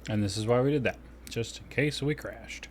And this is why we did that. Just in case we crashed.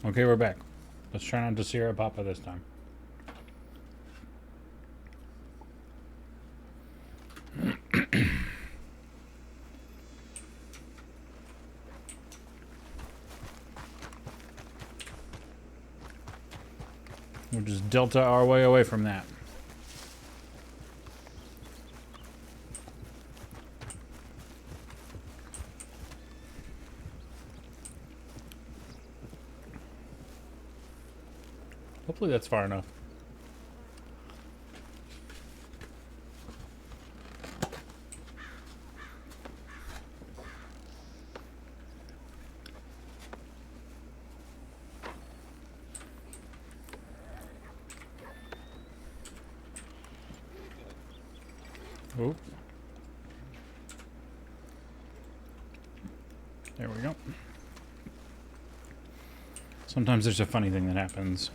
Okay, we're back. Let's try not to Sierra Papa this time. We'll just delta our way away from that. Hopefully that's far enough. Oh. There we go. Sometimes there's a funny thing that happens.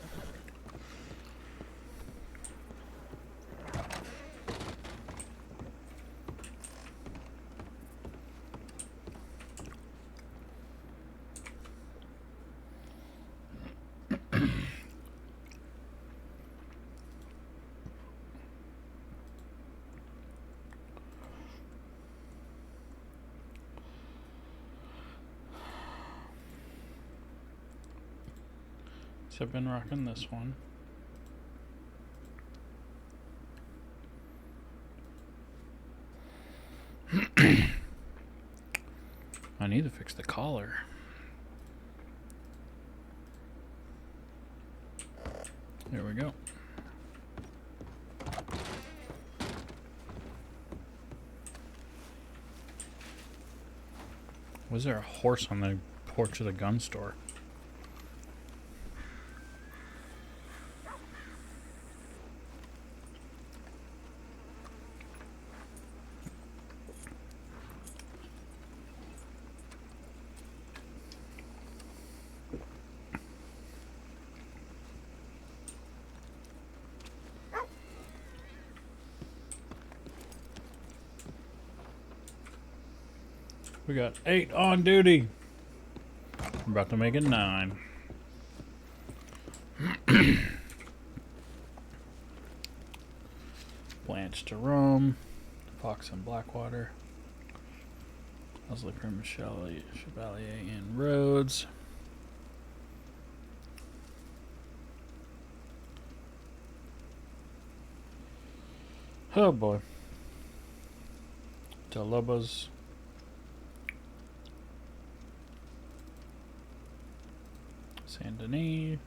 So I've been rocking this one. I need to fix the collar. There we go. Was there a horse on the porch of the gun store? We got 8 on duty. We're about to make it 9. Blanche to Rome. Fox and Blackwater. Leslie Prim Chevalier in Rhodes. Oh boy. Del Lobos. Saint Denis.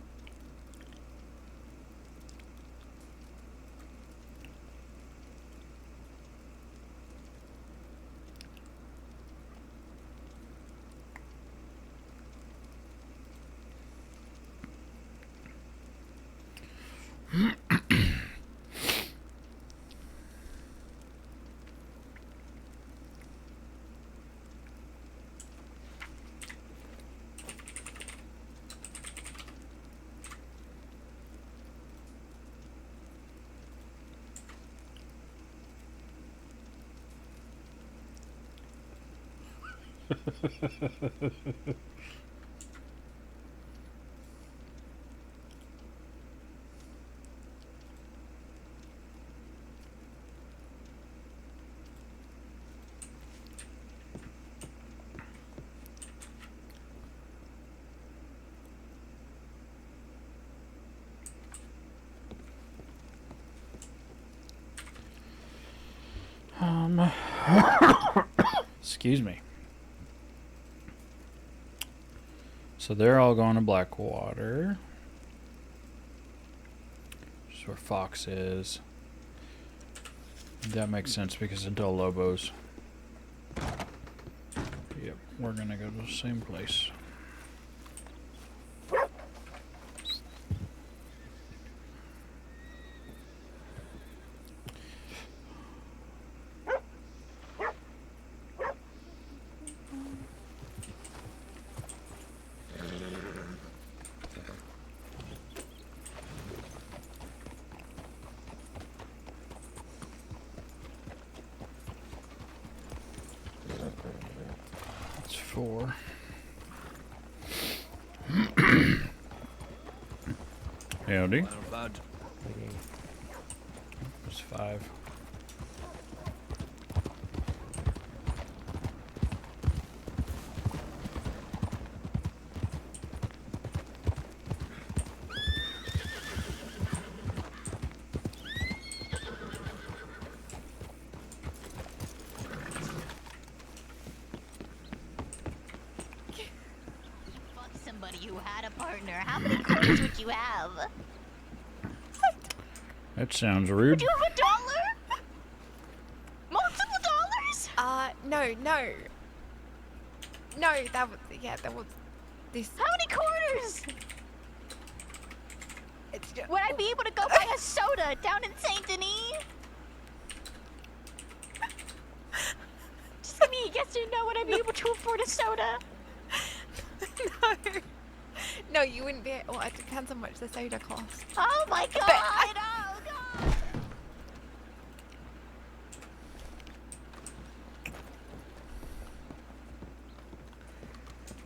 Excuse me. So they're all going to Blackwater. That's where Fox is. That makes sense because of Del Lobos. Yep, we're gonna go to the same place. That's 4. Howdy. That's 5. You had a partner. How many quarters would you have? That sounds rude. Do you have $1? Multiple dollars? No. No, that was, yeah, that was this. How many quarters? It's just, Would I be able to go buy a soda down in Saint Denis? Just give me a yes or no. Would I be able to afford a soda? no. No, you wouldn't be. Well, it depends on how much the soda costs. Oh my god! Oh god!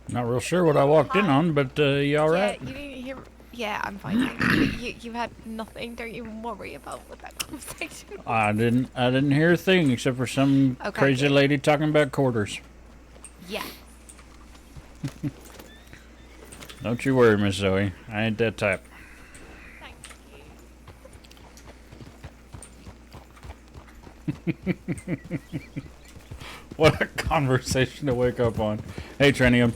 Not real sure what I walked in on, but you alright? Yeah, you didn't hear. Yeah, I'm fine. Thanks. you had nothing. Don't even worry about what that conversation was. I didn't hear a thing except for some crazy lady talking about quarters. Yeah. Don't you worry, Miss Zoe. I ain't that type. Thank you. What a conversation to wake up on. Hey, Trinium.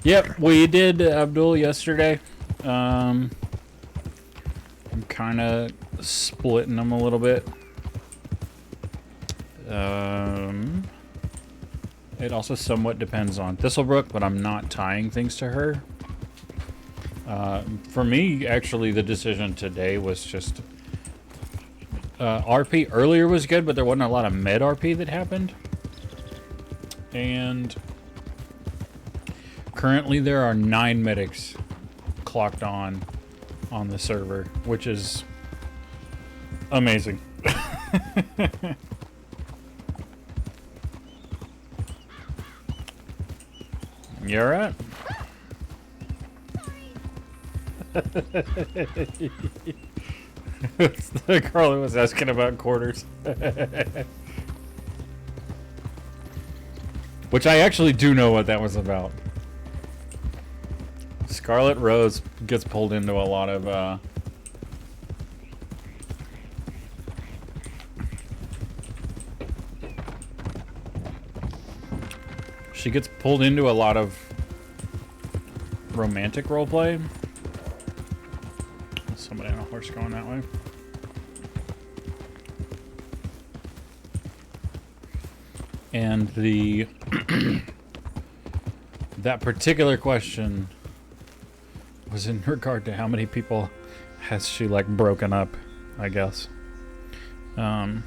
Yep, we did Abdul yesterday. I'm kind of splitting them a little bit. It also somewhat depends on Thistlebrook, but I'm not tying things to her. For me, actually, the decision today was just... RP earlier was good, but there wasn't a lot of med RP that happened. And currently there are 9 medics clocked on the server, which is amazing. You alright? The girl who was asking about quarters. Which I actually do know what that was about. Scarlet Rose gets pulled into a lot of she gets pulled into a lot of romantic roleplay. Somebody on a horse going that way. And the that particular question was in regard to how many people has she like broken up, I guess. Well,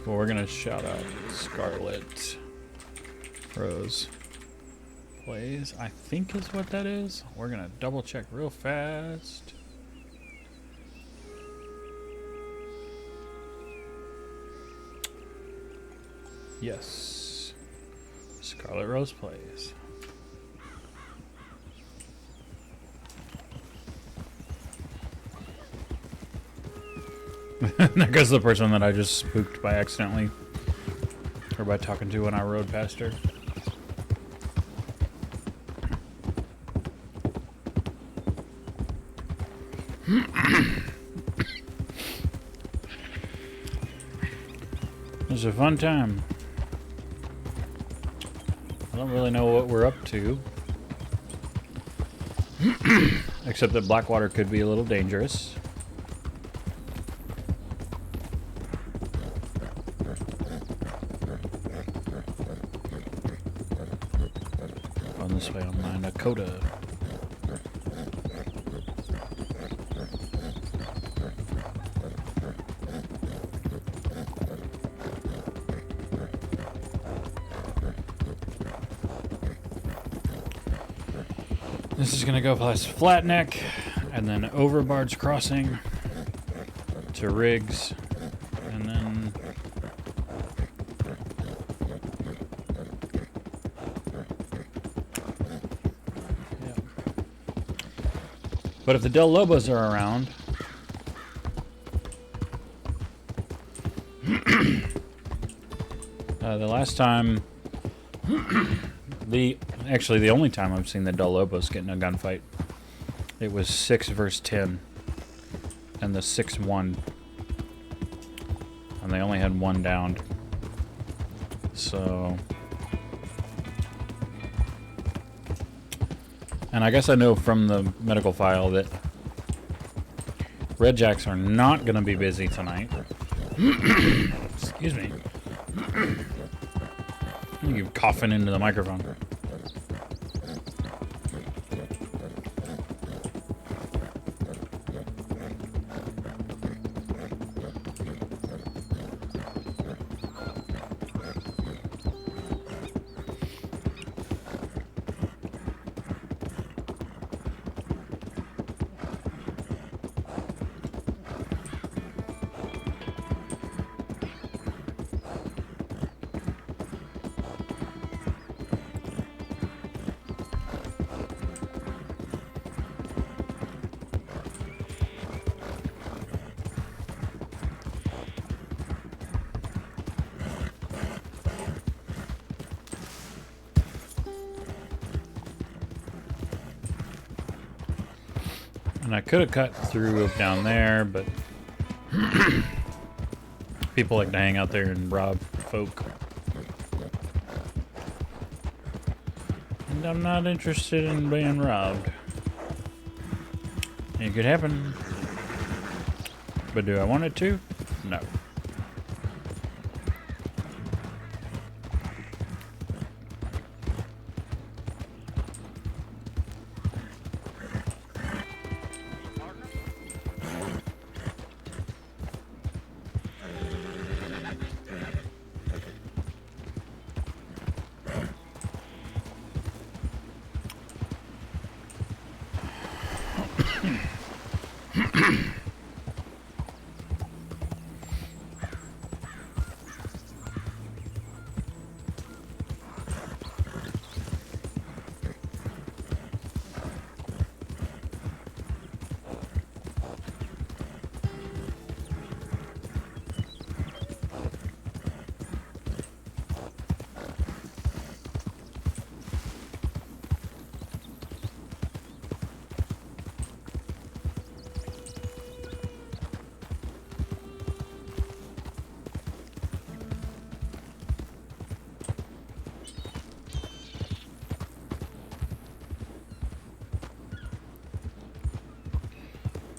we're gonna shout out Scarlet Rose Plays, I think is what that is. We're gonna double check real fast. Yes, Scarlet Rose Plays. There goes the person that I just spooked by accidentally, or by talking to when I rode past her. It was a fun time. I don't really know what we're up to. Except that Blackwater could be a little dangerous. On this way on my Nakota. This is gonna go past Flatneck, and then over Bard's Crossing to Riggs, and then yeah. But if the Del Lobos are around, the last time, actually the only time I've seen the Del Lobos get in a gunfight, it was 6 versus 10, and the 6 won, and they only had 1 downed. So, and I guess I know from the medical file that Red Jacks are not going to be busy tonight. Excuse me. You coughing into the microphone. And I could have cut through down there, but people like to hang out there and rob folk. And I'm not interested in being robbed. It could happen. But do I want it to? No.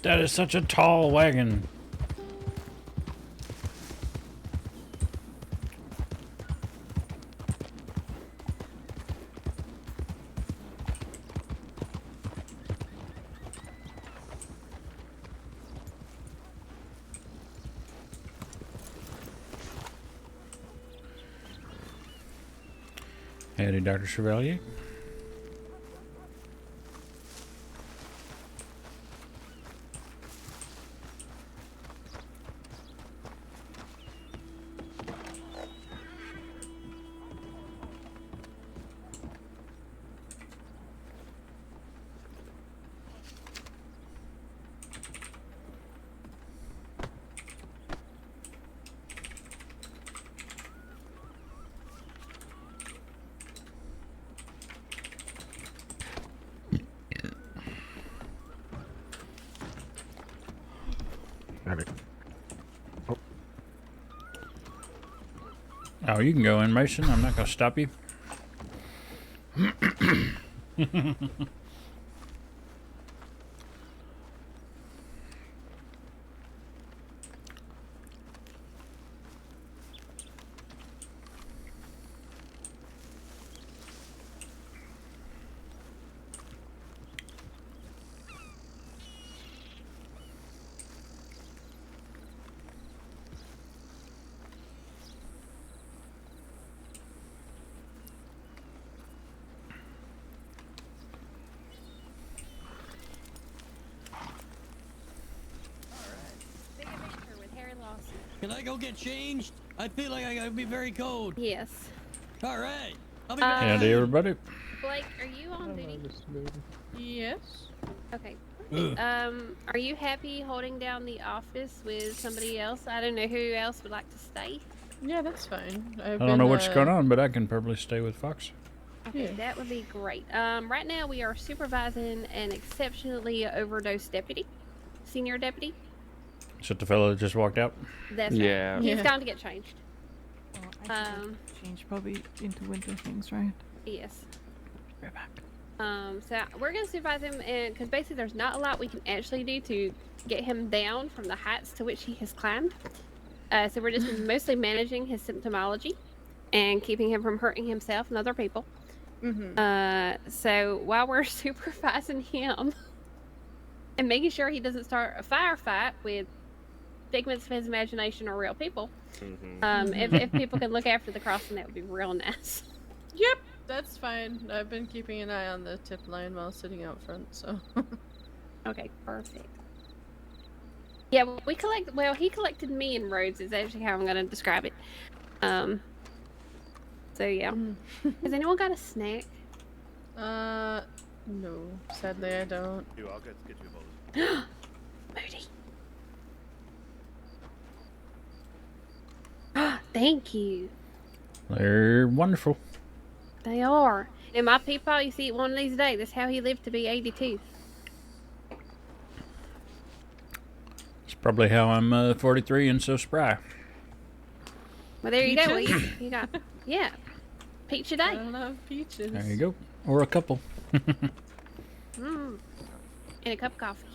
That is such a tall wagon. Howdy, Dr. Chevalier. Oh, you can go in, Mason. I'm not going to stop you. Can I go get changed? I feel like I gotta be very cold. Yes. All right. I'll be back. Howdy, everybody. Blake, are you on duty? Yes. Okay. Ugh. Are you happy holding down the office with somebody else? I don't know who else would like to stay. Yeah, that's fine. I don't know what's going on, but I can probably stay with Fox. Okay, Yeah. that would be great. Right now we are supervising an exceptionally overdosed deputy, senior deputy. Is that the fellow that just walked out? That's Yeah. right. He's Yeah. gone to get changed. Change probably into winter things, right? Yes. Right back. So we're gonna supervise him, and because basically there's not a lot we can actually do to get him down from the heights to which he has climbed. So we're just mostly managing his symptomology and keeping him from hurting himself and other people. So while we're supervising him and making sure he doesn't start a firefight with figments of his imagination or real people, if people can look after the crossing, that would be real nice. Yep, that's fine. I've been keeping an eye on the tip line while sitting out front, so. Okay, perfect. Yeah, we collect. Well, he collected me in roads. Is actually how I'm gonna describe it. So yeah. Has anyone got a snack? No. Sadly, I don't. I'll get you both. Moody. Thank you. They're wonderful. They are. And my peepaw, you see it one of these days. That's how he lived to be 82. It's probably how I'm 43 and so spry. Well, there you go. Peaches? You got, yeah. Peach a I day. don't have peaches. There you go. Or a couple. And a cup of coffee.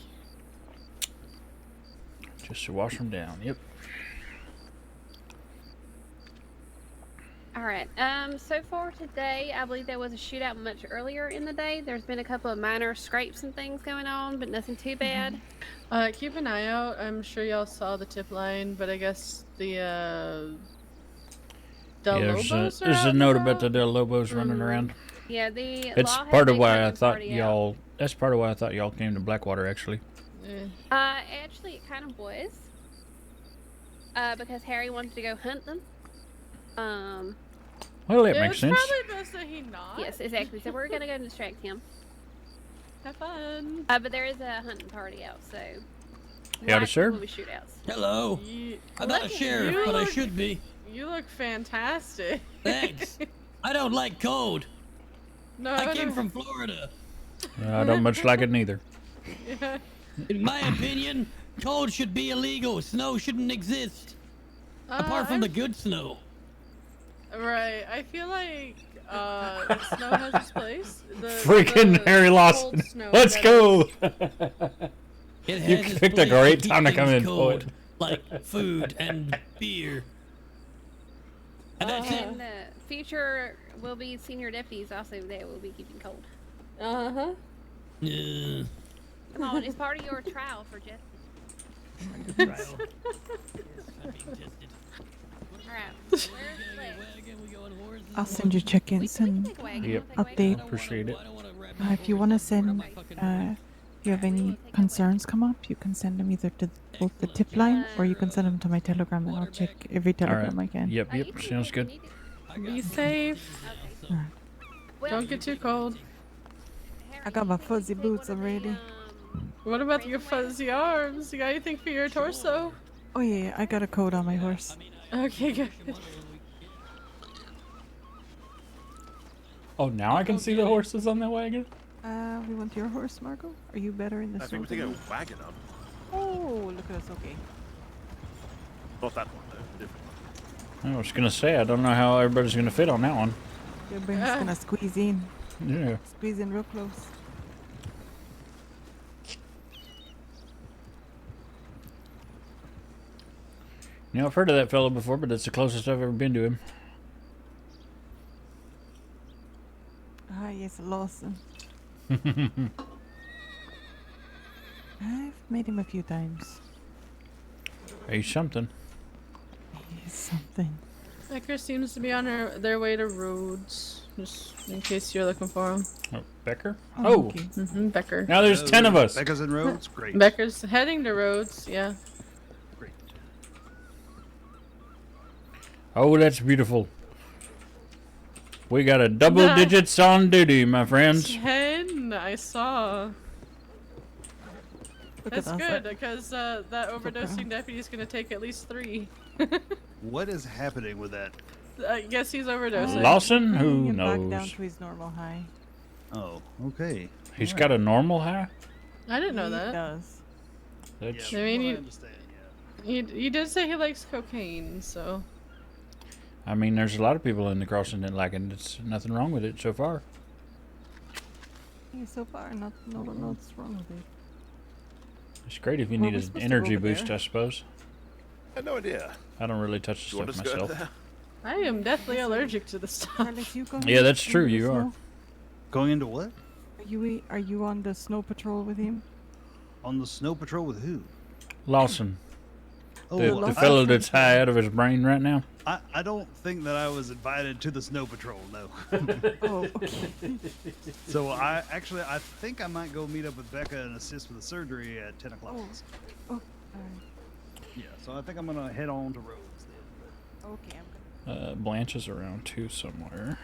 Just to wash them down. Yep. All right. So far today, I believe there was a shootout much earlier in the day. There's been a couple of minor scrapes and things going on, but nothing too bad. Keep an eye out. I'm sure y'all saw the tip line, but I guess the Del There's Lobos are a out note now? about the Del Lobos running around. Yeah, the It's law has part of made why I Clemens thought already out. y'all. That's part of why I thought y'all came to Blackwater. Actually, Eh. Actually, it kind of was. Because Harry wanted to go hunt them. well, that Yeah, makes it's sense. probably best that he not. Yes, exactly. So we're gonna go and distract him. Have fun. But there is a hunting party out, so. Howdy, likely sir. will be shootouts. Hello. I'm not a sheriff, you but I look- should be. You look fantastic. Thanks. I don't like cold. No, I came don't- from Florida. I don't much like it neither. Yeah. In my opinion, cold should be illegal. Snow shouldn't exist. Apart from the good snow. Right. I feel like snow has its place. Freaking the Harry cold Lawson. snow Let's that go. It You has its picked a place great to time to keep come things in, cold, poet. like food and beer. And that's it. And the future will be senior deputies also that will be keeping cold. Uh-huh. Come on, it's part of your trial for justice. Trial. Yes, I'm being tested. Alright, where's We Lex? go wagon, we go on horses. I'll send you check-ins and Yep. update. Appreciate it. If you want to send, if you have any concerns come up, you can send them either to both the tip line or you can send them to my Telegram, and I'll check every Telegram I can. Yep, yep. Sounds good. Be safe. Don't get too cold. I got my fuzzy boots already. What about your fuzzy arms? You got anything for your torso? Oh yeah, I got a coat on my horse. Okay, good. Oh, now I can see the horses on the wagon? We want your horse, Marco? Are you better in the I snow? think we're taking a wagon up. Oh, look at us, okay. Not that one, though. Different one. I was gonna say, I don't know how everybody's gonna fit on that one. Everybody's gonna squeeze in. Yeah. Squeeze in real close. You know, I've heard of that fellow before, but it's the closest I've ever been to him. Ah, yes, Lawson. I've met him a few times. He's something. He's something. Becker seems to be on their way to Rhodes. Just in case you're looking for him. Oh, Becker? Oh! Okay. Becker. Now there's 10 of us! Becca's and Rhodes? Great. Becker's heading to Rhodes, yeah. Great. Oh, that's beautiful. We got a double digits on duty, my friends. 10, I saw. Look That's at us. good, because that overdosing deputy is going to take at least 3. What is happening with that? I guess he's overdosing. Lawson? Who Bring him back down knows? to his normal high. Oh, okay. He's got a normal high? I didn't know He that. does. That's... I mean, I he- understand, yeah. He did say he likes cocaine, so. I mean, there's a lot of people in the crossing that like it. There's nothing wrong with it so far. Yeah, so far, no, what's wrong with it. It's great if you Well, need we're an supposed to go energy over boost, there. I suppose. I had no idea. I don't really touch Do you the want stuff us to go myself. there? I am deathly allergic to the stuff. Carlos, you going Yeah, that's into true, the you are. snow? Going into what? Are you on the snow patrol with him? On the snow patrol with who? Lawson. Oh, The Lawson. fellow that's high out of his brain right now. I don't think that I was invited to the snow patrol, no. Oh, okay. So I think I might go meet up with Becca and assist with the surgery at 10 o'clock. Oh, alright. Yeah, so I think I'm gonna head on to Rhodes then. Okay, I'm gonna. Blanche is around too somewhere.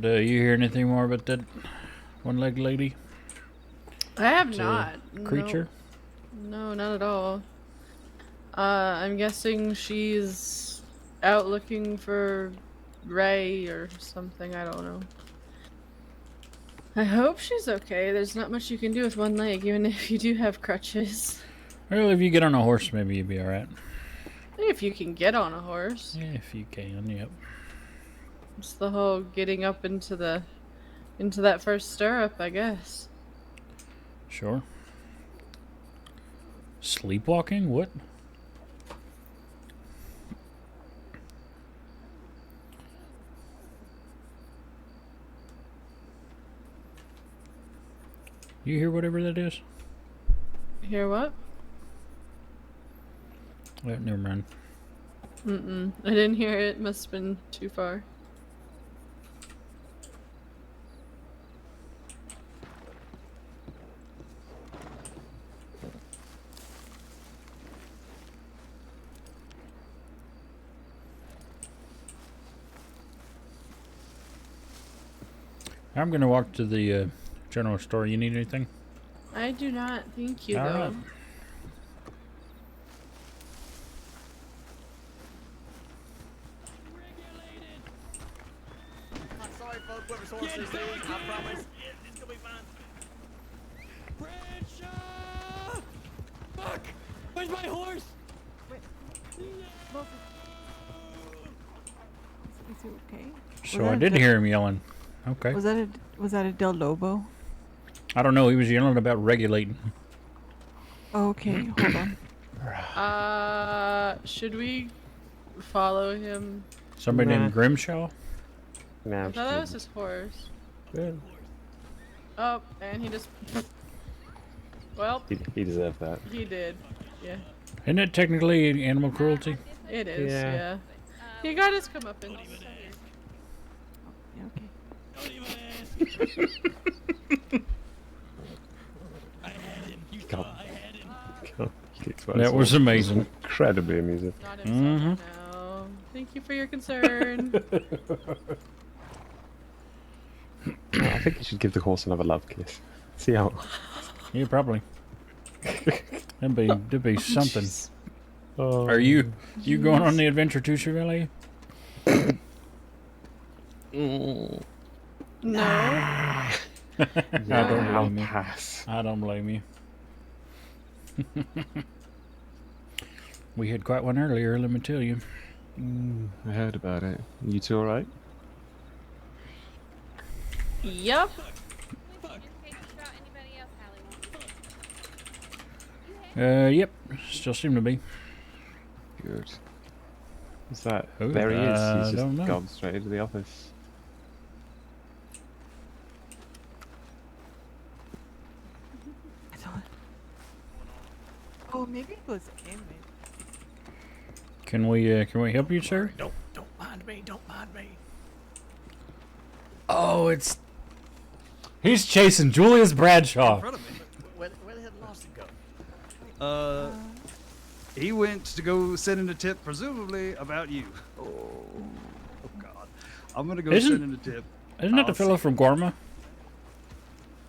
Do you hear anything more about that one-legged lady? I have It's not. a creature? No, not at all. I'm guessing she's out looking for Ray or something. I don't know. I hope she's okay. There's not much you can do with one leg, even if you do have crutches. Well, if you get on a horse, maybe you'll be alright. If you can get on a horse. Yeah, if you can, yep. It's the whole getting up into that first stirrup, I guess. Sure. Sleepwalking? What? You hear whatever that is? Hear what? Never mind. I didn't hear it. Must have been too far. I'm gonna walk to the general store. You need anything? I do not think you, All though. right. Sorry, folks, whoever's horse this is, I promise. It's gonna be fine. Bradshaw! Fuck! Where's my horse? Is he okay? So I did hear him yelling. Okay. Was that a Del Lobo? I don't know. He was yelling about regulating. Okay, hold on. Should we follow him? Somebody Nah. named Grimshaw? Nah, I thought that was his horse. good. Oh, and he just Well, He deserved that. he did. Yeah. Isn't it technically animal cruelty? It is, Yeah. yeah. He got his comeuppance. Yeah, okay. Don't even ask. I had him. You God. thought I had him. God, That was amazing. Incredibly amusing. Not himself now. Thank you for your concern. I think you should give the horse another love kiss. See how. Yeah, probably. That'd be something. Oh. Are you going on the adventure too, Chevalier? No. I don't I'll blame you. pass. I don't blame you. We had quite one earlier, let me tell you. I heard about it. You two alright? Yep. Yep, still seem to be. Good. What's that? Ooh, There he is. I He's don't just know. gone straight into the office. I don't. Oh, maybe it was Amy. Can we help you, sir? Don't mind me. Don't mind me. Oh, he's chasing Julius In Bradshaw. front of me. Where the hell Lawson go? He went to go send in a tip, presumably about you. Oh God. I'm gonna go Isn't- send in a tip. Isn't that the I'll fellow see. from Gorma?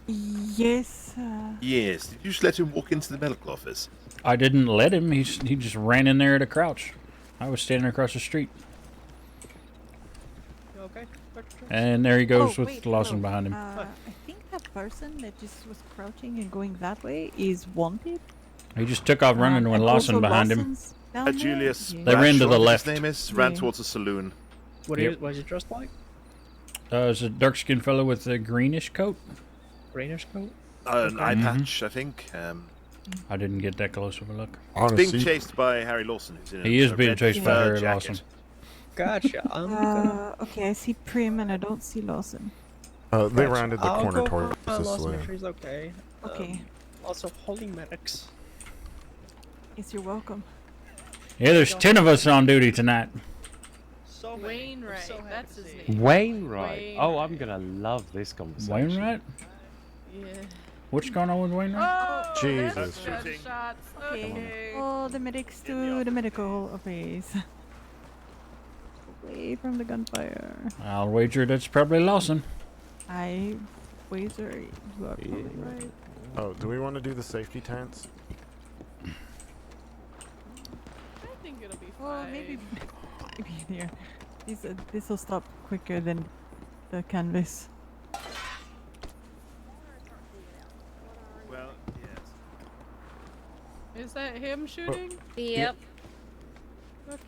Yes. Yes. Did you just let him walk into the medical office? I didn't let him. He just ran in there at a crouch. I was standing across the street, You okay? and there he goes Oh, with wait, Lawson no. behind him. I think that person that just was crouching and going that way is wanted. He just took off running with And Lawson also behind him. Lawson's down there. Julius. Yeah. They ran to the Bradshaw, I think left. His name is ran Yeah. towards a saloon. Yep. What is he dressed like? It's a dark-skinned fellow with a greenish coat. Greenish coat? An eye Mhm. patch, I think. I didn't get that close of a look. Being chased by Harry Lawson, who's in He is a being red chased by fur Harry jacket. Lawson. Gotcha. Okay, I see Prim and I don't see Lawson. They rounded the I'll corner go towards for this Lawson, way. make sure he's okay. Okay. Also, holy medics. Yes, you're welcome. Yeah, there's 10 of us on duty tonight. So Wainwright. That's his name. Wainwright. Oh, I'm gonna love this conversation. Wainwright? Yeah. What's going on with Wainwright? Oh, Jesus. there's gunshots. Okay. Oh, the medics to the medical office. Away from the gunfire. I'll wager that's probably Lawson. I wager you are probably right. Oh, do we want to do the safety tents? I think it'll be fine. Well, maybe here. This will stop quicker than the canvas. Well, yes. Is that him shooting? Yep.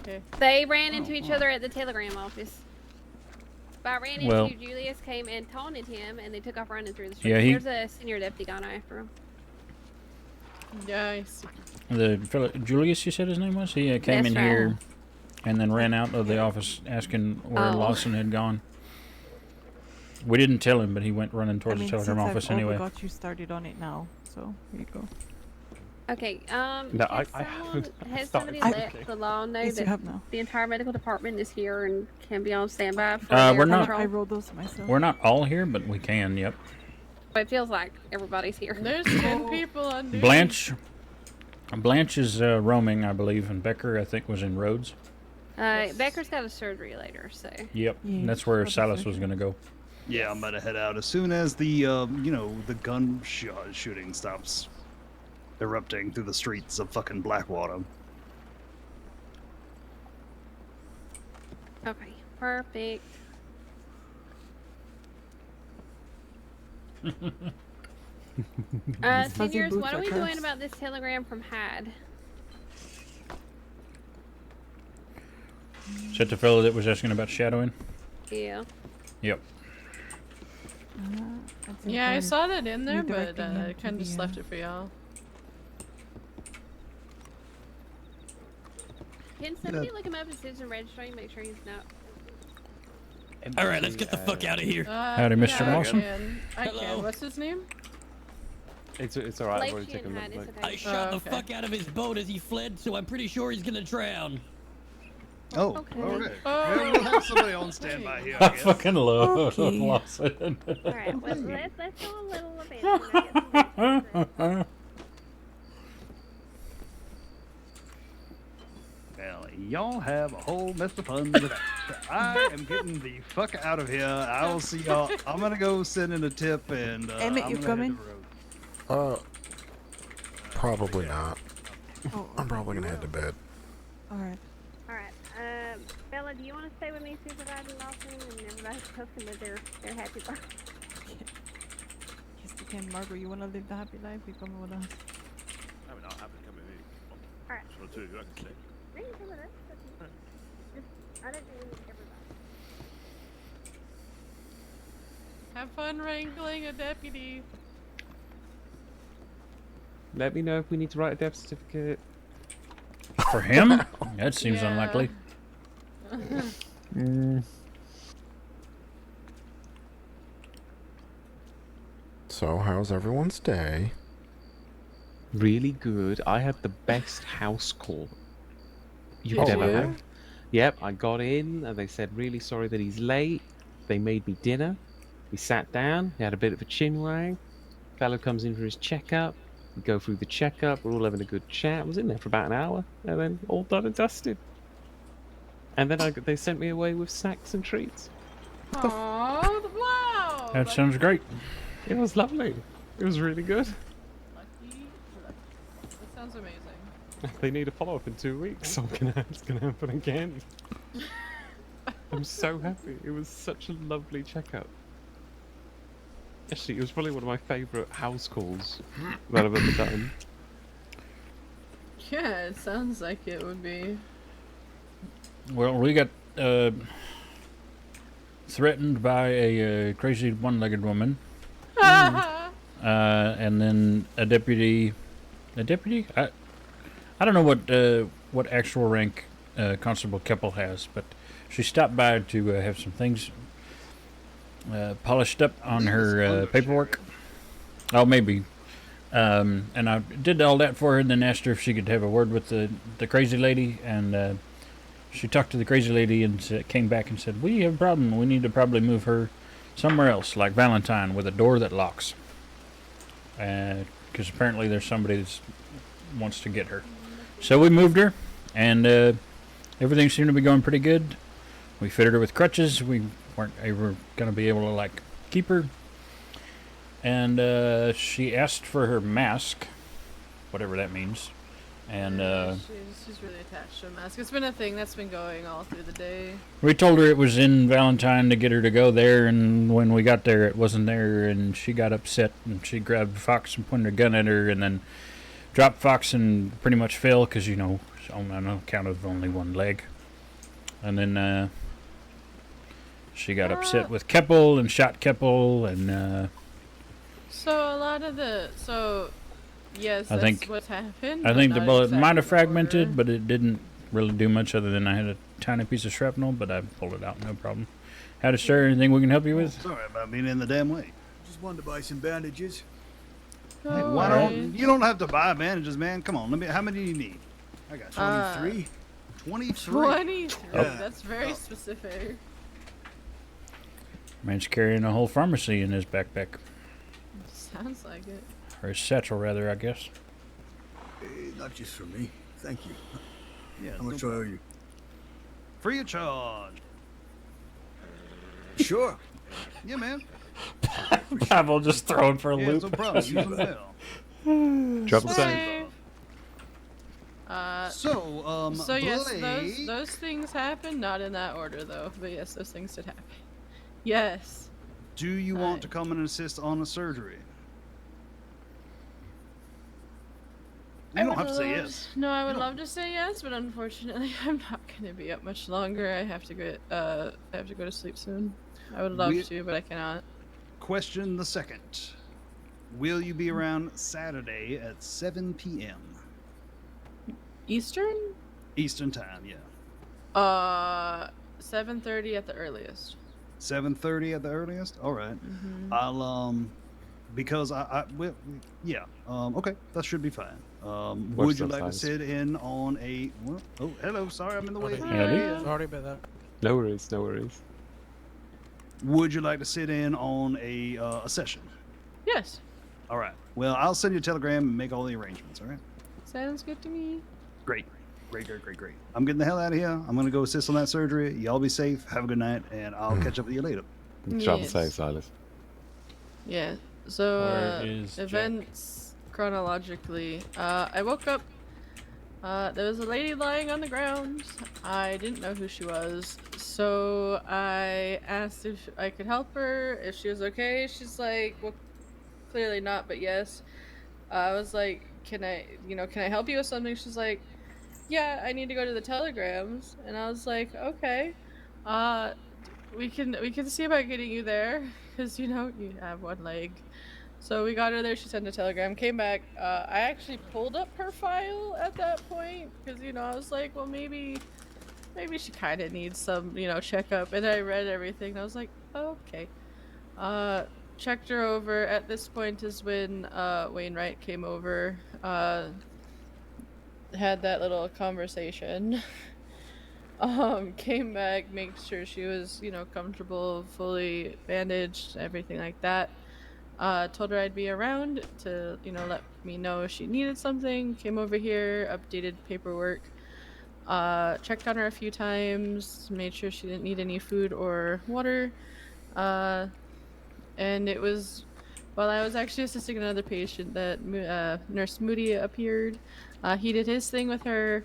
Okay. They ran into each other at the telegram office. But I ran into Well- Julius, came and taunted him, and they took off running through the street. Yeah, he- There's a senior deputy gone after him. Yeah, I see. The fellow, Julius, you said his name was? He came That's in right. here and then ran out of the office asking where Oh. Lawson had gone. We didn't tell him, but he went running I towards mean, the telegram since office I've anyway. got you started on it now, so here you go. Okay, No, I has haven't has started. somebody I- let the law know Yes, you that have now. the entire medical department is here and can be on standby for We're air not- control? I rolled those myself. We're not all here, but we can, yep. It feels like everybody's here. There's 10 people on duty. Blanche is roaming, I believe, and Becker, I think, was in Rhodes. Becker's got a surgery later, so. Yep, Yeah, that's where she's Silas probably was going to go. Yeah, I'm gonna head out as soon as the the gunshot shooting stops erupting through the streets of fucking Blackwater. Okay, perfect. Fuzzy Seniors, boots what are are we doing cursed. about this telegram from Hyde? Is that the fellow that was asking about shadowing? Yeah. Yep. Yeah, I saw that in there, but Redirecting him I to kind of the, just left it for y'all. Can somebody look him up in citizen registry and make sure he's not? All right, let's get the fuck out of here. Howdy, Mr. Yeah, Lawson. I can. Hello. What's his name? It's alright. I've Blake already can't taken a hide, look. it's okay. I shot the okay. fuck out of his boat as he fled, so I'm pretty sure he's gonna drown. Oh, Okay. all right. Oh. Well, we'll have somebody on standby here, I I guess. fucking love Okay. Lawson. Alright, well, let's go a little bit. Well, y'all have a whole mess of fun with that. I am getting the fuck out of here. I will see y'all. I'm gonna go send in a tip and Emmett, I'm you gonna coming? hit the road. Probably not. Oh, I'm probably gonna head to bed. alright. Alright, Bella, do you want to stay with me supervising Lawson and everybody else can live their happy life? Yes, you can. Margot, you want to live the happy life? You come with us. I mean, I'll have to come with me. Alright. Sure, too. I can stay. We can come with us. I didn't mean everybody. Have fun wrangling a deputy. Let me know if we need to write a death certificate. For him? That seems Yeah. unlikely. So, how's everyone's day? Really good. I had the best house call you've Did ever you? had. Yep, I got in and they said, really sorry that he's late. They made me dinner. We sat down, we had a bit of a chinwag. Fellow comes in for his checkup. We go through the checkup, we're all having a good chat. I was in there for about an hour and then all done and dusted. And then they sent me away with snacks and treats. Oh, wow! That sounds great. It was lovely. It was really good. Lucky. That sounds amazing. They need a follow-up in 2 weeks, so it's gonna happen again. I'm so happy. It was such a lovely checkup. Actually, it was probably one of my favourite house calls that I've ever done. Yeah, it sounds like it would be. Well, we got threatened by a crazy one-legged woman. And then a deputy. A deputy? I don't know what actual rank Constable Keppel has, but she stopped by to have some things polished up on her paperwork. Oh, maybe. And I did all that for her, and then asked her if she could have a word with the crazy lady, and she talked to the crazy lady and came back and said, "We have a problem. We need to probably move her somewhere else, like Valentine, with a door that locks." Because apparently there's somebody that wants to get her. So we moved her, and everything seemed to be going pretty good. We fitted her with crutches. We weren't ever going to be able to, like, keep her. And she asked for her mask, whatever that means. And She's really attached to a mask. It's been a thing that's been going all through the day. we told her it was in Valentine to get her to go there, and when we got there, it wasn't there, and she got upset, and she grabbed Fox and pointed a gun at her, and then dropped Fox and pretty much fell because, you know, on account of only one leg. And then she got upset with Keppel and shot Keppel, and So a lot of yes, I that's think- what's happened. I but think the not bullet exactly might have in fragmented, order. but it didn't really do much other than I had a tiny piece of shrapnel, but I pulled it out, no problem. How to stir? Anything we can help you with? Sorry about being in the damn way. Just wanted to buy some bandages. Hey, No why worries. don't you don't have to buy bandages, man? Come on, let me. How many do you need? I got you. 23? 23. 23. Yeah. That's very specific. Man's carrying a whole pharmacy in his backpack. Sounds like it. Or his satchel, rather, I guess. Not just for me. Thank you. Yeah. How much do I owe you? Free of charge. Sure. Yeah, man. Pavel just throwing for a Yeah, loop. no problem. Use them well. Drop the same. Save. So yes, Blake- those things happen. Not in that order though, but yes, those things did happen. Yes. Do you want to come and assist on the surgery? You don't have to say yes. No, I would love to say yes, but unfortunately, I'm not going to be up much longer. I have to go to sleep soon. I would love to, but I cannot. Question the second. Will you be around Saturday at 7 p.m. Eastern? Eastern time? Yeah. 7:30 at the earliest. 7:30 at the earliest. All right. I'll because well, yeah. Okay, that should be fine. Watch Would you those like to sides. sit in on a? Well, oh, hello. Sorry, I'm in the way. Sorry about that. No worries, no worries. Would you like to sit in on a session? Yes. All right. Well, I'll send you a telegram and make all the arrangements. All right. Sounds good to me. Great. Great. I'm getting the hell out of here. I'm gonna go assist on that surgery. Y'all be safe. Have a good night, and I'll catch up with you later. Travel Yes. safe, Silas. Yeah. So Where is Jack? events chronologically. I woke up. There was a lady lying on the ground. I didn't know who she was, so I asked if I could help her, if she was okay. She's like, well, clearly not, but yes. I was like, can I help you with something? She's like, yeah, I need to go to the telegrams. And I was like, okay. We can see about getting you there, because you have one leg. So we got her there. She sent a telegram, came back. I actually pulled up her file at that point, because I was like, well, maybe she kind of needs some checkup. And I read everything. And I was like, oh, okay. Checked her over. At this point is when Wainwright came over, had that little conversation. Came back, made sure she was comfortable, fully bandaged, everything like that. Told her I'd be around to let me know if she needed something. Came over here, updated paperwork, checked on her a few times, made sure she didn't need any food or water. And it was while I was actually assisting another patient that Nurse Moody appeared. He did his thing with her.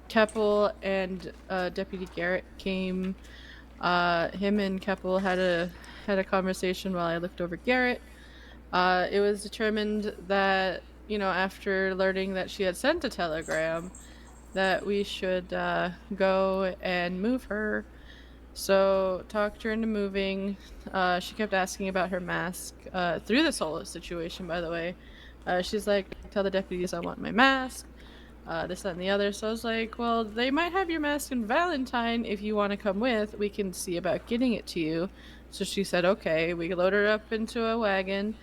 Keppel and Deputy Garrett came. Him and Keppel had a conversation while I looked over Garrett. It was determined that after learning that she had sent a telegram, that we should go and move her. So talked her into moving. She kept asking about her mask through this whole situation, by the way. She's like, tell the deputies I want my mask, this, that, and the other. So I was like, well, they might have your mask in Valentine. If you want to come with, we can see about getting it to you. So she said, okay. We loaded her up into a wagon,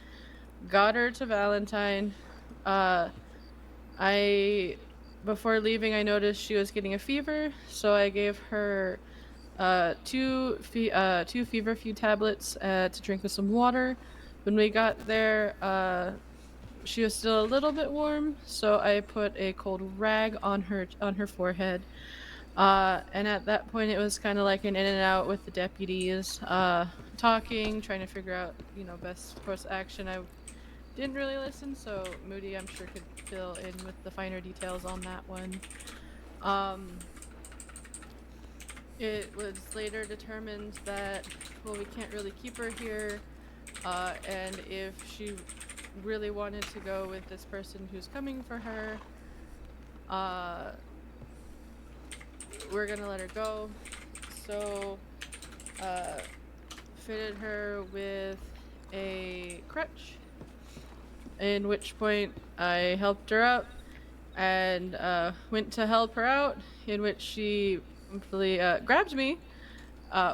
got her to Valentine. Before leaving, I noticed she was getting a fever, so I gave her two feverfew tablets to drink with some water. When we got there, she was still a little bit warm, so I put a cold rag on her forehead. And at that point, it was kind of like an in and out with the deputies, talking, trying to figure out best course of action. I didn't really listen, so Moody, I'm sure, could fill in with the finer details on that one. It was later determined that, well, we can't really keep her here, and if she really wanted to go with this person who's coming for her, we're gonna let her go. So, fitted her with a crutch, in which point I helped her up and went to help her out, in which she promptly grabbed me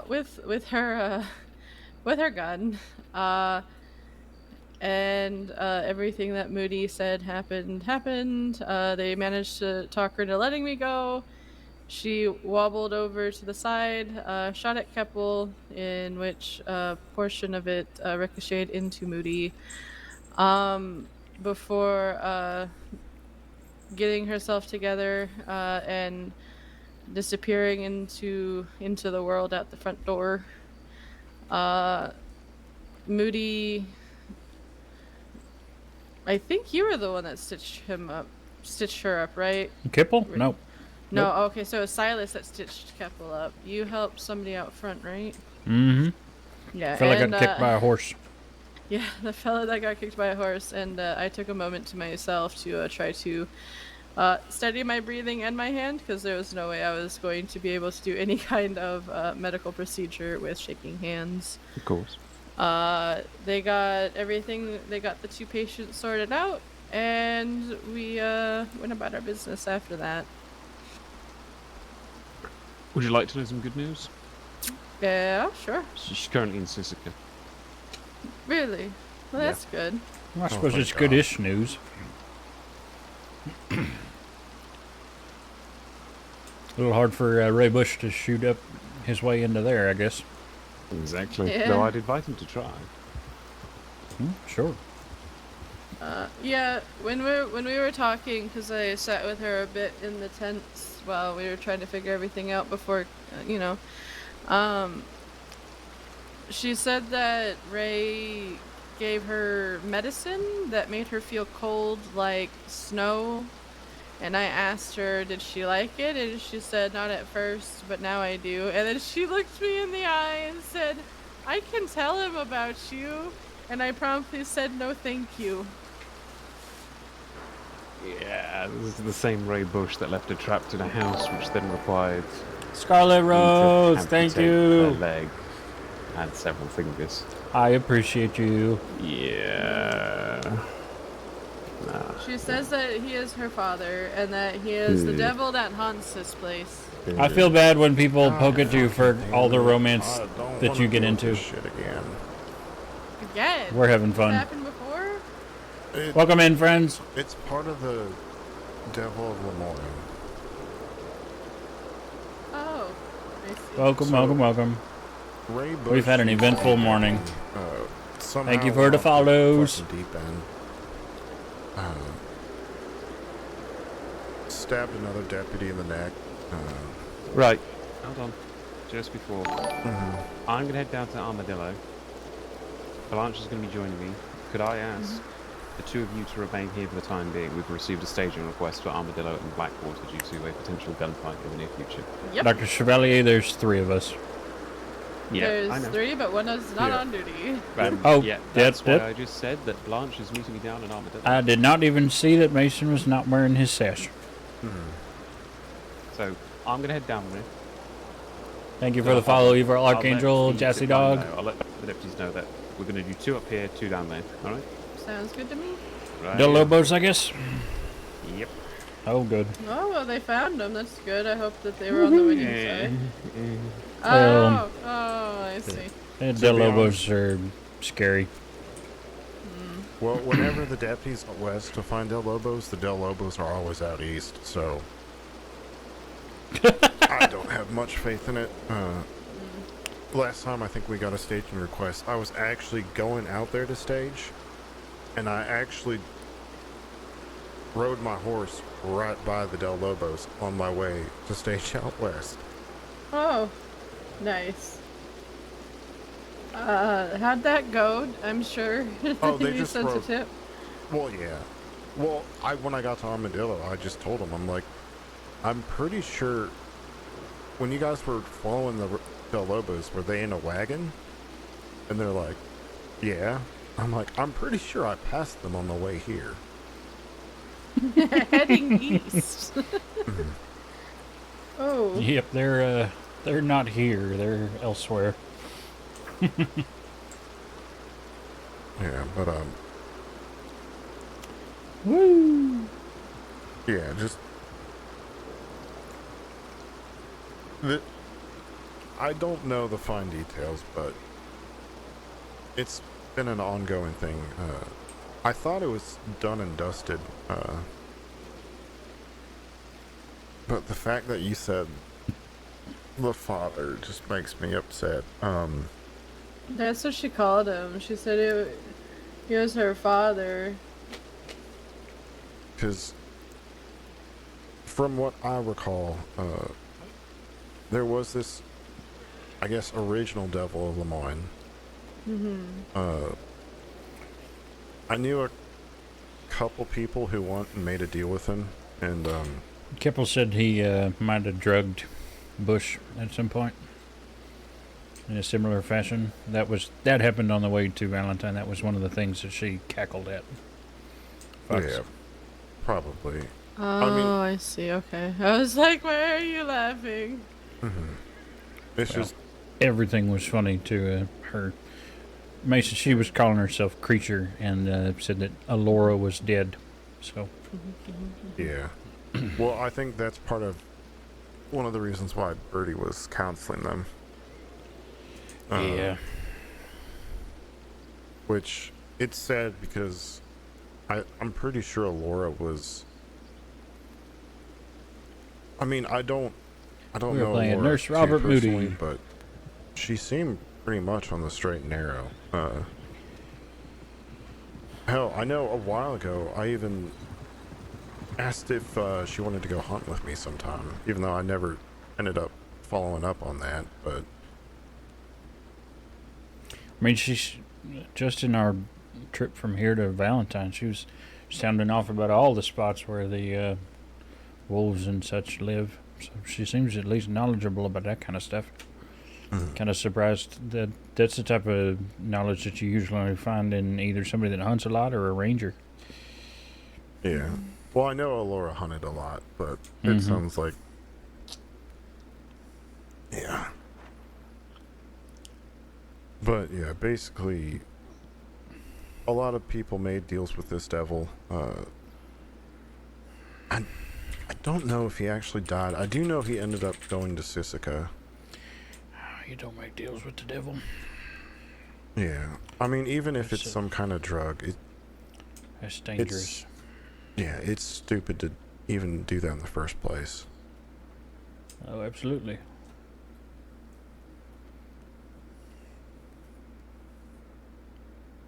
with her gun, and everything that Moody said happened. They managed to talk her into letting me go. She wobbled over to the side, shot at Keppel, in which a portion of it ricocheted into Moody, before getting herself together and disappearing into the world at the front door. Moody, I think you were the one that stitched her up, right? Kipple? No. No, Nope. okay, so it was Silas that stitched Keppel up. You helped somebody out front, right? Mm-hmm. Yeah, Fella and, got kicked by a horse. Yeah, the fella that got kicked by a horse, and I took a moment to myself to try to steady my breathing and my hand, because there was no way I was going to be able to do any kind of medical procedure with shaking hands. Of course. They got the two patients sorted out, and we went about our business after that. Would you like to know some good news? Yeah, sure. She's currently in Sisika. Really? Well, Yeah. that's good. Well, I Oh, suppose thank it's God. goodish news. A little hard for Ray Bush to shoot up his way into there, I guess. Exactly. Yeah. Though I'd invite him to try. Sure. Yeah, when we were talking, because I sat with her a bit in the tents while we were trying to figure everything out before, she said that Ray gave her medicine that made her feel cold like snow, and I asked her, did she like it? And she said, not at first, but now I do. And then she looked me in the eye and said, I can tell him about you. And I promptly said, no thank you. Yeah, this is the same Ray Bush that left her trapped in a house, which then required Scarlet Rose, him to thank amputate you. her leg and several fingers. I appreciate you. Yeah. Nah. She says that he is her father and that he is the devil that haunts this place. I feel bad when people poke at you for all the romance I don't that wanna you get deal with into. this shit again. Again? We're having This fun. happened before? Welcome in, friends. It's part of the Devil of Lemoyne. Oh, I see. Welcome, welcome. Ray Bush We've had an used eventful to be morning. Somehow you for the off follows. fucking deep end. Stabbed another deputy in the neck. Right. Hold on. Just before. I'm going to head down to Armadillo. Blanche is going to be joining me. Could I ask the two of you to remain here for the time being? We've received a staging request for Armadillo and Blackwater due to a potential gunfight in the near future. Yep. Dr. Chevalier, there's 3 of us. Yeah, I There's know. 3, but one is not on duty. Oh, yeah, that's why yep. I just said that Blanche is meeting me down in Armadillo. I did not even see that Mason was not wearing his sash. So, I'm going to head down there. Thank you for the follow, Evil I'll Archangel, let the Jassy zipline Dog. know. I'll let the deputies know that we're going to do 2 up here, 2 down there. Alright? Sounds good to me. Right. Del Lobos, I guess? Yep. Oh, good. Oh, well, they found him. That's good. I hope that they were on the winning side. Well, Oh, I see. Del Lobos are scary. Well, whenever the deputies out west to find Del Lobos, the Del Lobos are always out east, so I don't have much faith in it. Last time I think we got a staging request, I was actually going out there to stage, and I actually rode my horse right by the Del Lobos on my way to stage out west. Oh, nice. How'd that go? I'm sure Oh, they you just sent a wrote- tip. Well, yeah. Well, when I got to Armadillo, I just told them, I'm like, I'm pretty sure when you guys were following the Del Lobos, were they in a wagon? And they're like, yeah. I'm like, I'm pretty sure I passed them on the way here. Heading east. Oh. Yep, they're not here. They're elsewhere. Yeah, but Woo! yeah, just I don't know the fine details, but it's been an ongoing thing. I thought it was done and dusted, but the fact that you said the father just makes me upset. That's what she called him. She said he was her father. Because from what I recall, there was this, I guess, original Devil of Lemoyne. I knew a couple people who went and made a deal with him, and Kipple said he might have drugged Bush at some point in a similar fashion. That happened on the way to Valentine. That was one of the things that she cackled at. Fox. yeah, probably. Oh, I see. Okay. I was like, why are you laughing? It's Well, just everything was funny to her. Mason, she was calling herself Creature and said that Alora was dead. So yeah. Well, I think that's part of one of the reasons why Birdie was counseling them. yeah. which it's sad because I'm pretty sure Laura was. I mean, I don't We were know playing Laura Nurse too Robert personally, Moody. but she seemed pretty much on the straight and narrow. Hell, I know a while ago I even asked if she wanted to go hunt with me sometime, even though I never ended up following up on that. But I mean, she's just in our trip from here to Valentine. She was sounding off about all the spots where the wolves and such live. So she seems at least knowledgeable about that kind of stuff. Kind of surprised that that's the type of knowledge that you usually only find in either somebody that hunts a lot or a ranger. yeah. Well, I know Laura hunted a lot, but it sounds like. Yeah. But yeah, basically, a lot of people made deals with this devil. I don't know if he actually died. I do know he ended up going to Sisika. You don't make deals with the devil. Yeah. I mean, even if it's some kind of drug, That's dangerous. Yeah, it's stupid to even do that in the first place. Oh, absolutely.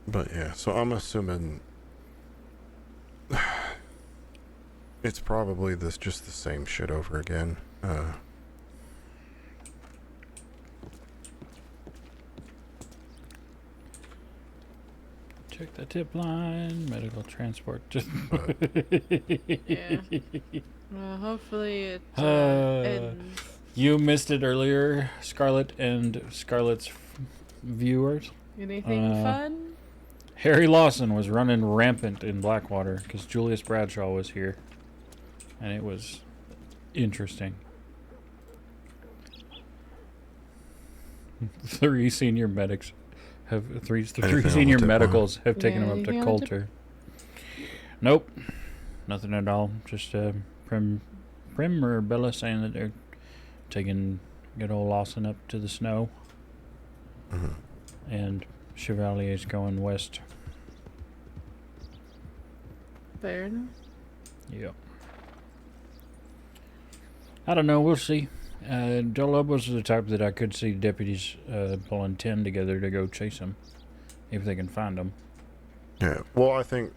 But yeah, so I'm assuming it's probably just the same shit over again. Check the tip line. Medical transport. Yeah. Well, hopefully it ends. You missed it earlier, Scarlet and Scarlet's viewers. Anything fun? Harry Lawson was running rampant in Blackwater because Julius Bradshaw was here, and it was interesting. 3 senior medics have three senior medicals have taken him up to Coulter. Nope, nothing at all. Just Prim or Bella saying that they're taking good old Lawson up to the snow, and Chevalier's going west. Fair enough. Yep. I don't know. We'll see. Joe Lobos is the type that I could see deputies pulling 10 together to go chase him, if they can find him. Yeah. Well, I think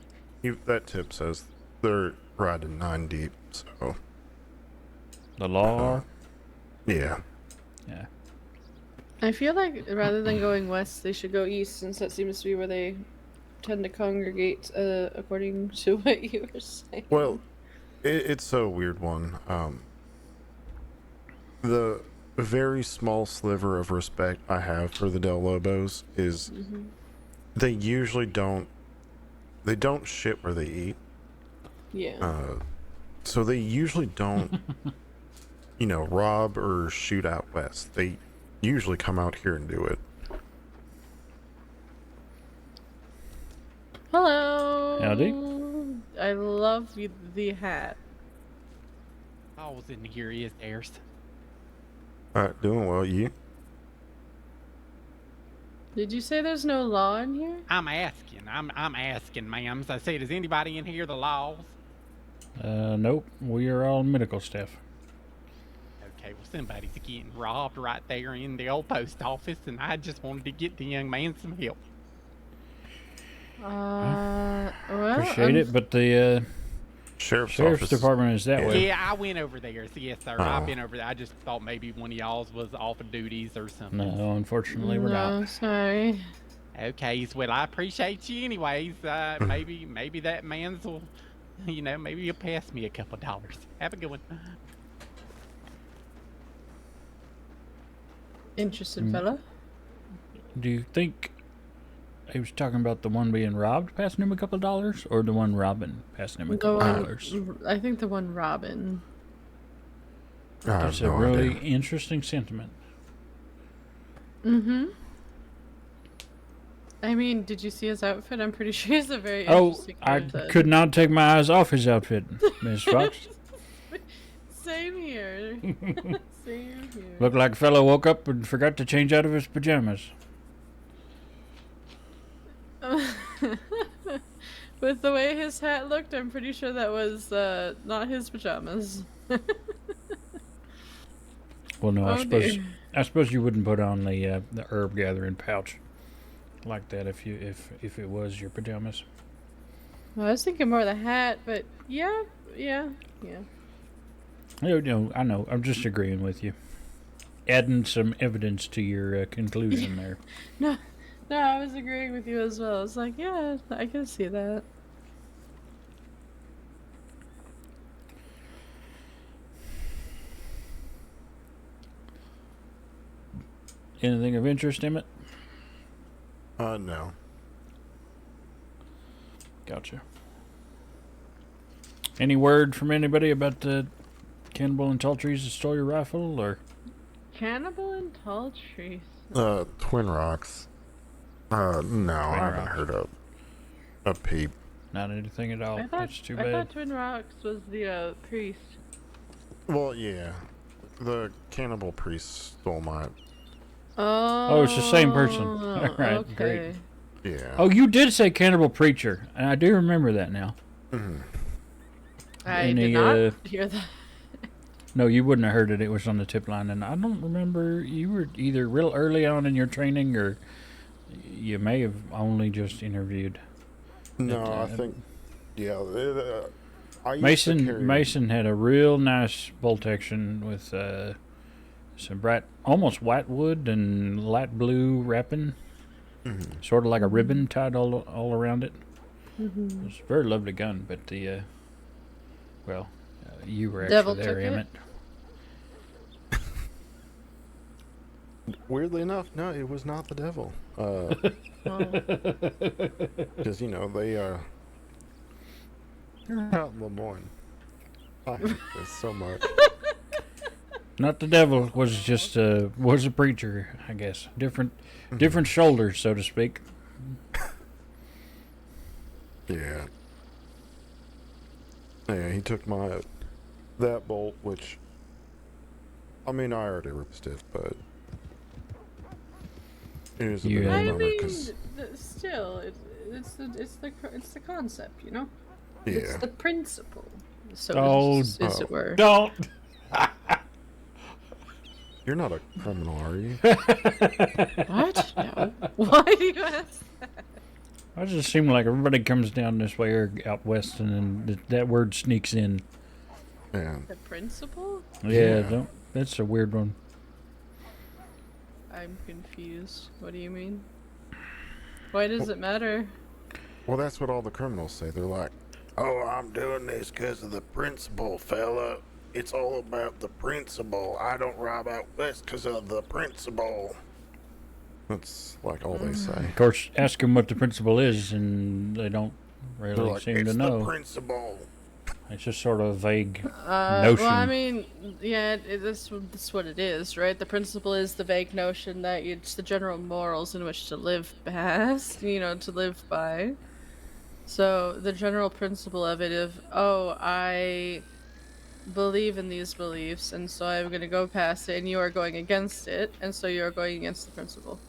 that tip says they're riding 9 deep. So. The law. Yeah. Yeah. I feel like rather than going west, they should go east, since that seems to be where they tend to congregate, according to what you were saying. Well, it's a weird one. The very small sliver of respect I have for the Del Lobos is they usually don't shit where they eat. Yeah. So they usually don't, rob or shoot out west. They usually come out here and do it. Hello. Howdy. I love the hat. I was in here, is theirs. Doing well, you? Did you say there's no law in here? I'm asking, ma'am. I say, does anybody in here the laws? Nope. We are all medical staff. Okay, well, somebody's getting robbed right there in the old post office, and I just wanted to get the young man some help. Well, Appreciate it, but the Sheriff's Department is that way. Yeah, I went over there. So yes, sir. I've been over there. I just thought maybe one of y'all's was off of duties or something. No, unfortunately, we're not. No, sorry. Okay, well, I appreciate you anyways. Maybe that man's will, maybe he'll pass me a couple dollars. Have a good one. Interested fella. Do you think he was talking about the one being robbed passing him a couple of dollars, or the one robbing passing him a couple of dollars? I think the one Robin. That's a really interesting sentiment. I mean, did you see his outfit? I'm pretty sure he's a very Oh, interesting I person. could not take my eyes off his outfit, Miss Fox. Same here. Same here. Looked like a fellow woke up and forgot to change out of his pajamas. With the way his hat looked, I'm pretty sure that was not his pajamas. Well, no, Oh, dear. I suppose you wouldn't put on the herb gathering pouch like that if it was your pajamas. Well, I was thinking more of the hat, but yeah. No, I know. I'm just agreeing with you. Adding some evidence to your conclusion there. No, I was agreeing with you as well. It's like, yeah, I can see that. Anything of interest, Emmett? No. Gotcha. Any word from anybody about the Cannibal and Talltrees that stole your rifle, or? Cannibal and tall trees. Twin Rocks. No, I haven't heard a peep. Not anything at all. That's too bad. I thought Twin Rocks was the priest. Well, yeah. The cannibal priest stole my... Oh, it's the same person. All right, okay. great. Yeah. Oh, you did say cannibal preacher, and I do remember that now. Mm-hmm. I did not hear that. No, you wouldn't have heard it. It was on the tip line, and I don't remember. You were either real early on in your training, or you may have only just interviewed. No, I think, yeah. I used to carry... Mason had a real nice bolt action with some bright, almost white wood and light blue wrapping, sort of like a ribbon tied all around it. It was a very lovely gun, but you were Devil actually there, took it? Emmett. Weirdly enough, no, it was not the devil. Because, they are out in Lemoyne. I hate this so much. Not the devil, was just was a preacher, I guess. Different shoulders, so to speak. Yeah. Yeah, he took that bolt, which, I mean, I already ripped it, but it was a bit of a bummer, 'cause... still, it's the concept, you know? Yeah. It's the principle, so as it were. Don't! You're not a criminal, are you? What? No. Why do you ask that? I just seem like everybody comes down this way or out west, and then that word sneaks in. Yeah. The principle? Yeah. That's a weird one. I'm confused. What do you mean? Why does it matter? Well, that's what all the criminals say. They're like, oh, I'm doing this because of the principle, fella. It's all about the principle. I don't rob out west because of the principle. That's like all they say. Of course, ask them what the principle is, and they don't really like, seem to know. It's the principle. It's just sort of a vague notion. Well, I mean, yeah, that's what it is, right? The principle is the vague notion that it's the general morals in which to live past, to live by. So the general principle of it of, I believe in these beliefs, and so I'm going to go past it, and you are going against it, and so you are going against the principle.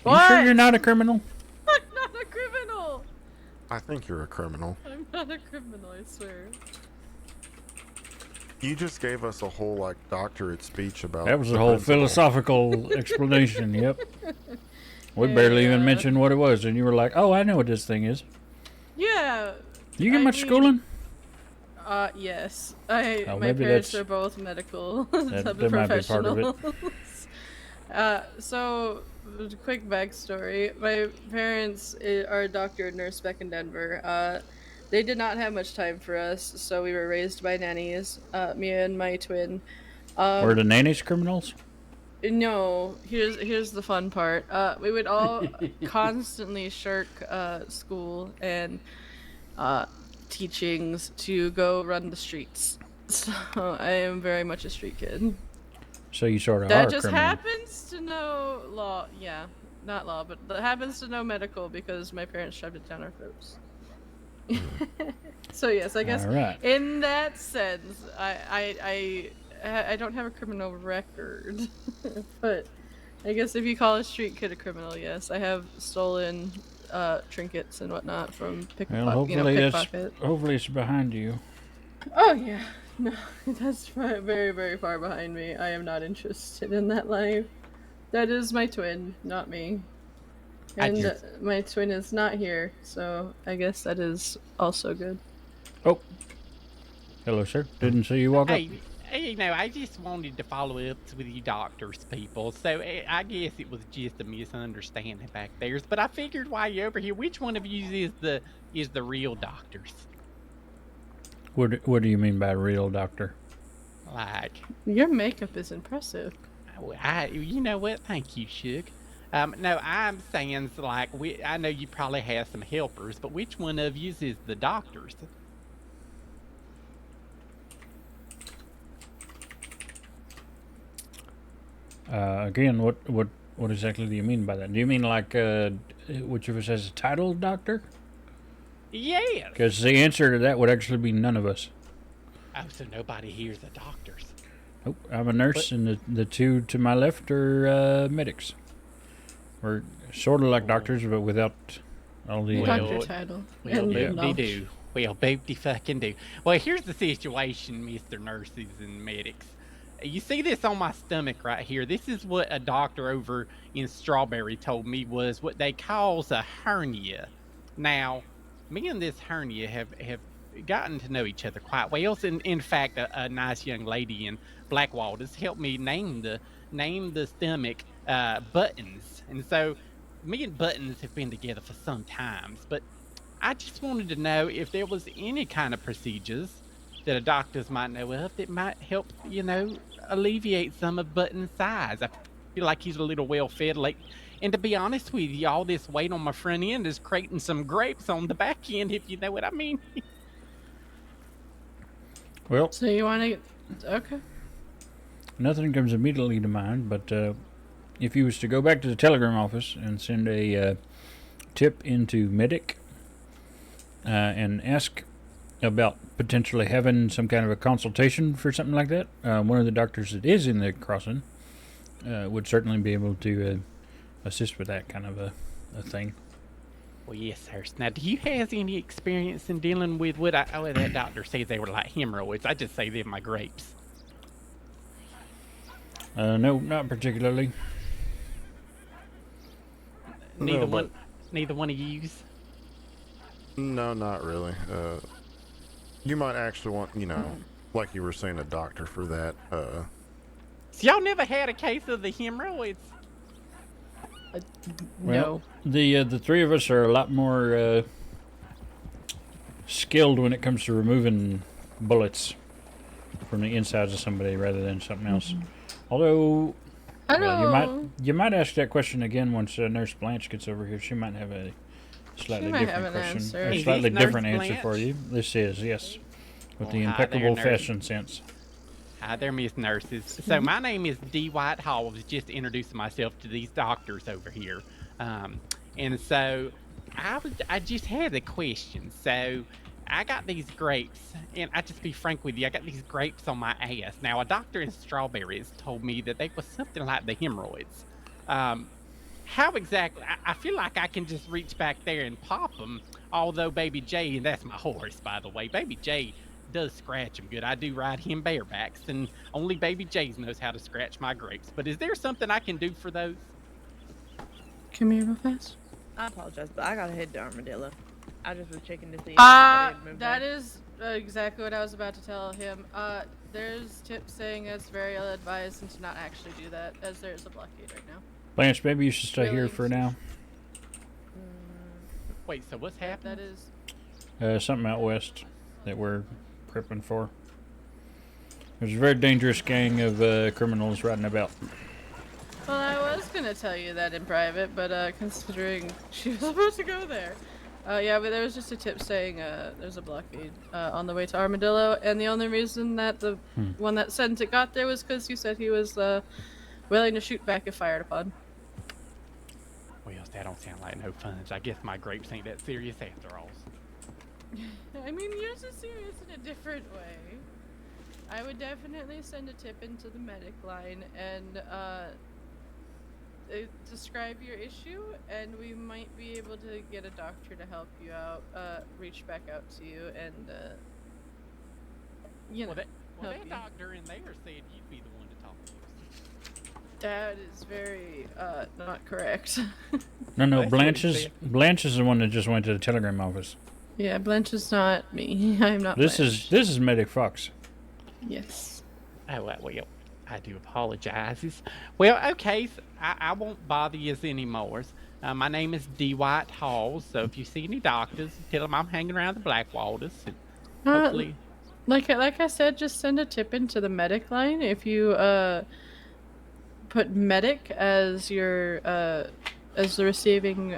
You sure you're not a criminal? I'm not a criminal! I think you're a criminal. I'm not a criminal, I swear. You just gave us a whole, doctorate speech about... That was a whole philosophical explanation, yep. We barely even mentioned what it was, and you were like, oh, I know what this thing is. Yeah. You get much schooling? Yes. My parents are both medical that might be part of it. So, quick backstory. My parents are a doctor and nurse back in Denver. They did not have much time for us, so we were raised by nannies, me and my twin. Were the nannies criminals? No, here's the fun part. We would all constantly shirk school and teachings to go run the streets. So I am very much a street kid. So you sort of that are just criminal. happens to know law. Yeah, not law, but that happens to know medical because my parents shoved it down our throats. So yes, I guess in that sense, I don't have a criminal record, but I guess if you call a street kid a criminal, yes. I have stolen trinkets and whatnot from Well, hopefully pickpocket. hopefully it's behind you. Oh yeah, no, that's very, very far behind me. I am not interested in that life. That is my twin, not me. And my twin is not here, so I guess that is also good. Oh, hello, sir. Didn't see you walk up. Hey, I just wanted to follow up with you doctors, people. So I guess it was just a misunderstanding back there. But I figured while you're over here, which one of you is the real doctors? What do you mean by real doctor? Like, your makeup is impressive. You know what? Thank you, Shug. No, I'm saying like I know you probably have some helpers, but which one of you is the doctors? Again, what exactly do you mean by that? Do you mean like which of us has a title, doctor? Yes. Because the answer to that would actually be none of us. Oh, so nobody here's the doctors. Nope, I'm a nurse, and the two to my left are medics. We're sort of like doctors, but without all the doctor title. Well, boop-de do. Well, boop-de fucking do. Well, here's the situation, Mr. Nurses and medics. You see this on my stomach right here? This is what a doctor over in Strawberry told me was what they calls a hernia. Now, me and this hernia have gotten to know each other quite well. And in fact, a nice young lady in Blackwald has helped me name the stomach Buttons. And so me and Buttons have been together for some times, but I just wanted to know if there was any kind of procedures that a doctors might know of that might help, alleviate some of Button's size. I feel like he's a little well fed. And to be honest with you, all this weight on my front end is creating some grapes on the back end, if you know what I mean. Well, so you want to? Okay. Nothing comes immediately to mind, but if you was to go back to the telegram office and send a tip into medic and ask about potentially having some kind of a consultation for something like that, one of the doctors that is in the crossing would certainly be able to assist with that kind of a thing. Well, yes, sir. Now, do you have any experience in dealing with what that doctor says they were like hemorrhoids? I just say they're my grapes. No, not particularly. Neither one of yous? No, not really. You might actually want, like you were saying, a doctor for that. So y'all never had a case of the hemorrhoids? Well, no. The three of us are a lot more skilled when it comes to removing bullets from the insides of somebody rather than something else. Although, you might ask that question again once Nurse Blanche gets over here. She might have a slightly different question, a slightly different answer for you. This is yes, with the impeccable fashion sense. Hi there, Miss Nurses. So my name is D. White Hall. I was just introducing myself to these doctors over here, and so I just had a question. So I got these grapes, and I just be frank with you, I got these grapes on my ass. Now a doctor in Strawberries told me that they was something like the hemorrhoids. How exactly? I feel like I can just reach back there and pop them. Although Baby J, and that's my horse, by the way, Baby J does scratch them good. I do ride him barebacks, and only Baby J knows how to scratch my grapes. But is there something I can do for those? Come here real fast. I apologize, but I gotta head to Armadillo. I just was checking to see if that is exactly what I was about to tell him. There's tips saying it's very ill-advised and to not actually do that, as there is a blockade right now. Blanche, maybe you should stay here for now. Wait, so what's happening? That is something out west that we're prepping for. There's a very dangerous gang of criminals riding about. Well, I was gonna tell you that in private, but considering she was supposed to go there. Yeah, but there was just a tip saying there's a blockade on the way to Armadillo, and the only reason that the one that sent it got there was because you said he was willing to shoot back if fired upon. Well, that don't sound like no fun. I guess my grapes ain't that serious after all. I mean, yours is serious in a different way. I would definitely send a tip into the medic line and describe your issue, and we might be able to get a doctor to help you out. Reach back out to you, and you know, Well, help that you. doctor in there said you'd be the one to talk to. That is very not correct. No, That's what he said. Blanche is the one that just went to the telegram office. Yeah, Blanche is not me. I'm not. This Blanche. is Medic Fox. Yes. Oh, well, I do apologize. Well, okay, so I won't bother you anymore. My name is D. White Hall, so if you see any doctors, tell them I'm hanging around the Blackwaters. And hopefully... Like I said, just send a tip into the medic line. If you put medic as your as the receiving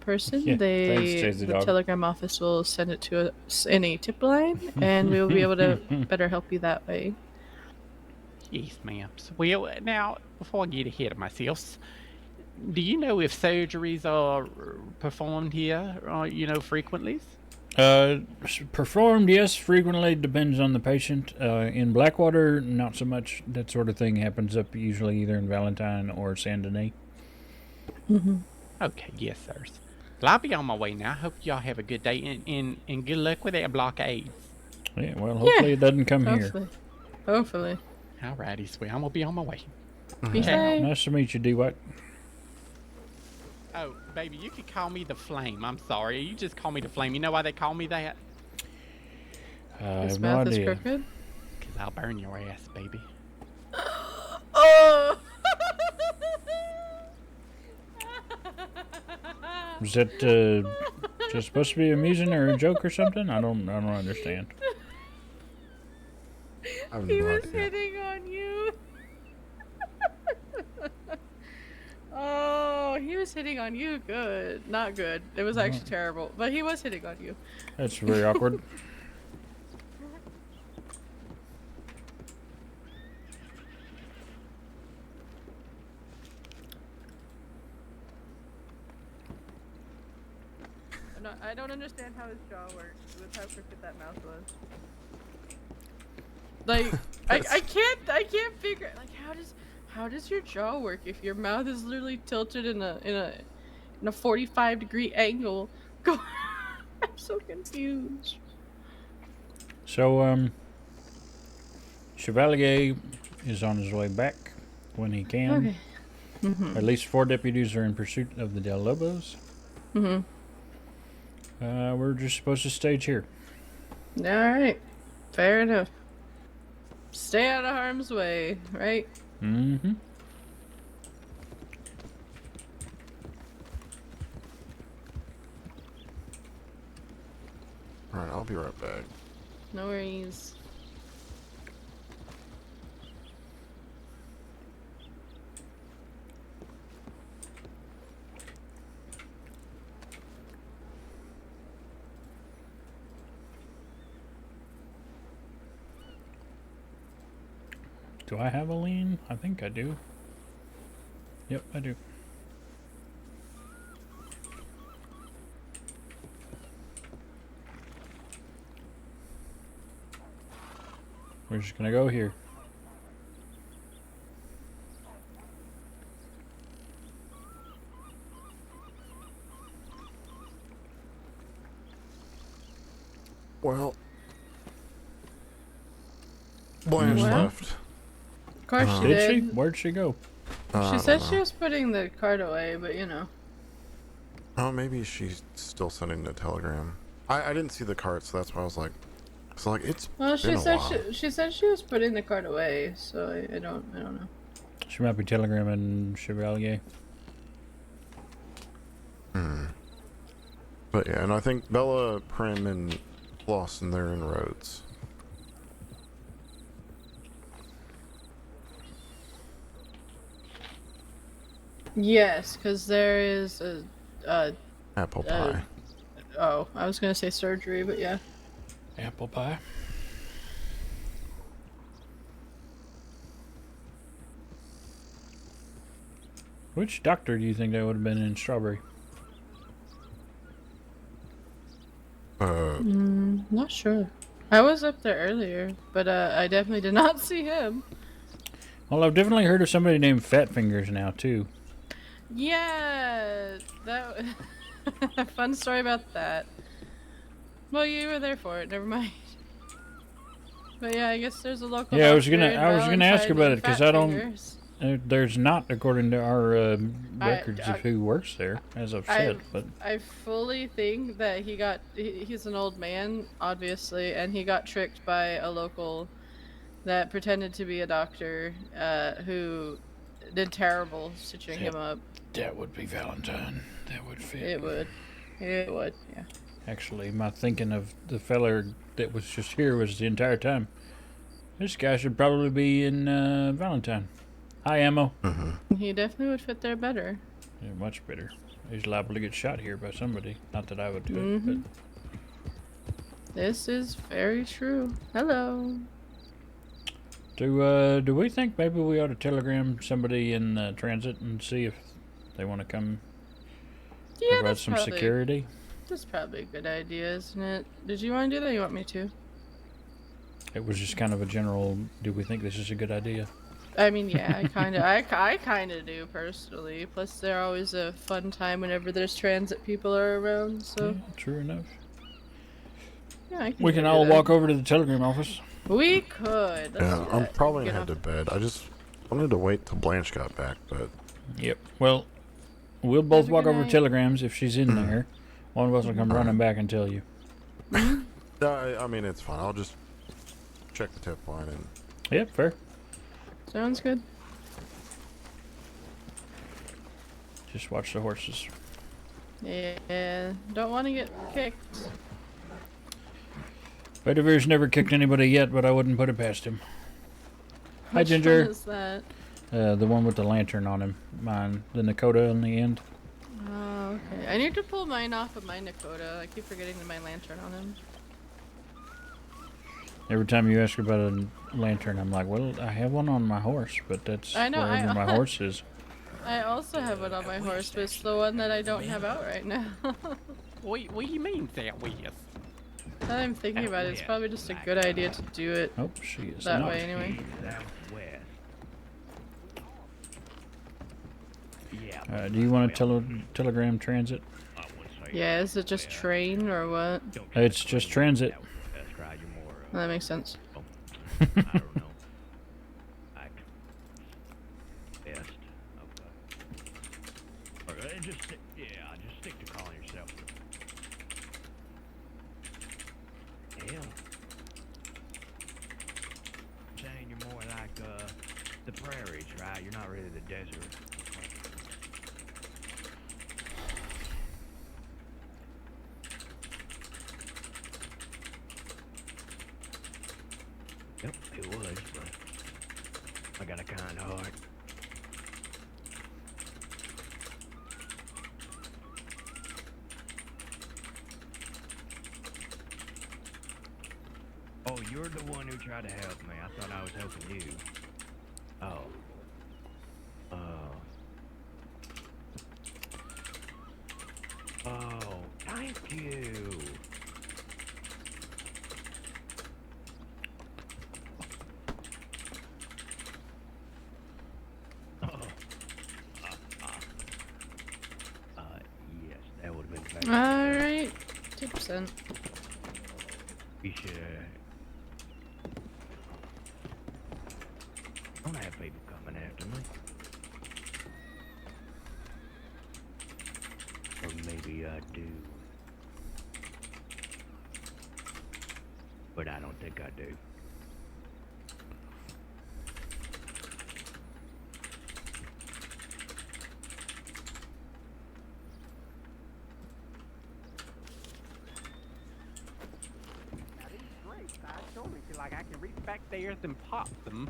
person, Yeah, thanks, Daisy the Dog. telegram office will send it to us in a tip line, and we will be able to better help you that way. Yes, ma'am. Well, now, before I get ahead of myself, do you know if surgeries are performed here, frequently? Performed, yes. Frequently, depends on the patient. In Blackwater, not so much. That sort of thing happens up usually either in Valentine or Saint Denis. Mm-hmm. Okay, yes, sirs. Well, I'll be on my way now. Hope y'all have a good day, and good luck with that blockade. Yeah, well, hopefully it doesn't come here. Hopefully. Alrighty, sweet. I'm gonna be on my way. Be safe. Nice to meet you, D-White. Oh, baby, you could call me the Flame. I'm sorry. You just call me the Flame. You know why they call me that? I His have no mouth is idea. crooked. Because I'll burn your ass, baby. Oh! Was that just supposed to be amusing or a joke or something? I don't understand. I have He no was idea. hitting on you. Oh, he was hitting on you. Good. Not good. It was actually terrible. But he was hitting on you. That's very awkward. I don't understand how his jaw works with how crooked that mouth was. Like, I can't figure, like, how does your jaw work if your mouth is literally tilted in a 45-degree angle? I'm so confused. So, Chevalier is on his way back when he can. Okay. Mm-hmm. At least 4 deputies are in pursuit of the Del Lobos. Mm-hmm. We're just supposed to stage here. Alright. Fair enough. Stay out of harm's way, right? Mm-hmm. Alright, I'll be right back. No worries. Do I have a lean? I think I do. Yep, I do. We're just gonna go here. Well, Blanche Well, left. Of course she Did she? did. Where'd she go? She said she was putting the card away, but you know. Oh, maybe she's still sending the telegram. I didn't see the cart, so that's why I was like, it's Well, been a while. she said she was putting the card away, so I don't know. She might be telegramming Chevalier. But yeah, and I think Bella, Prim, and Lawson, they're in Rhodes. Yes, because there is a Apple pie. Oh, I was gonna say surgery, but yeah. Apple pie. Which doctor do you think that would have been in Strawberry? Not sure. I was up there earlier, but I definitely did not see him. Well, I've definitely heard of somebody named Fat Fingers now, too. Yeah, that fun story about that. Well, you were there for it. Never mind. But yeah, I guess there's a local. Yeah, I was doctor gonna in ask Valentine about it named because Fat I don't. Fingers. There's not, according to our records I- of who works there, as I've said. But I fully think that he's an old man, obviously, and he got tricked by a local that pretended to be a doctor, who did terrible stitching him up. that would be Valentine. That would fit. It would, yeah. Actually, my thinking of the feller that was just here was the entire time. This guy should probably be in Valentine. Hi, Ammo. He definitely would fit there better. Yeah, much better. He's liable to get shot here by somebody. Not that I would do Mhm. it, This is very true. Hello. but do we think maybe we ought to telegram somebody in transit and see if they want to come Yeah, provide that's some probably, security? That's probably a good idea, isn't it? Did you want to do that? Or you want me to? It was just kind of a general. Do we think this is a good idea? I mean, yeah, I kind of do personally. Plus, they're always a fun time whenever there's transit people are around. So Yeah, true enough. yeah, I We can do all that. walk over to the telegram office. We could. Let's Yeah, do I'm that. probably Get gonna off- head to bed. I just wanted to wait till Blanche got back, but Yep. Well, we'll both a walk good over night. telegrams if she's in there. One of us will come running back and tell you. I mean it's fine. I'll just check the tip line and. Yep, fair. Sounds good. Just watch the horses. Yeah, don't want to get kicked. Vetiver's never kicked anybody yet, but I wouldn't put it past him. Hi, Which Ginger. one is that? The one with the lantern on him. Mine. The Nakota on the end. Oh, okay. I need to pull mine off of my Nakota. I keep forgetting my lantern on him. Every time you ask about a lantern, I'm like, well, I have one on my horse, but that's I know, wherever my horse is. I also have it on my horse, but it's the one that I don't have out right now. What do you mean that with? Now that I'm thinking about it, it's probably just a good idea to do it Oh, she is that not. way anyway. Do you want to telegram transit? Yeah, is it just train or what? It's just transit. Well, that makes sense. Just stick to calling yourself. Hell. Saying you're more like the prairies, right? You're not really the desert. Yep, it was, but I got a kind heart. Oh, you're the one who tried to help me. I thought I was helping you. Oh. Oh, thank you. Yes, that would have been better. Alright, 2%. We should. I don't have people coming after me. Or maybe I do. But I don't think I do. Totally feel like I can reach back there and pop them,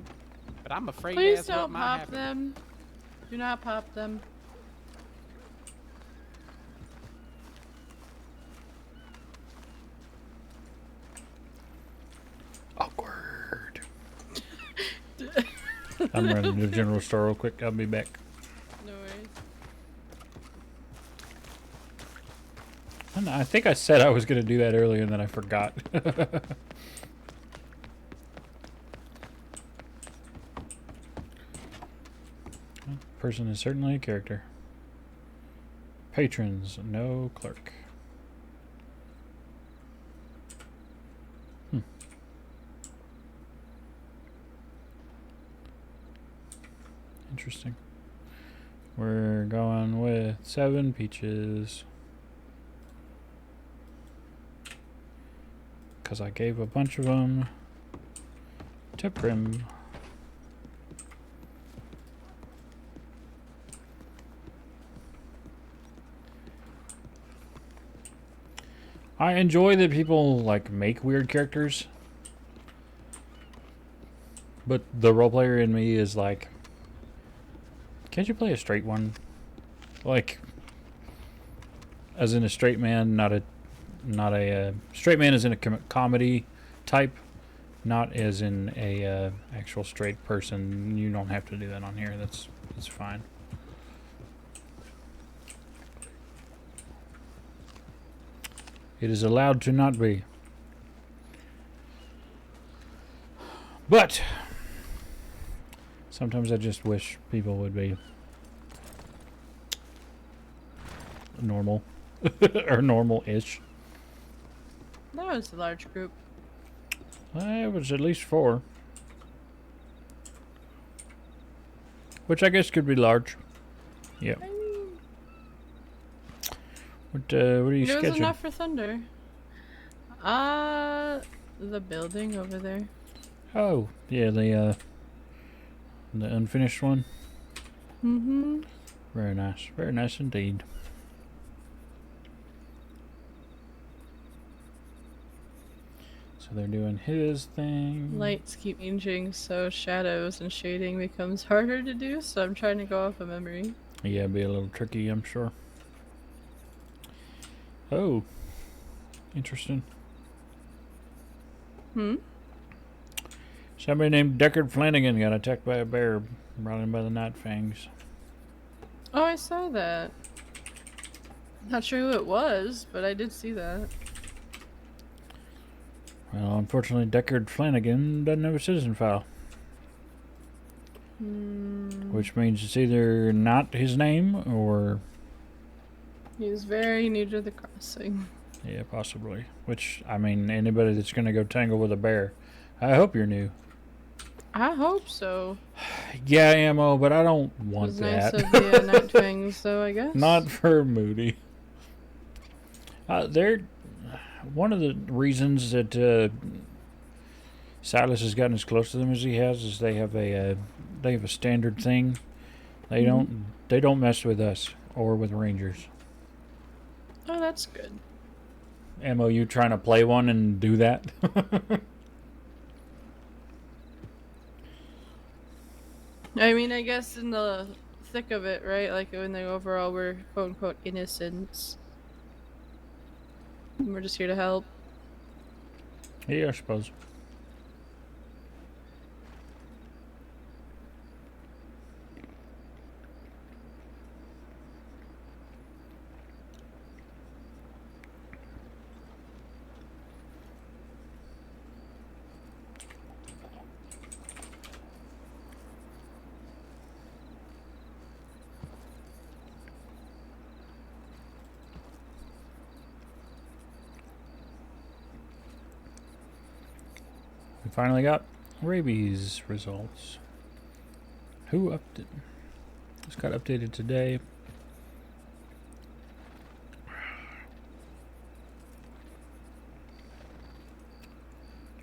but I'm afraid Please that's what don't might pop happen. them. Do not pop them. Awkward. I'm running to the general store real quick. I'll be back. No worries. I think I said I was going to do that earlier and then I forgot. Person is certainly a character. Patrons, no clerk. Interesting. We're going with 7 peaches. Because I gave a bunch of them to Prim. I enjoy that people like make weird characters. But the role player in me is like, can't you play a straight one? Like, as in a straight man, not a straight man as in a comedy type, not as in a actual straight person. You don't have to do that on here. That's fine. It is allowed to not be. But sometimes I just wish people would be normal or normal-ish. That was a large group. It was at least 4. Which I guess could be large. Yeah. What are you It was scheduling? enough for Thunder. The building over there. Oh, yeah, the unfinished one. Mm-hmm. Very nice indeed. So they're doing his thing. Lights keep changing, so shadows and shading becomes harder to do, so I'm trying to go off of memory. Yeah, it'd be a little tricky, I'm sure. Oh, interesting. Somebody named Deckard Flanagan got attacked by a bear brought in by the Night Fangs. Oh, I saw that. Not sure who it was, but I did see that. Well, unfortunately, Deckard Flanagan doesn't have a citizen file. Which means it's either not his name or... He's very new to the crossing. Yeah, possibly. Which, I mean, anybody that's going to go tangle with a bear, I hope you're new. I hope so. Yeah, ammo, but I don't want It's that. nice of the Night Fangs, though, I guess. Not for Moody. They're one of the reasons that Silas has gotten as close to them as he has is they have a standard thing. They don't mess with us or with Rangers. Oh, that's good. Ammo, you trying to play one and do that? I mean, I guess in the thick of it, right? Like when they overall were quote unquote innocents. We're just here to help. Yeah, I suppose. We finally got rabies results. Who updated? This got updated today.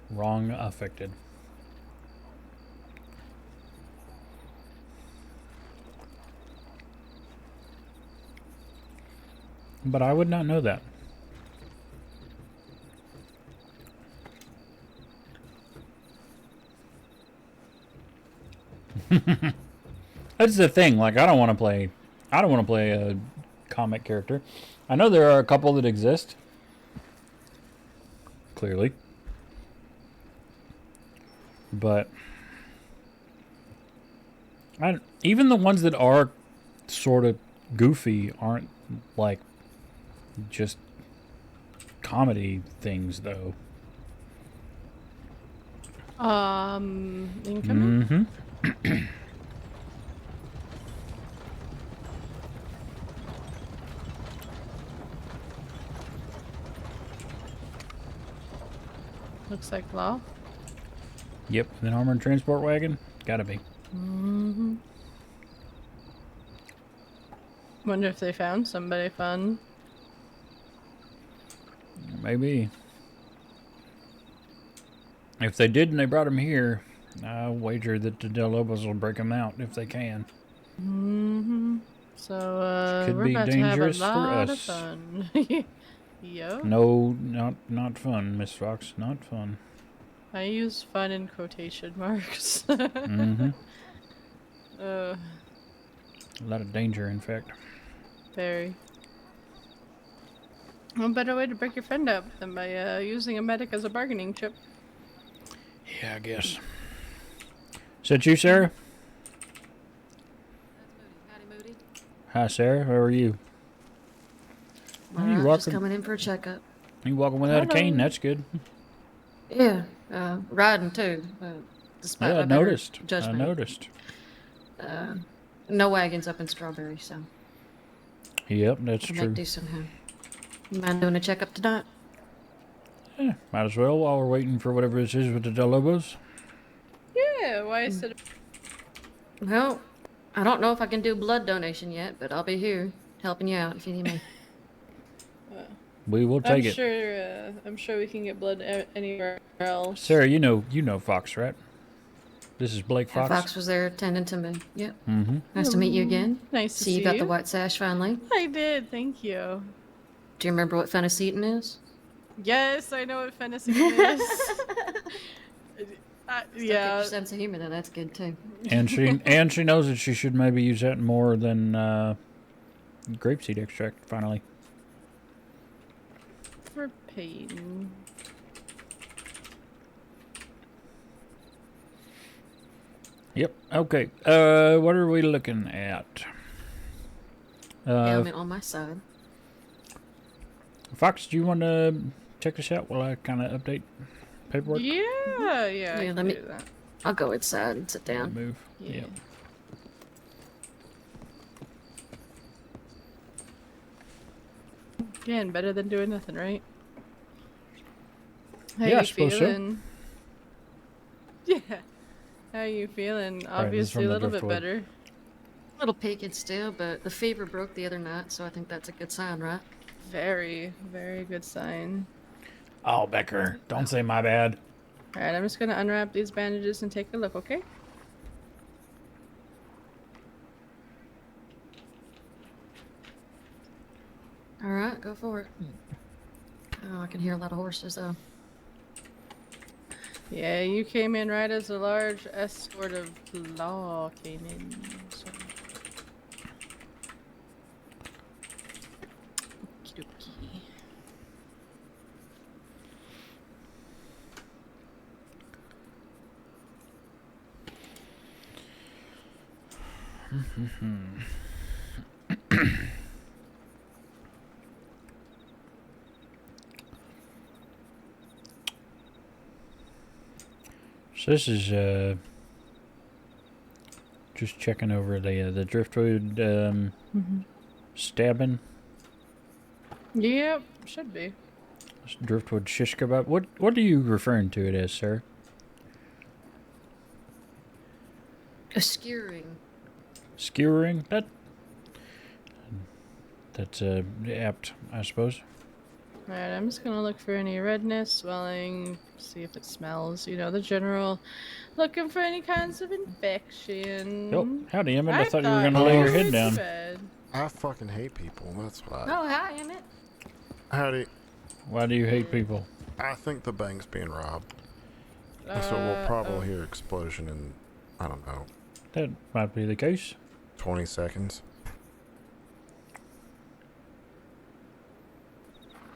Wrong affected. But I would not know that. That's the thing. Like, I don't want to play a comic character. I know there are a couple that exist. Clearly. But even the ones that are sort of goofy aren't like just comedy things, though. Incoming? Looks like law. Yep, an armored transport wagon. Gotta be. Mm-hmm. Wonder if they found somebody fun. Maybe. If they did and they brought him here, I wager that the Del Lobos will break him out if they can. Mm-hmm. So, Could we're be about to have a dangerous for lot of us. fun. Yo. No, not fun, Miss Fox. Not fun. I use fun in quotation marks. Mm-hmm. Uh, A lot of danger, in fact. very. What better way to break your friend up than by using a medic as a bargaining chip? Yeah, I guess. Is that you, Sarah? Howdy, Moody. Hi, Sarah. How are you? Are you Just walking? coming in for a checkup. You walking without a cane? That's good. Yeah, riding too. Despite Yeah, my I better noticed. judgment. I noticed. No wagons up in Strawberry, so Yep, that's I'll true. make do somehow. You mind doing a checkup tonight? Yeah, might as well while we're waiting for whatever this is with the Del Lobos. Yeah, why said Well, I don't know if I can do blood donation yet, but I'll be here helping you out if you need me. We will take it. I'm sure we can get blood anywhere else. Sarah, you know Fox, right? This is Blake Yeah, Fox. Fox was there attending to me. Yep. Mm-hmm. Nice to meet you again. Nice to see see you got the you. white sash finally. I did, thank you. Do you remember what phenacetin is? Yes, I know what phenacetin is. Yeah. Your sense of humor, though, that's good too. And she knows that she should maybe use that more than grapeseed extract. Finally. For pain. Yep. Okay. What are we looking at? Ailment on my side. Fox, do you want to check this out while I kind of update paperwork? Yeah, I can let me. do that. I'll go inside and sit down. Move. Yeah. Yep. Again, better than doing nothing, right? How Yeah, I you suppose so. feeling? Yeah. How you feeling? this is Obviously from a the little bit driftwood. better. A little peaked still, but the fever broke the other night, so I think that's a good sign, right? Very, very good sign. Oh, Becker, don't say my bad. Alright, I'm just gonna unwrap these bandages and take a look, okay? Alright, go for it. Oh, I can hear a lot of horses, though. Yeah, you came in right as a large escort of law came in. So. Okie dokie. So this is just checking over the driftwood stabbing. Yep, should be. Driftwood shish kebab. What are you referring to it as, sir? A skewering. Skewering? That's apt, I suppose. Alright, I'm just gonna look for any redness, swelling, see if it smells, you know, the general. Looking for any kinds of infection. Oh, howdy, Emmett. I thought you were thought gonna lay your you head were down. fed. I fucking hate people, that's why. Oh, hi, Emmett. Howdy. Why do you hate people? I think the bank's being robbed. So we'll probably hear explosion in, I don't know, That might be the case. 20 seconds.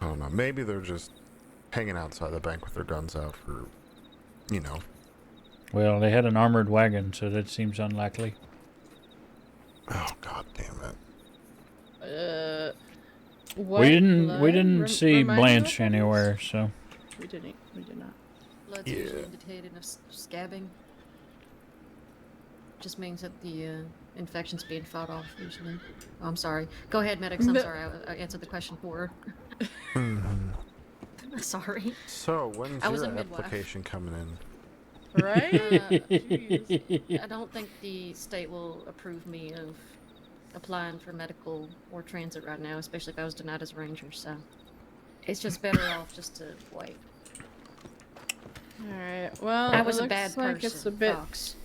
I don't know. Maybe they're just hanging outside the bank with their guns out for, you know. Well, they had an armored wagon, so that seems unlikely. Oh, god damn it. What we didn't blood? see Remind me Blanche what that is? anywhere, so We did not. Blood's usually indicated of scabbing. Just means that the infection's being fought off, usually. Oh, I'm sorry. Go ahead, medics. I'm No. sorry. I answered the question for her. Sorry. So, when's I was your a midwife. application coming in? Right? Jeez. I don't think the state will approve me of applying for medical or transit right now, especially if I was denied as a ranger, so it's just better off just to wait. Alright, well, I was it a looks bad like person, it's a bit... Fox.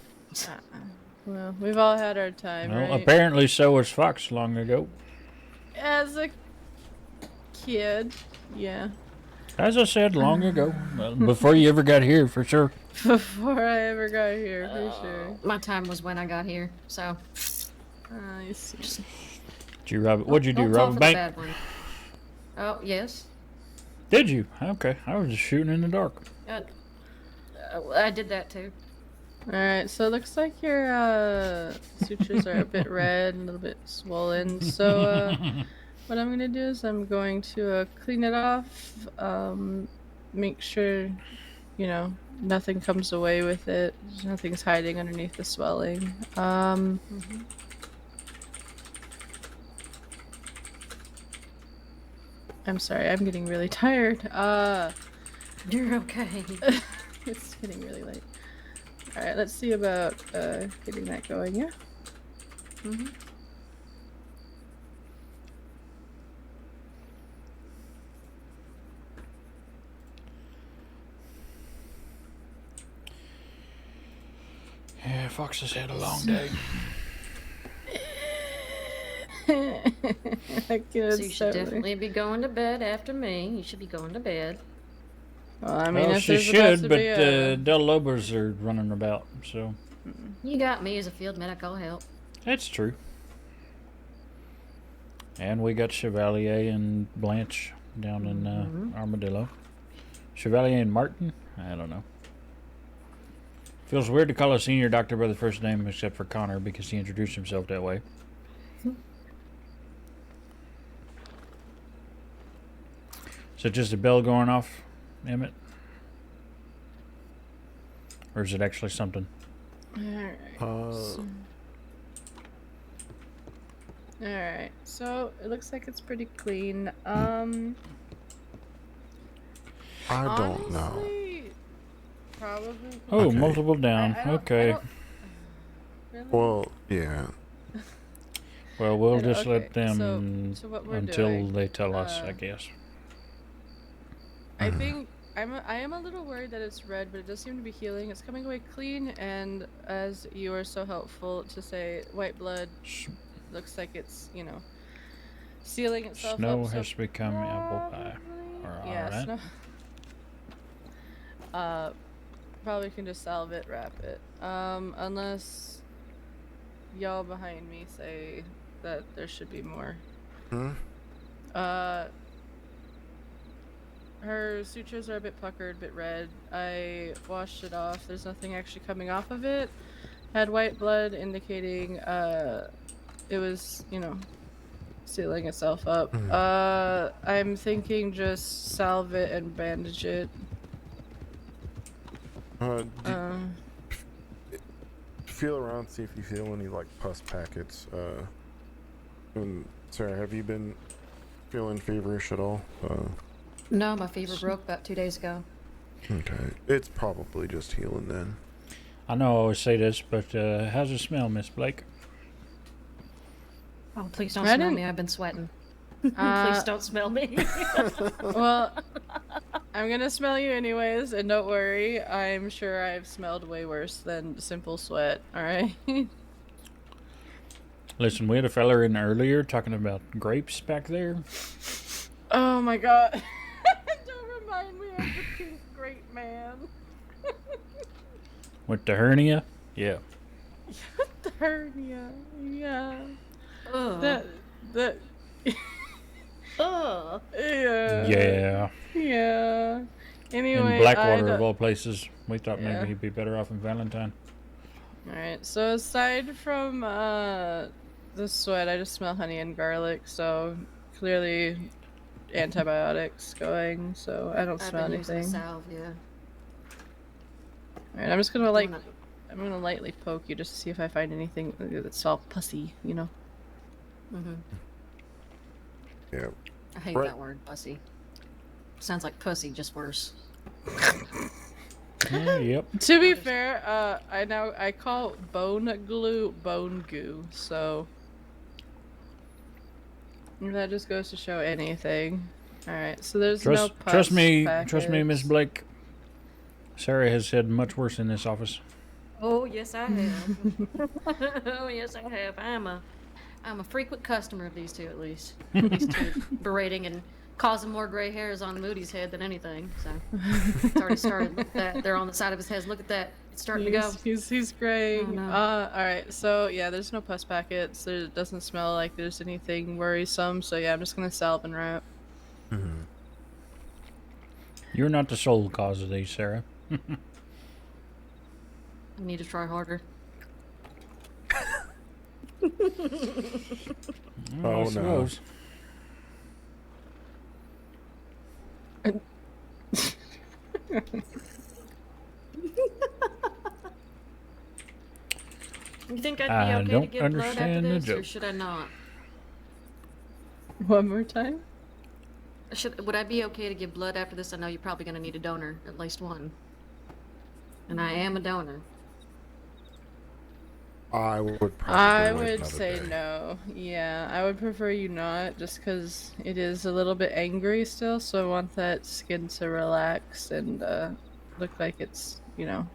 Well, we've all had our time, Well, right? apparently so was Fox long ago. As a kid, yeah. As I said long ago, well, before you ever got here, for sure. Before I ever got here, for sure. My time was when I got here, so. I see. Did you rob? What'd you do? Don't fall Rob a for the bank? bad one. Oh, yes. Did you? Okay, I was just shooting in the dark. I did that too. Alright, so it looks like your sutures are a bit red and a little bit swollen. So what I'm gonna do is I'm going to clean it off, make sure, you know, nothing comes away with it. Nothing's hiding underneath the swelling. I'm sorry, I'm getting really tired. You're okay. It's getting really late. Alright, let's see about getting that going, yeah? Yeah, Fox has had a long day. Good, So you should definitely be going to bed after me. You should be going to bed. Well, I mean, Well, if she there's about should, to but be a... Del Lobos are running about, so. You got me as a field medic. I'll help. That's true. And we got Chevalier and Blanche down in Armadillo. Chevalier and Martin? I don't know. Feels weird to call a senior doctor by the first name except for Connor because he introduced himself that way. Is it just a bell going off, Emmett? Or is it actually something? Alright, so it looks like it's pretty clean. I don't know. Honestly, probably. Oh, Okay. multiple down. Okay. Really? Well, yeah. Well, we'll And- just okay, let them so what we're until doing, they tell us, I guess. I think I am a little worried that it's red, but it does seem to be healing. It's coming away clean, and as you were so helpful to say, white blood looks like it's, you know, sealing itself Snow up. So has become apple pie. yeah, Alright. snow. Probably can just salve it, wrap it. Unless y'all behind me say that there should be more. Her sutures are a bit puckered, a bit red. I washed it off. There's nothing actually coming off of it. Had white blood indicating it was, you know, sealing itself up. I'm thinking just salve it and bandage it. Feel around, see if you feel any like pus packets. And Sarah, have you been feeling feverish at all? No, my fever broke about 2 days ago. Okay, it's probably just healing then. I know I always say this, but how's it smell, Miss Blake? Oh, please don't I smell didn't- me. I've been sweating. Please don't smell me. Well, I'm gonna smell you anyways, and don't worry. I'm sure I've smelled way worse than simple sweat. All right. Listen, we had a feller in earlier talking about grapes back there. Oh my god. Don't remind me of the pink grape man. With the hernia? Yeah. The hernia. Yeah. Ugh. That. Ugh. Yeah. Yeah. Yeah. Anyway, In Blackwater, of all places. We thought Yeah. maybe he'd be better off in Valentine. Alright, so aside from the sweat, I just smell honey and garlic, so clearly antibiotics going, so I don't I've smell been using anything. salve, yeah. Alright, I'm just gonna I'm gonna lightly poke you just to see if I find anything that's all pussy, you know? Mm-hmm. Yeah. I hate Right. that word, pussy. Sounds like pussy, just worse. Yep. To be fair, I call bone glue bone goo, so that just goes to show anything. All right, so there's no pus trust me, packets. Miss Blake. Sarah has said much worse in this office. Oh yes, I have. Oh yes, I have. I'm a frequent customer of these two, at least. These two berating and causing more gray hairs on Moody's head than anything. So it's already started. Look at that. They're on the side of his head. Look at that. It's starting to go. He's great. Oh, no. All right, so yeah, there's no pus packets. There doesn't smell like there's anything worrisome. So yeah, I'm just gonna salve and wrap. Mm-hmm. You're not the sole cause of these, Sarah. I need to try harder. Oh no. You think I'd be I okay to don't give blood after understand the this, or joke. should I not? One more time. Would I be okay to give blood after this? I know you're probably going to need a donor, at least one. And I am a donor. I would probably I wait would another say day. no. Yeah, I would prefer you not, just because it is a little bit angry still, so I want that skin to relax and look like it's, you know,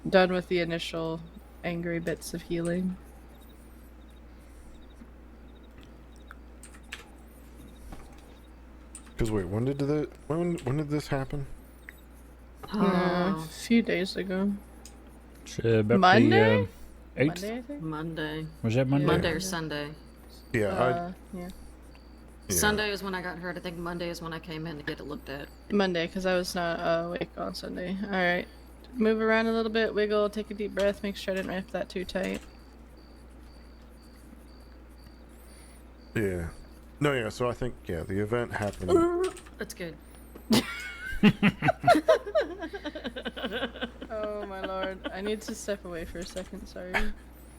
done with the initial angry bits of healing. Because wait, when did this happen? A few days ago. It's about Monday? the 8th. Monday, I think? Monday. Was that Monday? Monday or Sunday. Yeah, Yeah. Sunday is when I got hurt. I think Monday is when I came in to get it looked at. Monday, because I was not awake on Sunday. Alright. Move around a little bit, wiggle, take a deep breath, make sure I didn't wrap that too tight. yeah. No, yeah, so I think, yeah, the event happened. That's good. Oh my lord. I need to step away for a second, sorry.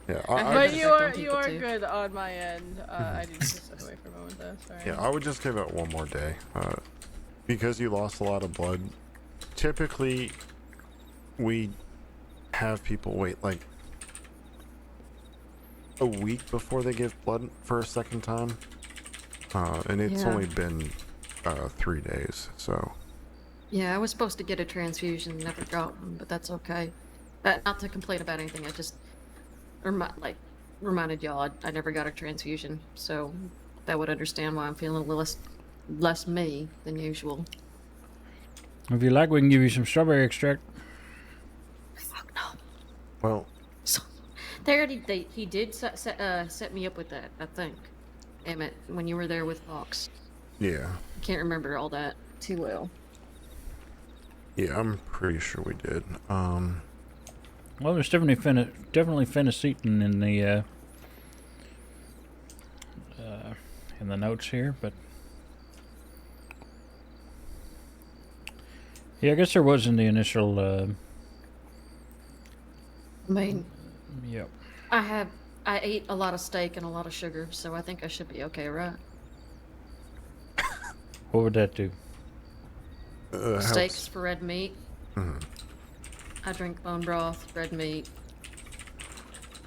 Yeah, But you are people too. good on my end. I need to step away for a moment though, sorry. Yeah, I would just give it one more day. Because you lost a lot of blood, typically we have people wait like a week before they give blood for a second time. And it's Yeah. only been 3 days, so. Yeah, I was supposed to get a transfusion, never got one, but that's okay. Not to complain about anything, I just reminded y'all I never got a transfusion, so that would understand why I'm feeling a little less me than usual. If you like, we can give you some strawberry extract. Fuck no. Well, He did set me up with that, I think. Emmett, when you were there with Fox. yeah. I can't remember all that too well. Yeah, I'm pretty sure we did. Well, there's definitely phenacetin in the notes here, but yeah, I guess there was in the initial. I mean, Yep. I ate a lot of steak and a lot of sugar, so I think I should be okay, right? What would that do? Steaks for red meat. Mm-hmm. I drink bone broth, red meat.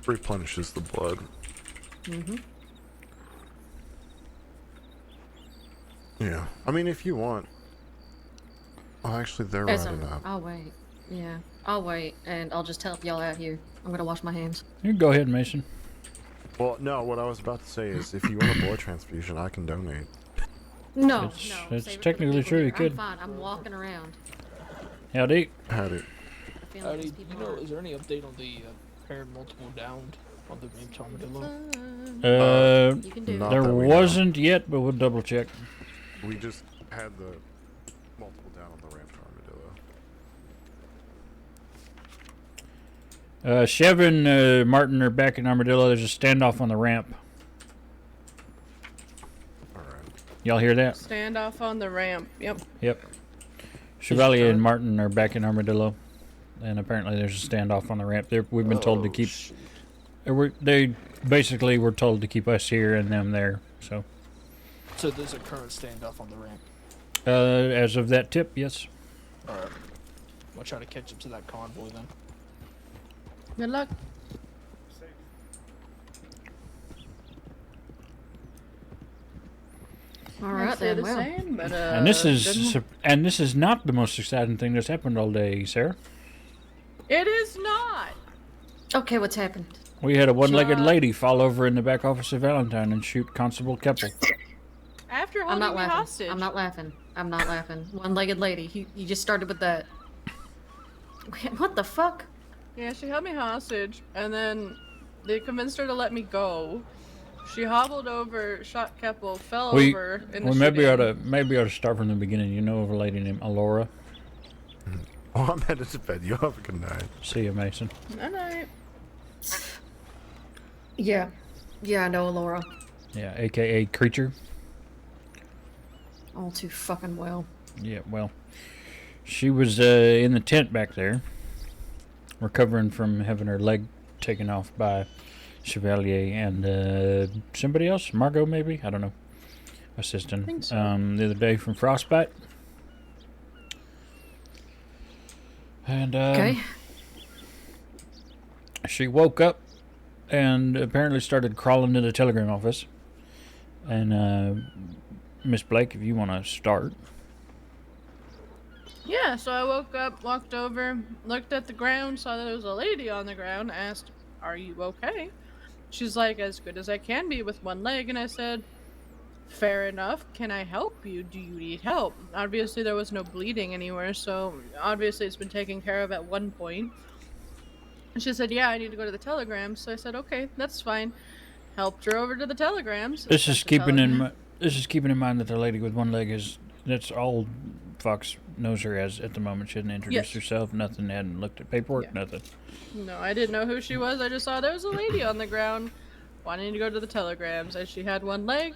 Replenishes the blood. Mm-hmm. Yeah. I mean, if you want. Oh, actually, they're rounding up. I'll wait. Yeah, I'll wait, and I'll just help y'all out here. I'm gonna wash my hands. You can go ahead, Mason. Well, no, what I was about to say is if you want a blood transfusion, I can donate. No, It's no. it's save it for the technically people true. here. You could. I'm fine. I'm walking around. Howdy. Had it. I feel like Howdy, these do people you know, are- is there any update on the apparent multiple downed on the Ramped Armadillo? You can do it. Not There that we know. wasn't yet, but we'll double check. We just had the multiple down on the ramped armadillo. Chev and Martin are back in Armadillo. There's a standoff on the ramp. Y'all hear that? Standoff on the ramp. Yep. Yep. Chevalier and Martin are back in Armadillo, and apparently there's a standoff on the ramp. We've been told to keep. They basically were told to keep us here and them there. So. So there's a current standoff on the ramp. As of that tip, yes. Alright. I'll try to catch up to that convoy then. Good luck. All right, I'd say then. the Well. same, but And this is not the most exciting thing that's happened all day, Sarah. it is not. Okay, what's happened? We had a one-legged lady fall over in the back office of Valentine and shoot Constable Keppel. After I'm holding not me laughing. hostage. I'm not laughing. I'm not laughing. One-legged lady. You just started with that. What the fuck? Yeah, she held me hostage, and then they convinced her to let me go. She hobbled over, shot Keppel, fell over in the we maybe shooting. ought to start from the beginning. You know of a lady named Alora? Oh, I'm headed to bed. You have a good night. See you, Mason. Night night. Yeah. Yeah, I know Laura. Yeah, a.k.a. Creature. All too fucking well. Yeah, well, she was in the tent back there, recovering from having her leg taken off by Chevalier and somebody else, Margot maybe, I don't know, assistant. I think so. The other day from frostbite. And Okay. she woke up and apparently started crawling to the telegram office. And Miss Blake, if you want to start. Yeah, so I woke up, walked over, looked at the ground, saw that there was a lady on the ground, asked, "Are you okay?" She's like, "As good as I can be with one leg," and I said, "Fair enough. Can I help you? Do you need help?" Obviously, there was no bleeding anywhere, so obviously it's been taken care of at one point. And she said, "Yeah, I need to go to the telegrams." So I said, "Okay, that's fine." Helped her over to the telegrams. This is keeping in mind that the lady with one leg that's all Fox knows her as at the moment. She hadn't introduced herself, nothing, hadn't looked at paperwork, nothing. No, I didn't know who she was. I just saw there was a lady on the ground wanting to go to the telegrams, as she had one leg.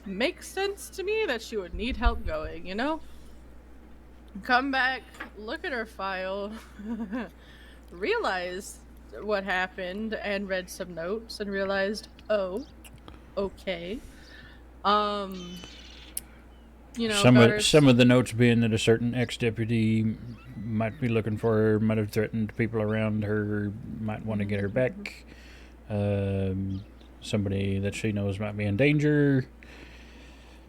Makes sense to me that she would need help going, you know? Come back, look at her file, realize what happened, and read some notes and realized, oh, okay. You know, Some of the notes being that a certain ex-deputy might be looking for her, might have threatened people around her, might want to get her back. Somebody that she knows might be in danger.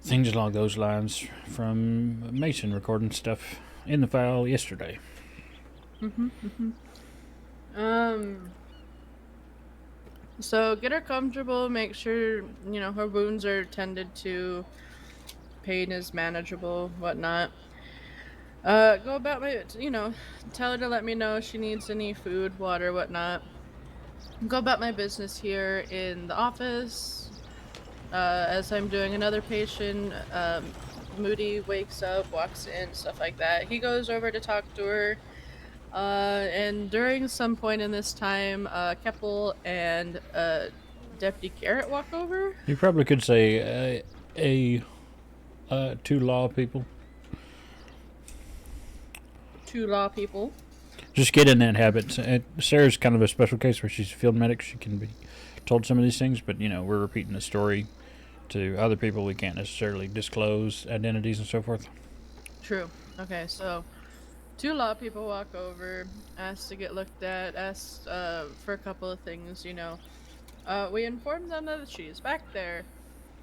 Things along those lines from Mason recording stuff in the file yesterday. So get her comfortable, make sure, you know, her wounds are tended to, pain is manageable, whatnot. Go about my, you know, tell her to let me know if she needs any food, water, whatnot. Go about my business here in the office. As I'm doing another patient, Moody wakes up, walks in, stuff like that. He goes over to talk to her. And during some point in this time, Keppel and Deputy Garrett walk over. You probably could say two law people. Two law people. Just get in that habit. Sarah's kind of a special case where she's a field medic. She can be told some of these things, but, you know, we're repeating the story to other people. We can't necessarily disclose identities and so forth. True. Okay, so two law people walk over, ask to get looked at, ask for a couple of things, you know. We inform them that she is back there,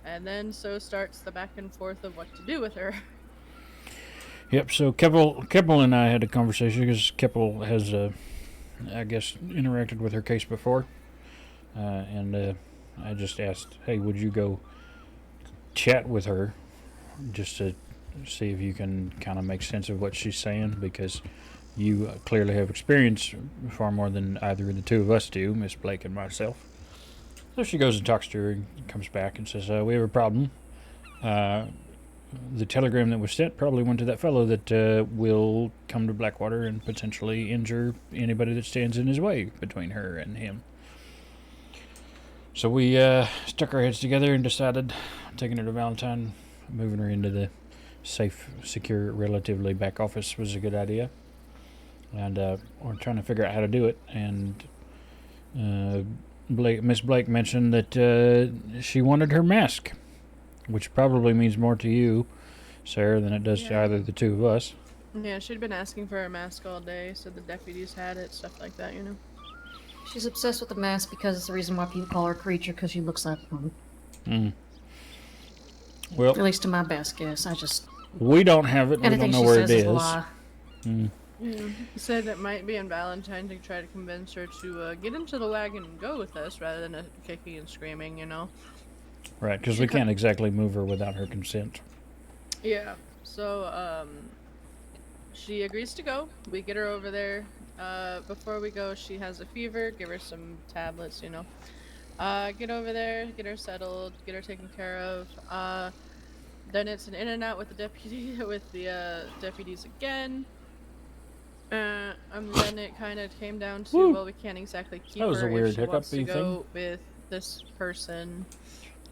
and then so starts the back and forth of what to do with her. Yep, so Keppel and I had a conversation because Keppel has, I guess, interacted with her case before. And I just asked, hey, would you go chat with her just to see if you can kind of make sense of what she's saying, because you clearly have experience far more than either of the two of us do, Miss Blake and myself. So she goes and talks to her and comes back and says, we have a problem. The telegram that was sent probably went to that fellow that will come to Blackwater and potentially injure anybody that stands in his way between her and him. So we stuck our heads together and decided taking her to Valentine, moving her into the safe, secure, relatively back office was a good idea. And we're trying to figure out how to do it. And Miss Blake mentioned that she wanted her mask, which probably means more to you, Sarah than it does to either the two of us. Yeah, she'd been asking for a mask all day, so the deputies had it, stuff like that, you know. She's obsessed with the mask because it's the reason why people call her creature, because she looks like one. Mm. Well, at least to my best guess. we don't have it. We don't know where it is. Mm. He said it might be in Valentine to try to convince her to get into the wagon and go with us rather than kicking and screaming, you know. Right, because we can't exactly move her without her consent. Yeah, so she agrees to go. We get her over there. Before we go, she has a fever. Give her some tablets, you know. Get over there, get her settled, get her taken care of. Then it's an in and out with the deputies again. And then it kind of came down to, well, we can't exactly keep That was her a weird if she wants to hiccup-y go thing. with this person.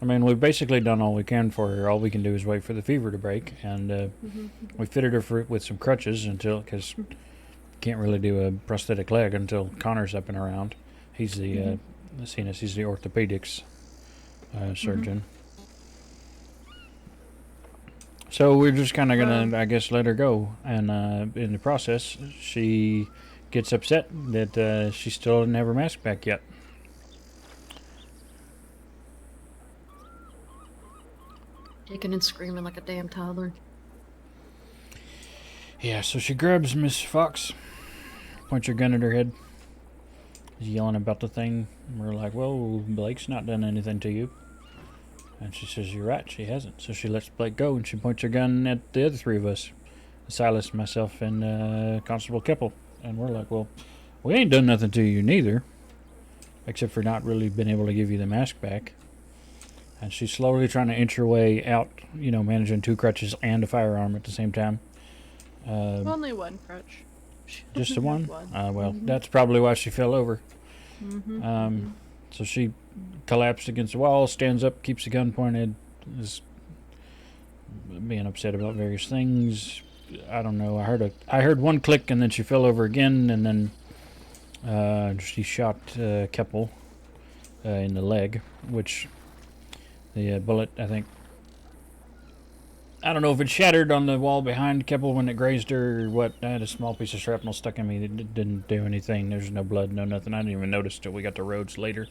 I mean, we've basically done all we can for her. All we can do is wait for the fever to break, and we fitted her with some crutches because can't really do a prosthetic leg until Connor's up and around. He's the he's the orthopedics surgeon. So we're just kind of gonna, I guess, let her go, and in the process, she gets upset that she still didn't have her mask back yet. Kicking and screaming like a damn toddler. Yeah, so she grabs Miss Fox, points her gun at her head, is yelling about the thing. And we're like, well, Blake's not done anything to you. And she says, you're right, she hasn't. So she lets Blake go, and she points her gun at the other three of us. Silas, myself, and Constable Keppel. And we're like, well, we ain't done nothing to you neither, except for not really being able to give you the mask back. And she's slowly trying to inch her way out, you know, managing 2 crutches and a firearm at the same time. Only one crutch. Just the one? One. Well, that's probably why she fell over. Mm-hmm. So she collapsed against the wall, stands up, keeps the gun pointed, is being upset about various things. I don't know. I heard one click, and then she fell over again, and then she shot Keppel in the leg, which the bullet, I think, I don't know if it shattered on the wall behind Keppel when it grazed her or what. I had a small piece of shrapnel stuck in me that didn't do anything. There's no blood, no nothing. I didn't even notice till we got to Rhodes later.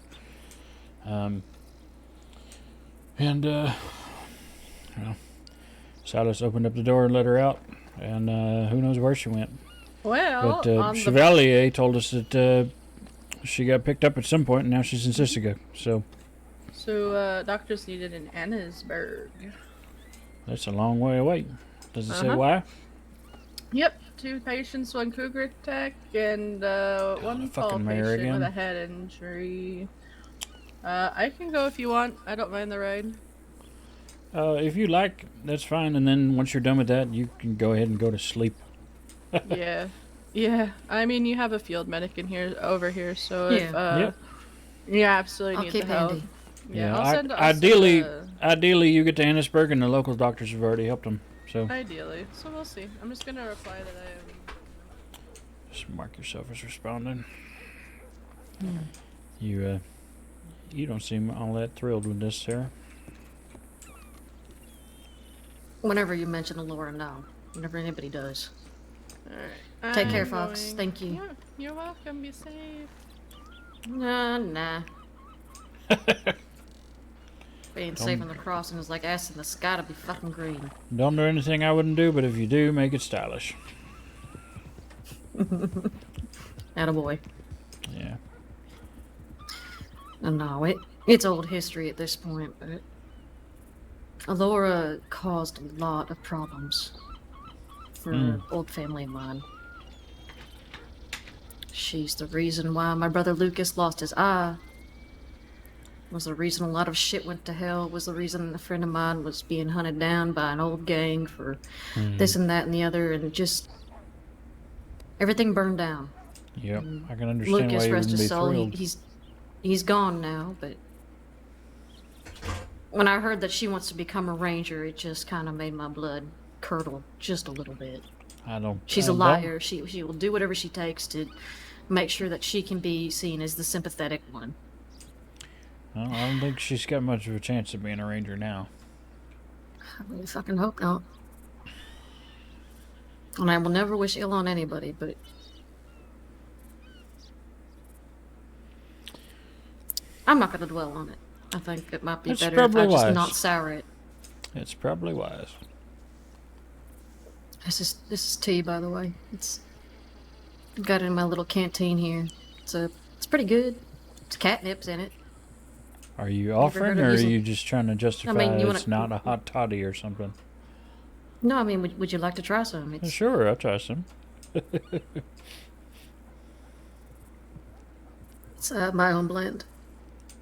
Silas opened up the door and let her out, and who knows where she went. Well, but Chevalier told us that she got picked up at some point, and now she's in Sissiga. So doctors needed in Annesburg. That's a long way away. Does it say why? Yep, 2 patients, 1 cougar attack, and 1 tall patient with a head injury. I can go if you want. I don't mind the ride. If you like, that's fine. And then once you're done with that, you can go ahead and go to sleep. Yeah. I mean, you have a field medic over here, so if you absolutely need the help. Handy. Yeah, ideally, you get to Annesburg, and the local doctors have already helped them. So ideally, so we'll see. I'm just gonna reply that I am. Just mark yourself as responding. You don't seem all that thrilled with this, Sarah. Whenever you mention Laura, no. Whenever anybody does. Alright. Take care, Fox. Thank you. Yeah, you're welcome. Be safe. Nah. Being safe on the crossing is like asking the sky to be fucking green. Don't do anything I wouldn't do, but if you do, make it stylish. Attaboy. Yeah. No, it's old history at this point, but Laura caused a lot of problems for an old family of mine. She's the reason why my brother Lucas lost his eye. Was the reason a lot of shit went to hell. Was the reason a friend of mine was being hunted down by an old gang for this and that and the other, and just everything burned down. Yep, I can understand Lucas, why you rest wouldn't be his soul, thrilled. he's gone now, but when I heard that she wants to become a ranger, it just kind of made my blood curdle just a little bit. She's a liar. She will do whatever she takes to make sure that she can be seen as the sympathetic one. Well, I don't think she's got much of a chance of being a ranger now. I really fucking hope not. And I will never wish ill on anybody, but I'm not going to dwell on it. I think it might be That's better if I probably just wise. not sour it. It's probably wise. This is tea, by the way. I've got it in my little canteen here. It's pretty good. It's catnip's in it. Are you ever offering, heard of or are using- you just trying to justify you it's wanna- not a hot toddy or something? No, I mean, would you like to try some? It's, Sure, I'll try some. it's my own blend.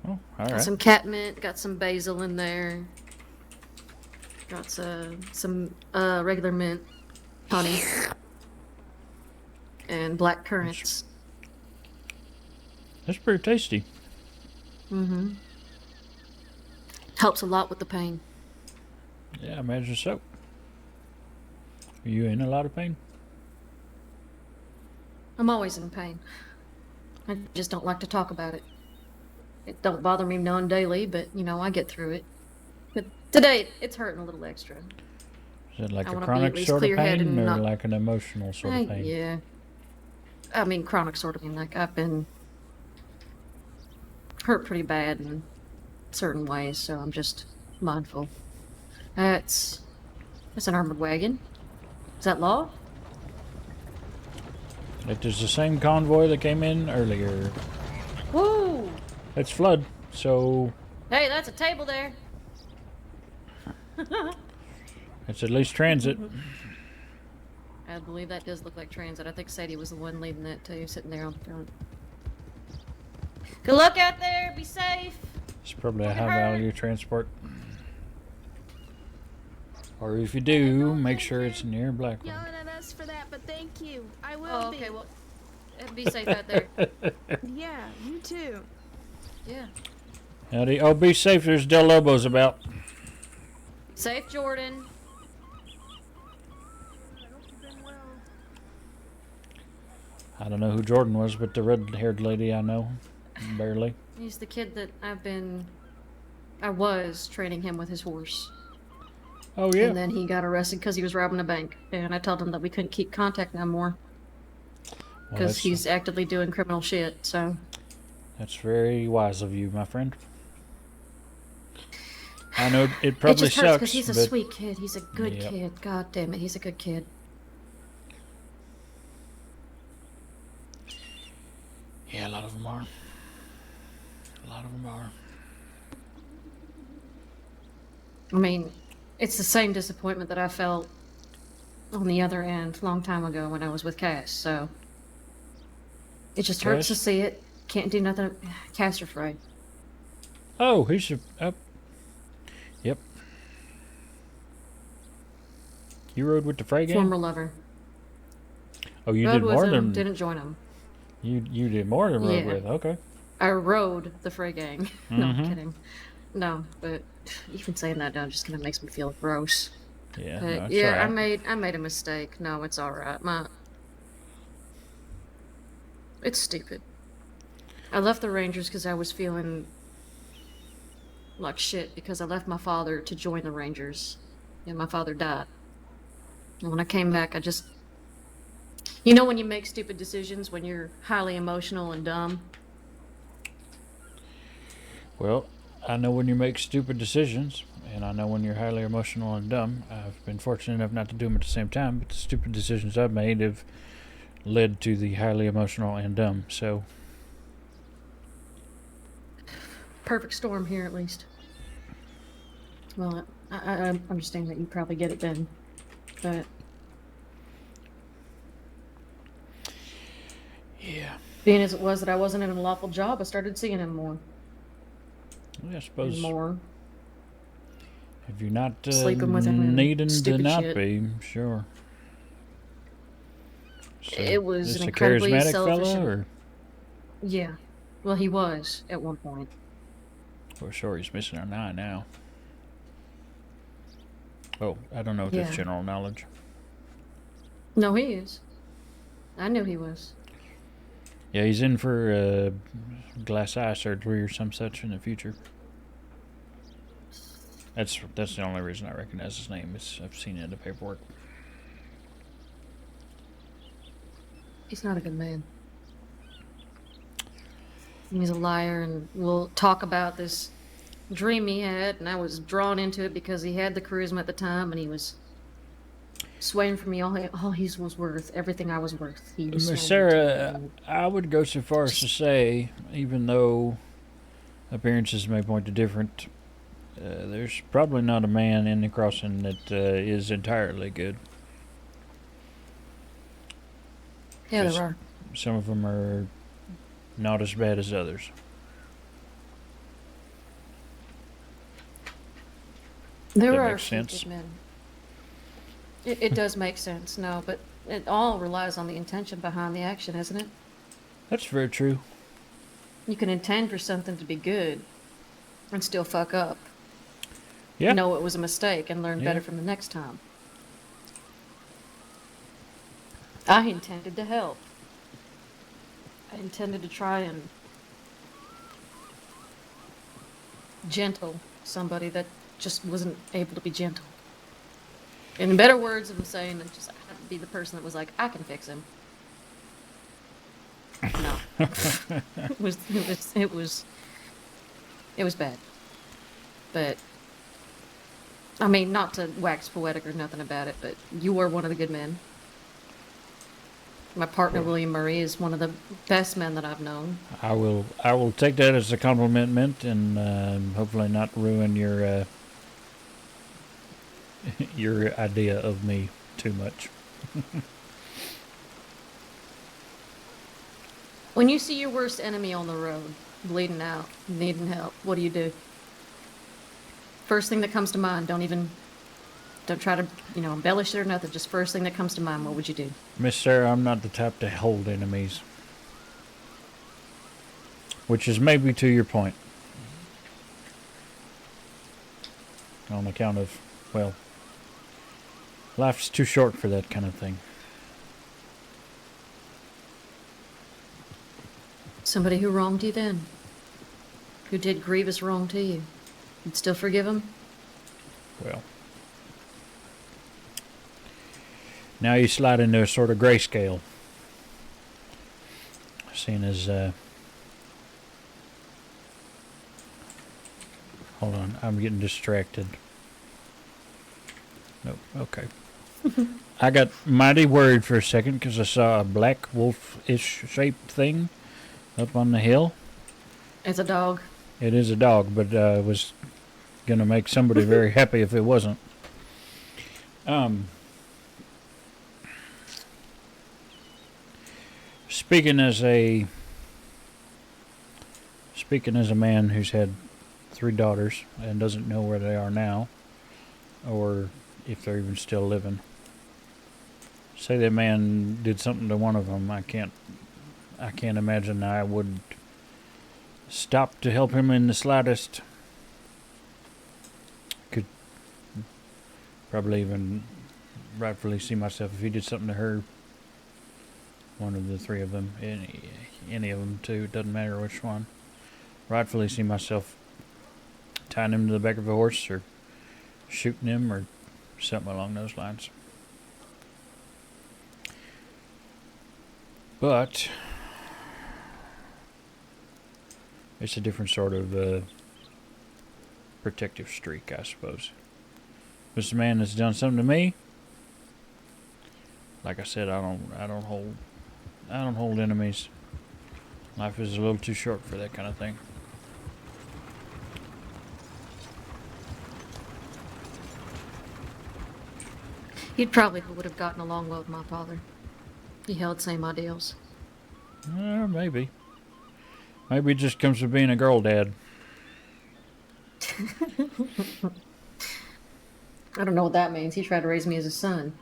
Oh, all Got right. some catmint, got some basil in there. Got some regular mint, honey, and black currants. That's pretty tasty. Mm-hmm. Helps a lot with the pain. Yeah, I imagine so. Are you in a lot of pain? I'm always in pain. I just don't like to talk about it. It don't bother me none daily, but you know, I get through it. But today, it's hurting a little extra. Is it like I a wanna be at chronic least sort of clear-headed pain, and or not- like an emotional sort of pain? Yeah. I mean, chronic sort of pain. Like, I've been hurt pretty bad in certain ways, so I'm just mindful. That's an armored wagon. Is that law? It is the same convoy that came in earlier. Woo! It's flood, so Hey, that's a table there. it's at least transit. I believe that does look like transit. I think Sadie was the one leading that too, sitting there on the front. Good luck out there. Be safe. It's probably a high value transport. Or if you do, make sure it's near Blackwood. Yelling at us for that, but thank you. I will Oh, be. okay. Well, be safe out there. Yeah, you too. Yeah. Howdy. Oh, be safe. There's Del Lobos about. Safe, Jordan. I don't know who Jordan was, but the red-haired lady I know. Barely. He's the kid that I was training him with his horse. Oh, yeah. And then he got arrested because he was robbing a bank. And I told him that we couldn't keep contact no more. Because that's- he's actively doing criminal shit, so. That's very wise of you, my friend. I know it probably it just hurts sucks, because he's a but sweet kid. He's a good Yep. kid. God damn it, he's a good kid. yeah, a lot of them are. A lot of them are. I mean, it's the same disappointment that I felt on the other end a long time ago when I was with Cass, so. It just hurts to Cass? see it. Can't do nothing. Cass or Frey. Oh, he's up. Yep. You rode with the Frey gang? Former lover. Oh, you Rode did with more him, than didn't join him. you did more than rode Yeah. with. Okay. I rode the Frey gang. No, I'm Mhm. kidding. No, but even saying that now just kind of makes me feel gross. Yeah. But No, it's yeah, all right. I made a mistake. No, it's all right. It's stupid. I left the Rangers because I was feeling like shit because I left my father to join the Rangers, and my father died. And when I came back, I just, you know, when you make stupid decisions when you're highly emotional and dumb. Well, I know when you make stupid decisions, and I know when you're highly emotional and dumb. I've been fortunate enough not to do them at the same time, but the stupid decisions I've made have led to the highly emotional and dumb. So, Perfect storm here, at least. Well, I understand that you probably get it then, but yeah. being as it was that I wasn't in a lawful job, I started seeing him more. I suppose. And more. If you're not Sleeping with him and needing to stupid not shit. be, sure. So, It was this an a incredibly charismatic selfish. fella, or Yeah. Well, he was at one point. for sure he's missing an eye now. Oh, I don't know if that's Yeah. general knowledge. No, he is. I knew he was. Yeah, he's in for glass eye surgery or some such in the future. That's the only reason I recognize his name. I've seen it in the paperwork. He's not a good man. He's a liar, and we'll talk about this dream he had, and I was drawn into it because he had the charisma at the time, and he was swaying for me all he was worth, everything I was worth. He was Miss swaying into Sarah, it. I would go so far as to say, even though appearances may point to different, there's probably not a man in the crossing that is entirely good. Yeah, there are. Some of them are not as bad as others. There That are a makes few sense. good men. It does make sense, no, but it all relies on the intention behind the action, isn't it? That's very true. You can intend for something to be good and still fuck up. Yeah. Know it was a mistake and learn Yeah. better from the next time. I intended to help. I intended to try and gentle somebody that just wasn't able to be gentle. In better words, I'm saying that just I had to be the person that was like, I can fix him. No. it was bad. But I mean, not to wax poetic or nothing about it, but you were one of the good men. My partner William Murray is one of the best men that I've known. I will take that as a compliment and hopefully not ruin your your idea of me too much. When you see your worst enemy on the road, bleeding out, needing help, what do? First thing that comes to mind, don't try to, embellish it or nothing, just first thing that comes to mind, what would you do? Miss Sarah, I'm not the type to hold enemies. Which is maybe to your point. On account of, well, life's too short for that kind of thing. Somebody who wronged you then, who did grievous wrong to you, you'd still forgive him? Well, now you slide into a sort of grayscale. Seeing as, hold on, I'm getting distracted. Nope, okay. I got mighty worried for a second because I saw a black wolf-ish shaped thing up on the hill. It's a dog. It is a dog, but was going to make somebody very happy if it wasn't. Speaking as a man who's had 3 daughters and doesn't know where they are now, or if they're even still living. Say that man did something to one of them, I can't imagine I would stop to help him in the slightest. Could probably even rightfully see myself if he did something to her. One of the 3 of them, any of them too, doesn't matter which one. Rightfully see myself tying him to the back of a horse or shooting him or something along those lines. But it's a different sort of protective streak, I suppose. This man has done something to me. Like I said, I don't hold enemies. Life is a little too short for that kind of thing. You probably would have gotten along well with my father. He held same ideals. Maybe. Maybe it just comes from being a girl dad. I don't know what that means. He tried to raise me as a son.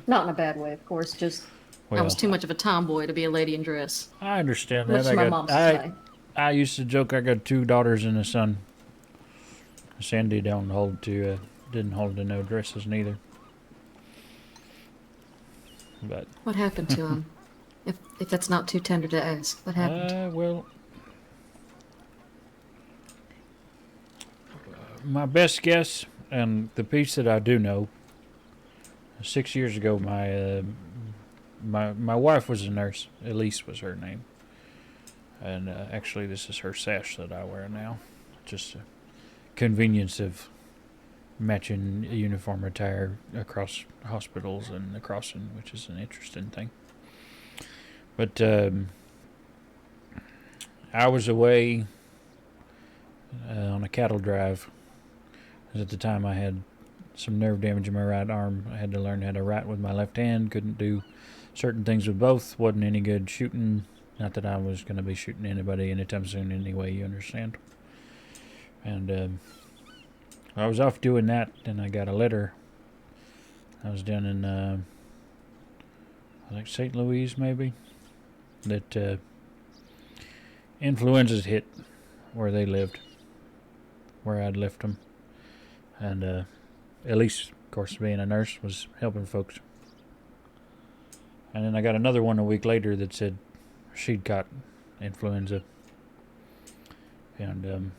Not in a bad way, of course, just I was Well, too much of a tomboy to be a lady in dress. I understand Which that. my mom said. I used to joke I got 2 daughters and a son. Sandy didn't hold to no dresses neither. But What happened to him? If that's not too tender to ask, what happened? Well, my best guess, and the piece that I do know, 6 years ago, my wife was a nurse. Elise was her name. And actually, this is her sash that I wear now. Just a convenience of matching uniform attire across hospitals and the crossing, which is an interesting thing. But I was away on a cattle drive. At the time, I had some nerve damage in my right arm. I had to learn how to write with my left hand. Couldn't do certain things with both. Wasn't any good shooting. Not that I was going to be shooting anybody anytime soon anyway, you understand. And I was off doing that, and I got a letter. I was down in, I think St. Louis, maybe, that influenza's hit where they lived, where I'd left them. And Elise, of course, being a nurse, was helping folks. And then I got another one a week later that said she'd caught influenza. And,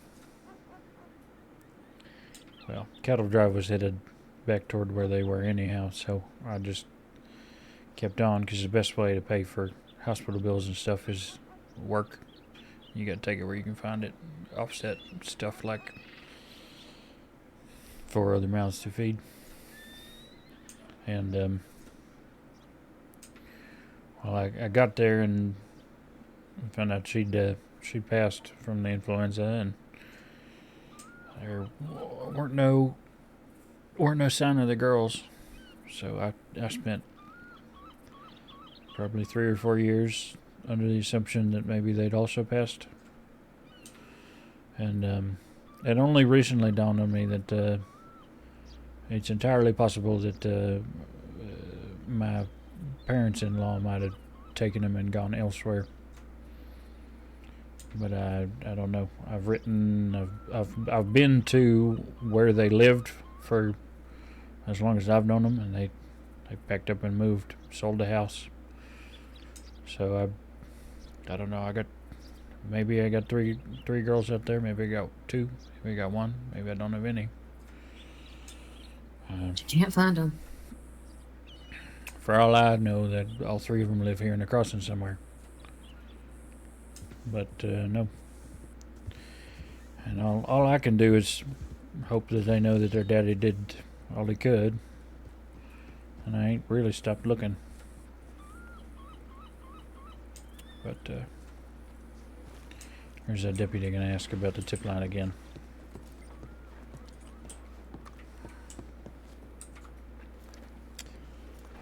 well, cattle drive was headed back toward where they were anyhow, so I just kept on, because the best way to pay for hospital bills and stuff is work. You got to take it where you can find it. Offset stuff like 4 other mouths to feed. And well, I got there and found out she'd passed from the influenza, and there weren't no sign of the girls. So I spent probably 3 or 4 years under the assumption that maybe they'd also passed. And it only recently dawned on me that it's entirely possible that my parents-in-law might have taken them and gone elsewhere. But I don't know. I've been to where they lived for as long as I've known them, and they packed up and moved, sold the house. So I don't know. Maybe I got three girls out there. Maybe I got 2. Maybe I got 1. Maybe I don't have any. Can't find them. For all I know, that all 3 of them live here in the crossing somewhere. But no. And all I can do is hope that they know that their daddy did all he could. And I ain't really stopped looking. But there's that deputy gonna ask about the tip line again.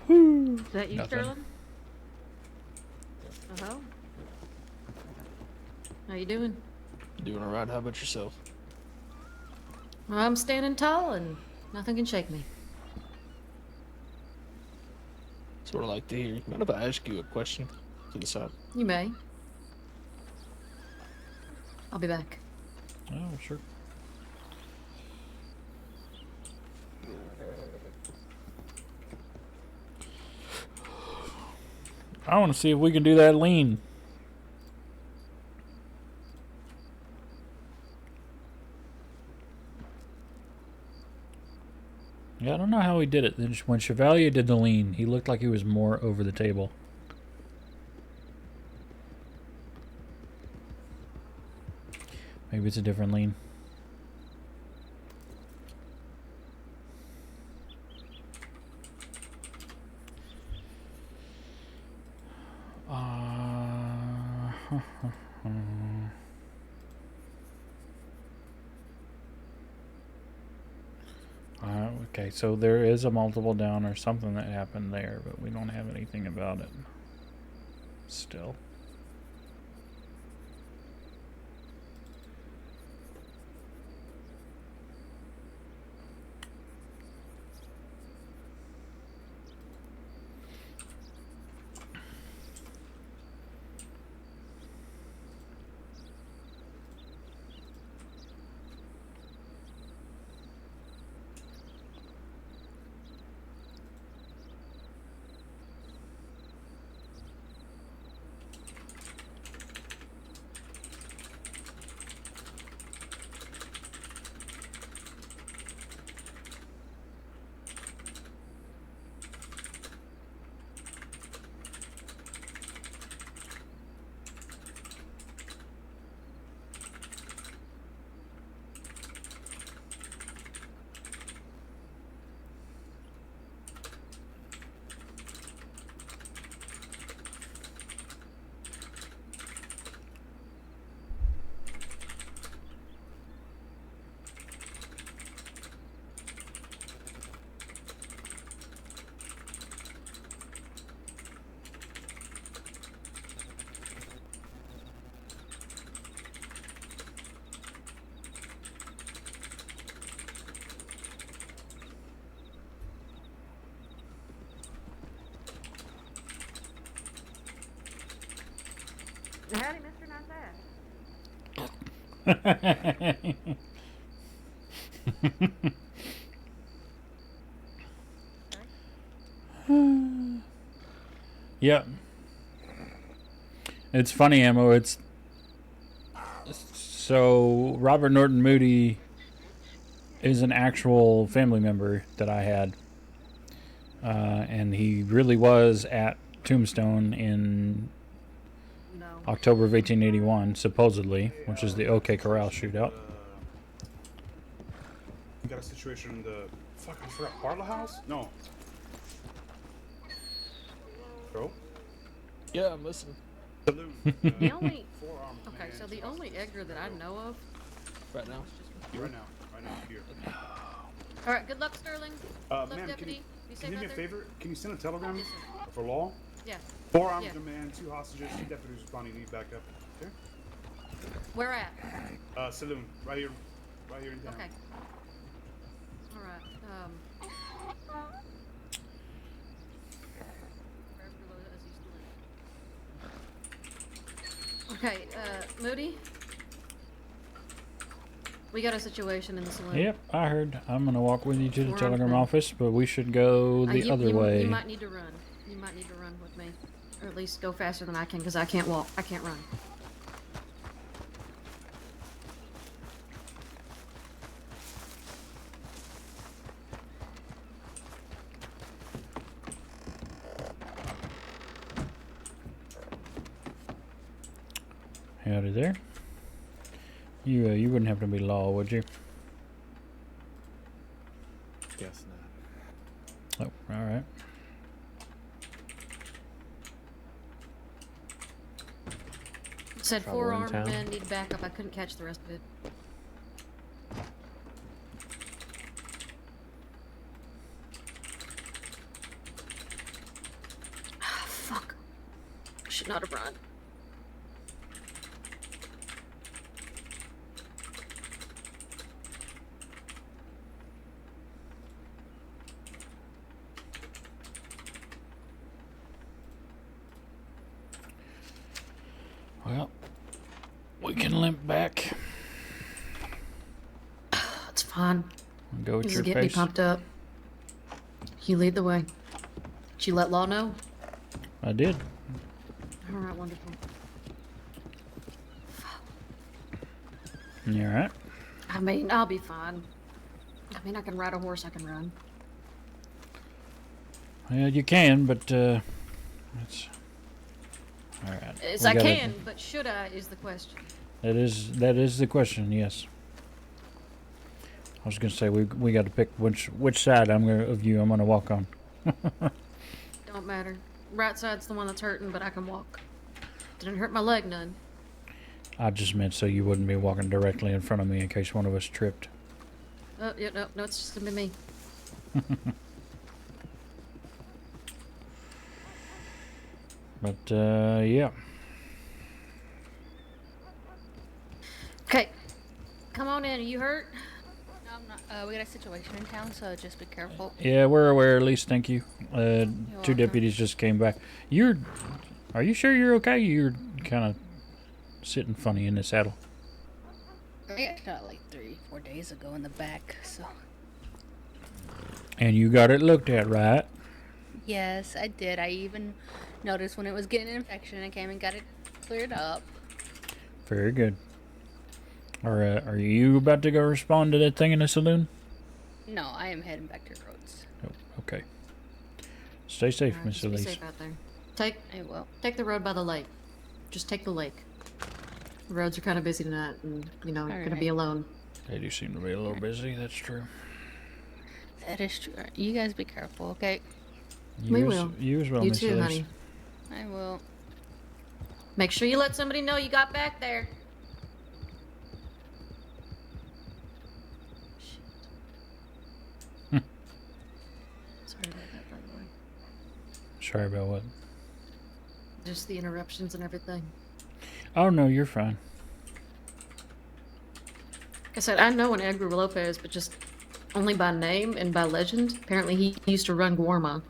Is that you, Nothing. Sterling? Uh-huh. How you doing? Doing alright, how about yourself? Well, I'm standing tall and nothing can shake me. That's what I like to hear. Mind if I ask you a question to the side? You may. I'll be back. Oh, sure. I want to see if we can do that lean. Yeah, I don't know how he did it. When Chevalier did the lean, he looked like he was more over the table. Maybe it's a different lean. Okay, so there is a multiple down or something that happened there, but we don't have anything about it still. Howdy, Mr. Nice Yeah. It's funny, Ammo. It's so Robert Norton Moody is an actual family member that I had, and he really was at Tombstone in October of 1881, supposedly, which is the OK Corral shootout. You got a situation in the fucking Barlow House? No. Bro? Yeah, I'm listening. The only okay, so the only Edgar that I know of right now. Right now, here. All right, good luck, Sterling. Good luck, Ma'am, Deputy. Be safe can you do me a out there. favor? Can you send a telegram for law? Yeah. 4 armed Yeah. man, 2 hostages, 2 deputies responding, need backup. Okay? Where at? Saloon, right here in town. Okay. All right. Okay, Moody. We got a situation in the saloon. Yep, I heard. I'm gonna walk with you to the We're telegram open. office, but we should go the other way. You might need to run. You might need to run with me, or at least go faster than I can, because I can't walk. I can't run. Howdy there. You wouldn't happen to be law, would you? Guess not. Oh, all right. It said Trouble 4 in armed town. men need backup. I couldn't catch the rest of it. Ah, fuck. Should not have run. Well, we can limp back. It's fine. Go with This your is get me pace. pumped up. You lead the way. Did you let Law know? I did. All right, wonderful. You all right? I mean, I'll be fine. I mean, I can ride a horse, I can run. Well, you can, but it's all right. Yes, We I gotta- can, but should I is the question. That is the question. Yes. I was gonna say we got to pick which side of you I'm gonna walk on. Don't matter. Right side's the one that's hurting, but I can walk. Didn't hurt my leg none. I just meant so you wouldn't be walking directly in front of me in case one of us tripped. Oh, yeah, no, it's just gonna be me. But yeah. Okay, come on in. Are you hurt? No, I'm not. We got a situation in town, so just be careful. Yeah, we're aware. At least, thank you. 2 deputies just came back. Are you sure you're okay? You're kind of sitting funny in the saddle. I got shot like 3-4 days ago in the back, so. And you got it looked at, right? Yes, I did. I even noticed when it was getting an infection. I came and got it cleared up. Very good. Are you about to go respond to that thing in the saloon? No, I am heading back to Rhodes. Oh, okay. Stay safe, Alright, Miss just be Elise. safe out there. Take I will. Take the road by the lake. Just take the lake. The roads are kind of busy tonight, and you're gonna be alone. They do seem to be a little busy. That's true. That is true. You guys be careful, okay? We You will. You as well, You Miss too, Elise. honey. I will. Make sure you let somebody know you got back there. Hmm. Sorry about that, by the way. Sorry about what? Just the interruptions and everything. Oh no, you're fine. Like I said, I know an Edgar Lopez, but just only by name and by legend. Apparently, he used to run Guarma.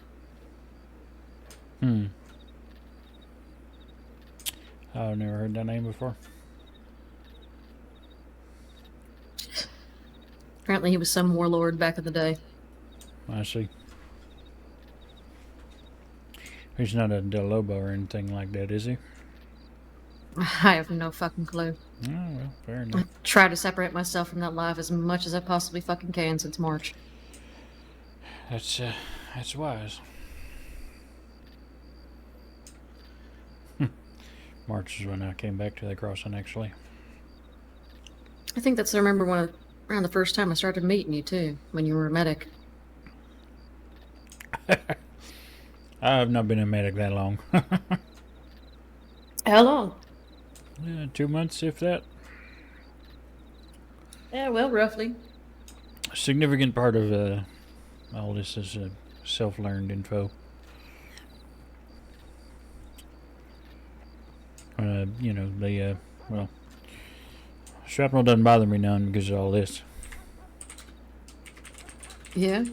I've never heard that name before. Apparently he was some warlord back in the day. I see. He's not a Del Lobo or anything like that, is he? I have no fucking clue. Oh, well, fair I enough. try to separate myself from that life as much as I possibly fucking can since March. That's wise. March is when I came back to the crossing, actually. I think that's, I remember when around the first time I started meeting you too, when you were a medic. I've not been a medic that long. How long? 2 months, if that. Yeah, well, roughly. A significant part of all this is self-learned info. You know, well, shrapnel doesn't bother me none because of all this. Yeah.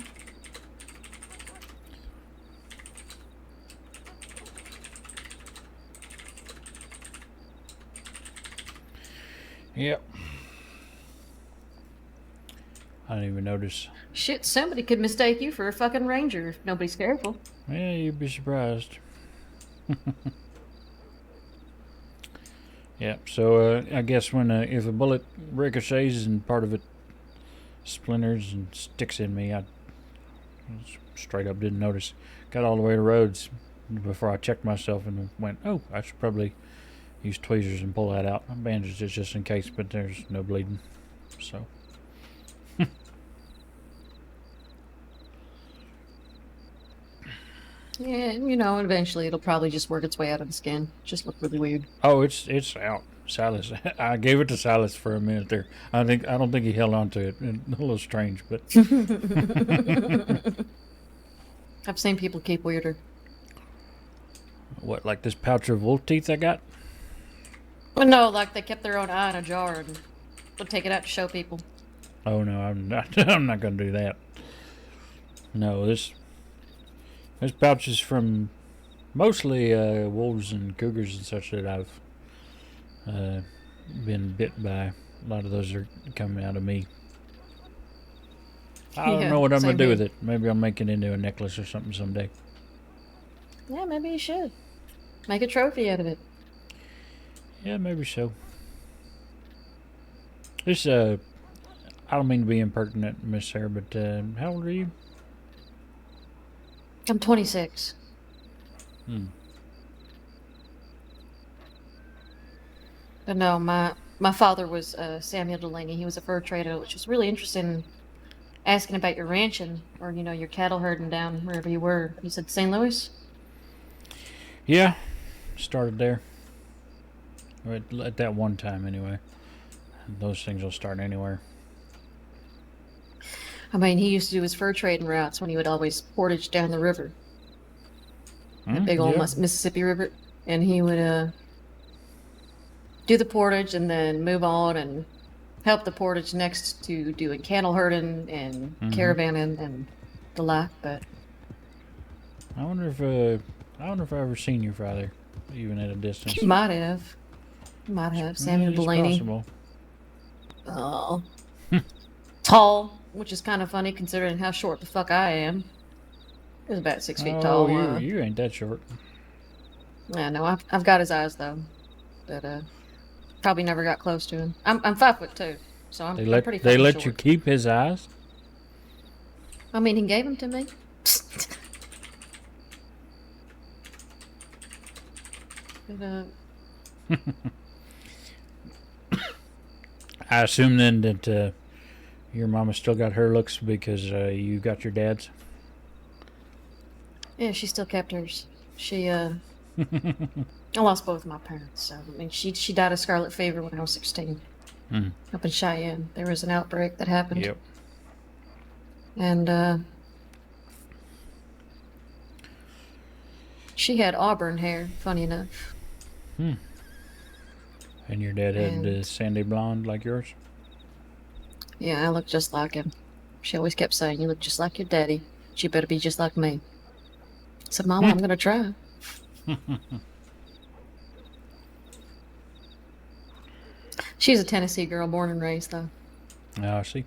Yep. I didn't even notice. Shit, somebody could mistake you for a fucking ranger if nobody's careful. Yeah, you'd be surprised. Yep. So I guess when if a bullet ricochets and part of it splinters and sticks in me, I straight up didn't notice. Got all the way to Rhodes before I checked myself and went, oh, I should probably use tweezers and pull that out. I bandaged it just in case, but there's no bleeding. So. Yeah, you know, eventually it'll probably just work its way out of the skin. Just look really weird. Oh, it's out. Silas, I gave it to Silas for a minute there. I don't think he held on to it. A little strange, but I've seen people keep weirder. What, like this pouch of wolf teeth I got? Well, no, like they kept their own eye in a jar and would take it out to show people. Oh no, I'm not. I'm not gonna do that. No, this pouch is from mostly wolves and cougars and such that I've been bit by. A lot of those are coming out of me. I don't know what I'm gonna do with it. Maybe I'll make it into a necklace or something someday. Yeah, maybe you should. Make a trophy out of it. Yeah, maybe so. This I don't mean to be impertinent, Miss Sarah, but how old are you? I'm 26. But no, my father was Samuel Delaney. He was a fur trader, which was really interesting. In asking about your ranching, or you know, your cattle herding down wherever you were. You said St. Louis? Yeah, started there. At that one time, anyway. Those things will start anywhere. I mean, he used to do his fur trading routes when he would always portage down the river. The big old Mississippi River. And he would do the portage and then move on and help the portage next to doing cattle herding and caravanning and the like, but I wonder if I ever seen your father, even at a distance. you might have. You might have. Samuel Delaney. Possible. Oh. Tall, which is kind of funny considering how short the fuck I am. He was about 6 feet tall. You ain't that short. Yeah, no, I've got his eyes though, but probably never got close to him. I'm 5'2", so I'm pretty fucking They let short. you keep his eyes? I mean, he gave them to me. But, I assume then that your mama still got her looks because you got your dad's. yeah, she still kept hers. She I lost both of my parents, so I mean, she died of scarlet fever when I was 16. Up in Cheyenne, there was an outbreak that happened. Yep. And she had auburn hair, funny enough. And your dad had sandy blonde like yours? Yeah, I look just like him. She always kept saying, "You look just like your daddy. But you better be just like me." I said, "Mama, I'm gonna try." She's a Tennessee girl, born and raised, though. Oh, I see.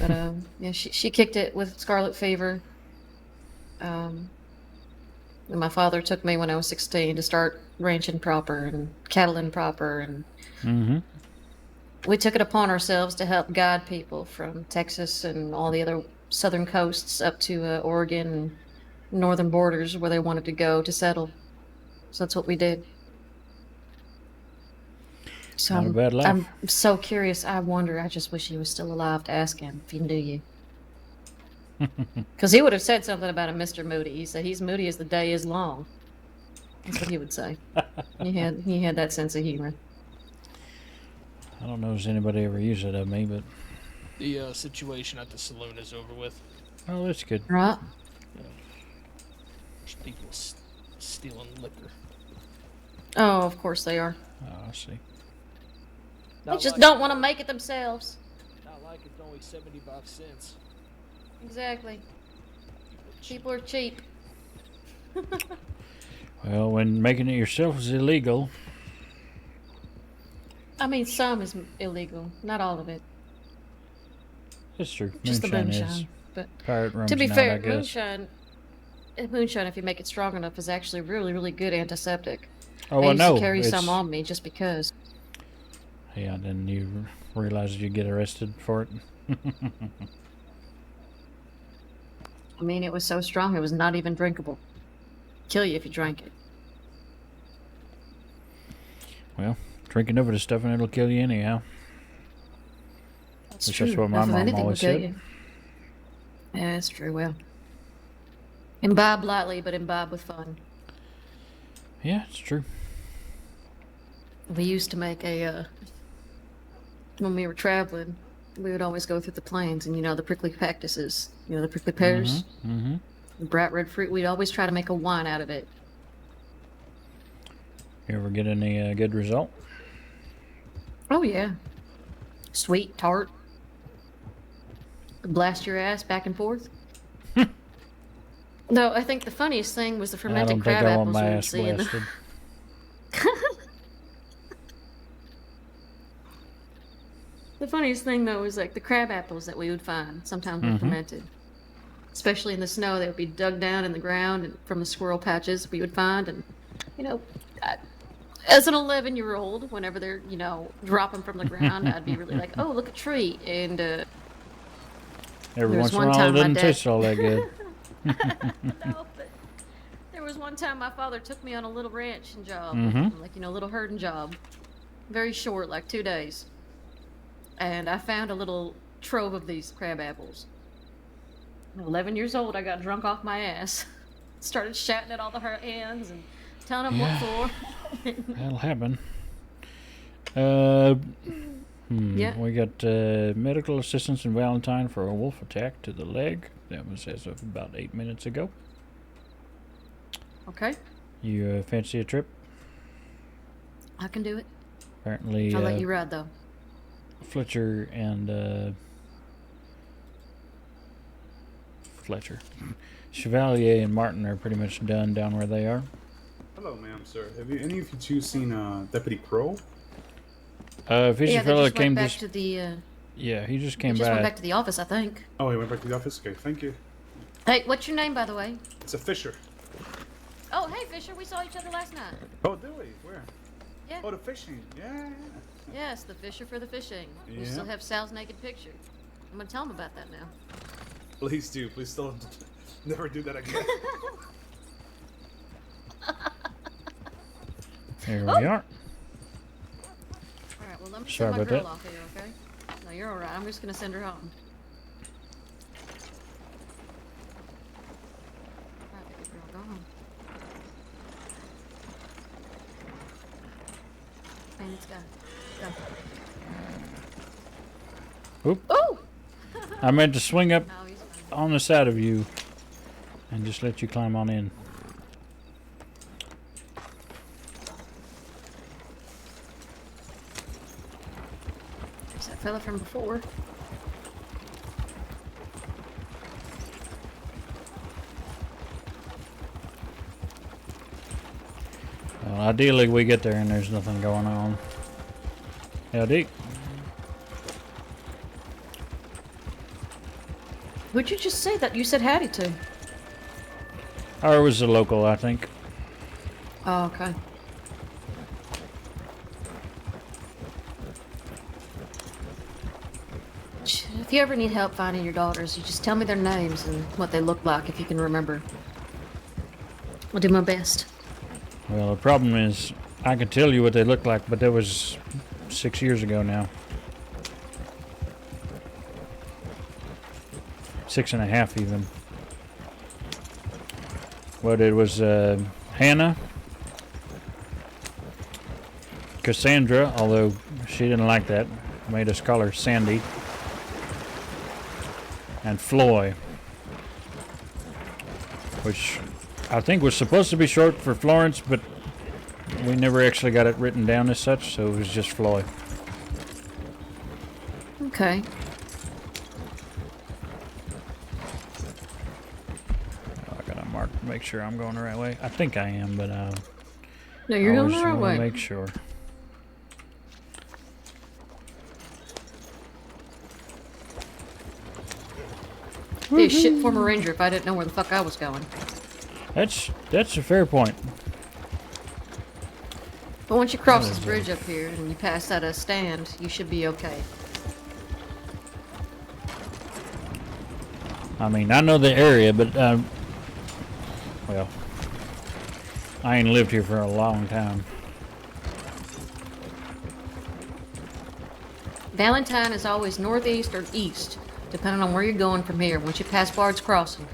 But yeah, she kicked it with scarlet fever. And my father took me when I was 16 to start ranching proper and cattling proper, and Mm-hmm. we took it upon ourselves to help guide people from Texas and all the other southern coasts up to Oregon and northern borders where they wanted to go to settle. So that's what we did. So Not a bad life. I'm so curious. I wonder. I just wish he was still alive to ask him if he knew you. Because he would have said something about a Mr. Moody. He said he's moody as the day is long. That's what he would say. He had that sense of humor. I don't know if anybody ever used it of me, but The situation at the saloon is over with. oh, that's good. Right. There's people stealing liquor. Oh, of course they are. Oh, I see. They just don't want to make it themselves. Not like it's only 75 cents. Exactly. People are cheap. Well, when making it yourself is illegal, I mean, some is illegal, not all of it. it's true. Just the moonshine. is. But Pirate rum's to be not, fair, I guess. moonshine, if you make it strong enough, is actually really, really good antiseptic. Oh, I I used know. to carry It's- some on me just because. Yeah, then you realize you get arrested for it. I mean, it was so strong it was not even drinkable. Kill you if you drank it. Well, drinking over the stuff and it'll kill you anyhow. That's Which true. is what my Enough of mom anything will always kill said. you. Yeah, that's true. Well, imbibe lightly, but imbibe with fun. Yeah, it's true. We used to make when we were traveling, we would always go through the plains and, the prickly cactuses, the prickly pears, Mm-hmm. the bright red fruit. We'd always try to make a wine out of it. You ever get any good result? Oh, yeah. Sweet, tart. Blast your ass back and forth. No, I think the funniest thing was the I fermented don't think crab I want apples my we would ass see in the... blasted. The funniest thing, though, was like the crab apples that we would find sometimes were Mhm. fermented. Especially in the snow, they would be dug down in the ground and from the squirrel patches we would find. And, as an 11-year-old, whenever they're, dropping from the ground, I'd be really like, oh, look, a tree. And Every there once was in a one while, it time my doesn't dad- taste all that good. No, but there was one time my father took me on a little ranching job, Mhm. like, little herding job. Very short, like 2 days. And I found a little trove of these crab apples. At 11 years old, I got drunk off my ass. Started shouting at all the hands and telling them Yeah. what for. That'll happen. Yeah. We got medical assistance in Valentine for a wolf attack to the leg. That was as of about 8 minutes ago. Okay, You fancy a trip? I can do it. Apparently, I'll let you ride, though. Fletcher and Chevalier and Martin are pretty much done down where they are. Hello, ma'am, sir. Have you any of you two seen Deputy Crow? Fishy Yeah, they fella just came went back just. to the... Yeah, he just They came just went by. back to the office, I think. Oh, he went back to the office? Okay, thank you. Hey, what's your name, by the way? It's a Fisher. Oh, hey, Fisher, we saw each other last night. Oh, do we? Where? Yeah. Oh, the fishing. Yeah. Yes, the Fisher for the fishing. We Yeah. still have Sal's naked picture. I'm gonna tell him about that now. Please do. Please don't never do that again. Here we are. Alright, well, let me Sorry send my about girl that. off here, okay? No, you're alright. I'm just gonna send her home. Alright, baby girl, go home. Okay, let's go. Go. Oop. Oh! I meant to swing up No, he's fine. on the side of you and just let you climb on in. There's that fella from before. Well, ideally we get there and there's nothing going on. Howdy. Who'd you just say that you said howdy to? Or it was a local, I think. Oh, okay. If you ever need help finding your daughters, you just tell me their names and what they look like if you can remember. I'll do my best. Well, the problem is I can tell you what they look like, but that was 6 years ago now. 6.5 even. But it was Hannah, Cassandra, although she didn't like that, made us call her Sandy, and Floy, which I think was supposed to be short for Florence, but we never actually got it written down as such, so it was just Floy. Okay. I gotta mark to make sure I'm going the right way. I think I am, but No, you're going always the right wanna way. make sure. Be a shit former ranger if I didn't know where the fuck I was going. That's a fair point. But once you cross this bridge up here and you pass that stand, you should be okay. I mean, I know the area, but well, I ain't lived here for a long time. Valentine is always northeast or east, depending on where you're going from here. Once you pass Bard's Crossing.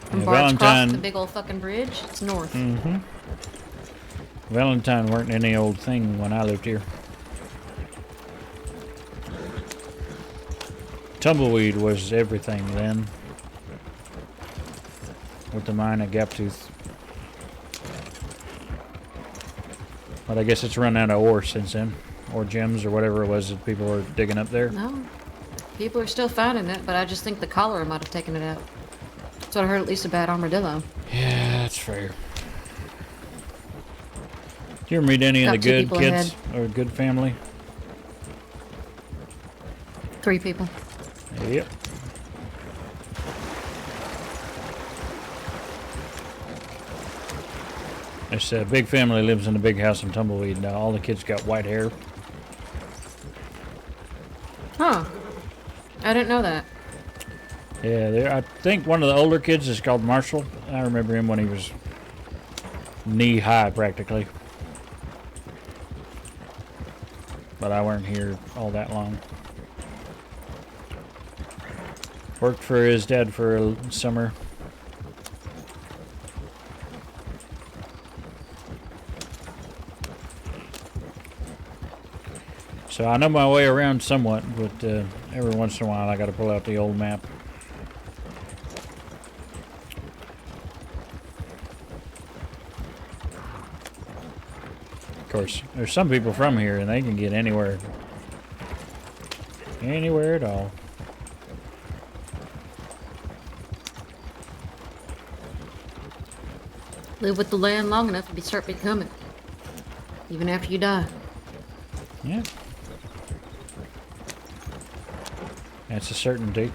From Yeah, Bard's Crossing, Valentine- the big old fucking bridge, it's north. Mm-hmm. Valentine weren't any old thing when I lived here. Tumbleweed was everything then. With the mine at Gaptooth. But I guess it's run out of ore since then. Or gems or whatever it was that people were digging up there. No. People are still finding it, but I just think the cholera might have taken it out. That's what I heard at least about armadillo. Yeah, that's fair. Do you ever meet any of the Got two good people kids? ahead. Or good family? 3 people. Yep. This big family lives in a big house in Tumbleweed now. All the kids got white hair. Huh. I didn't know that. Yeah, I think one of the older kids is called Marshall. I remember him when he was knee-high practically. But I weren't here all that long. Worked for his dad for a summer. So I know my way around somewhat, but every once in a while I got to pull out the old map. Of course, there's some people from here and they can get anywhere. Anywhere at all. Live with the land long enough to start becoming. Even after you die. Yeah. That's a certainty.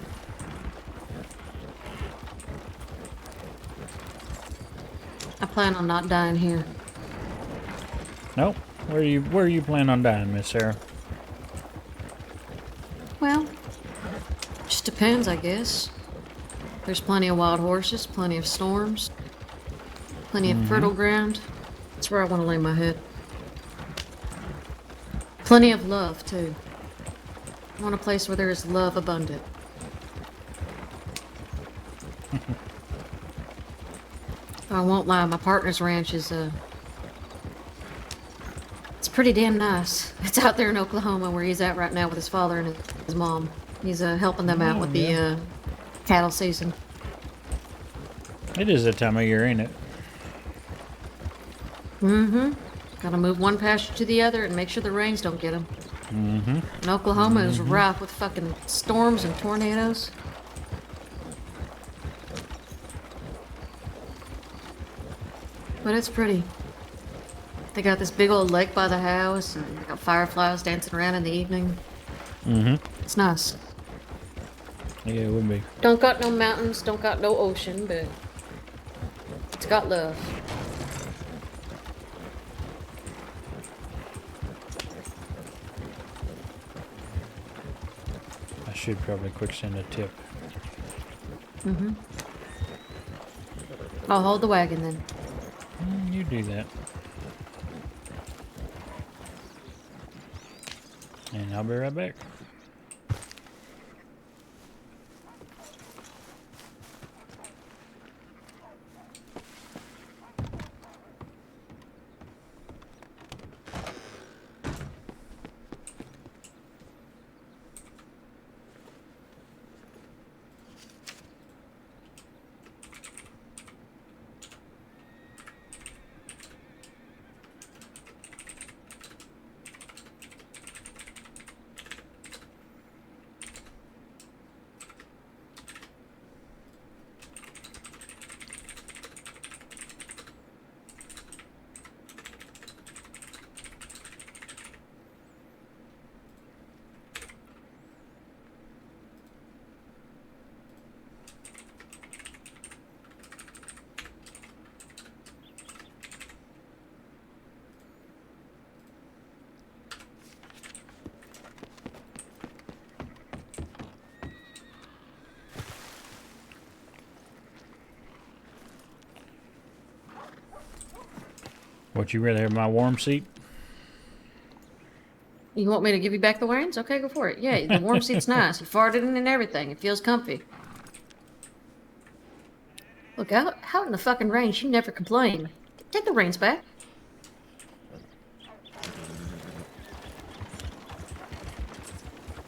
I plan on not dying here. Nope. Where are you planning on dying, Miss Sarah? Well, just depends, I guess. There's plenty of wild horses, plenty of storms, plenty of fertile ground. That's where I want to lay my head. Plenty of love, too. I want a place where there is love abundant. I won't lie, my partner's ranch is, it's pretty damn nice. It's out there in Oklahoma where he's at right now with his father and his mom. He's, helping them out with the, cattle season. It is that time of year, ain't it? Mm-hmm. Gotta move one pasture to the other and make sure the rains don't get them. Mm-hmm. And Oklahoma is rife with fucking storms and tornadoes. but it's pretty. They got this big old lake by the house, and they got fireflies dancing around in the evening. Mm-hmm. It's nice. Yeah, it would be. Don't got no mountains, don't got no ocean, but it's got love. I should probably quick send a tip. Mm-hmm. I'll hold the wagon then. You do that. And I'll be right back. Would you rather have my warm seat? You want me to give you back the reins? Okay, go for it. Yeah, the warm seat's nice. You farted in and everything. It feels comfy. Look, out in the fucking rain, you never complain. Take the reins back.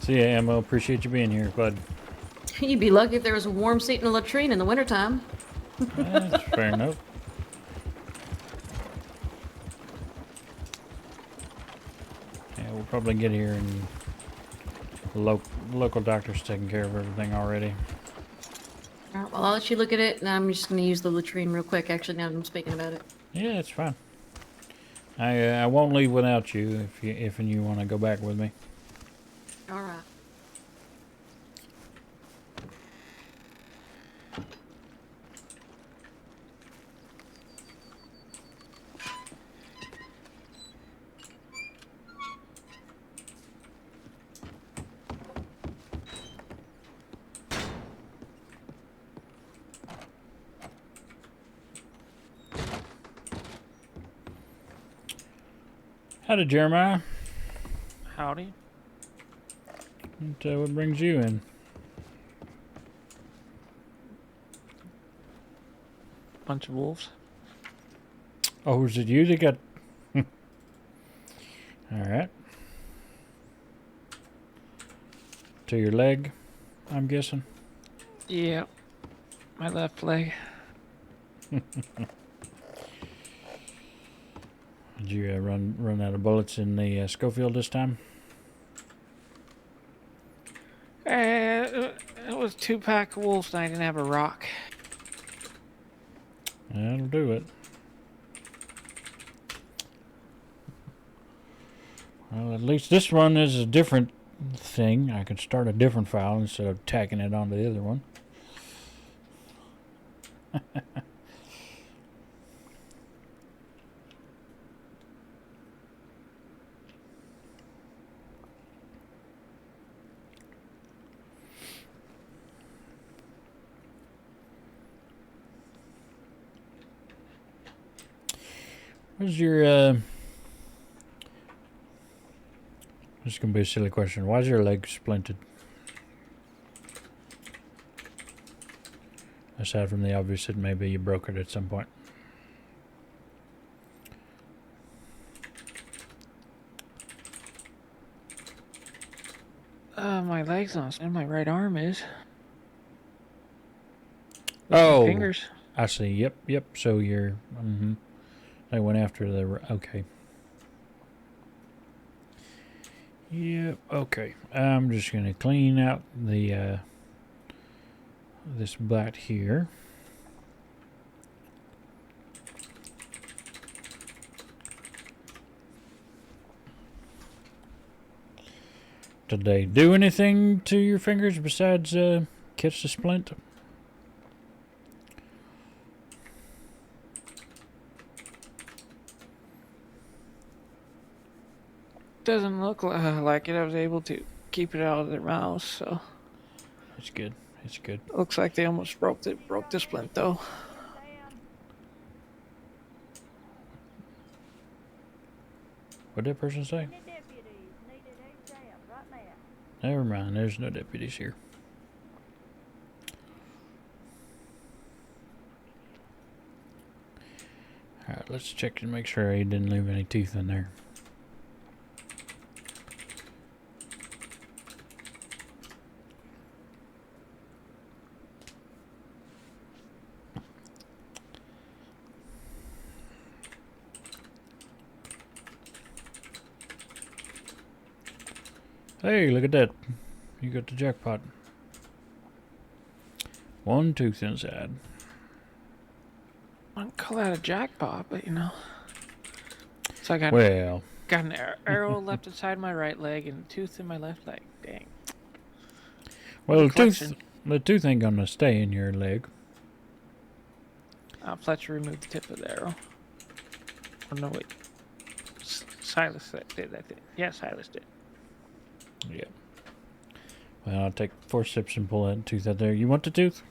See ya, Emma. Appreciate you being here, bud. You'd be lucky if there was a warm seat in a latrine in the wintertime. That's fair enough. Yeah, we'll probably get here and local doctor's taking care of everything already. Alright, well, I'll let you look at it, and I'm just going to use the latrine real quick, actually, now that I'm speaking about it. Yeah, it's fine. I won't leave without you if you want to go back with me. Alright. Howdy, Jeremiah. Howdy. What brings you in? Bunch of wolves. Oh, is it you that got... Alright. To your leg, I'm guessing? Yeah. My left leg. Did you run out of bullets in the Schofield this time? It was 2-pack of wolves and I didn't have a rock. That'll do it. Well, at least this one is a different thing. I can start a different file instead of tacking it onto the other one. Where's your, this is going to be a silly question. Why is your leg splinted? Aside from the obvious that maybe you broke it at some point. My leg's not, and my right arm is. Oh, fingers. I see. Yep. So you're, they went after the, okay. Yep, okay. I'm just going to clean out the, this butt here. Did they do anything to your fingers besides catch the splint? Doesn't look like it. I was able to keep it out of their mouths, so It's good. It's good. looks like they almost broke the splint though. What did that person say? Never mind. There's no deputies here. Alright, let's check and make sure he didn't leave any teeth in there. Hey, look at that. You got the jackpot. One tooth inside. I don't call that a jackpot, but you know. So I got got an arrow left inside my right leg and a tooth in my left leg. Dang. Well, the tooth ain't gonna stay in your leg. Fletcher removed the tip of the arrow. Oh no, wait. Silas did that. Yeah, Silas did. Yeah. Well, I'll take forceps and pull that tooth out there. You want the tooth?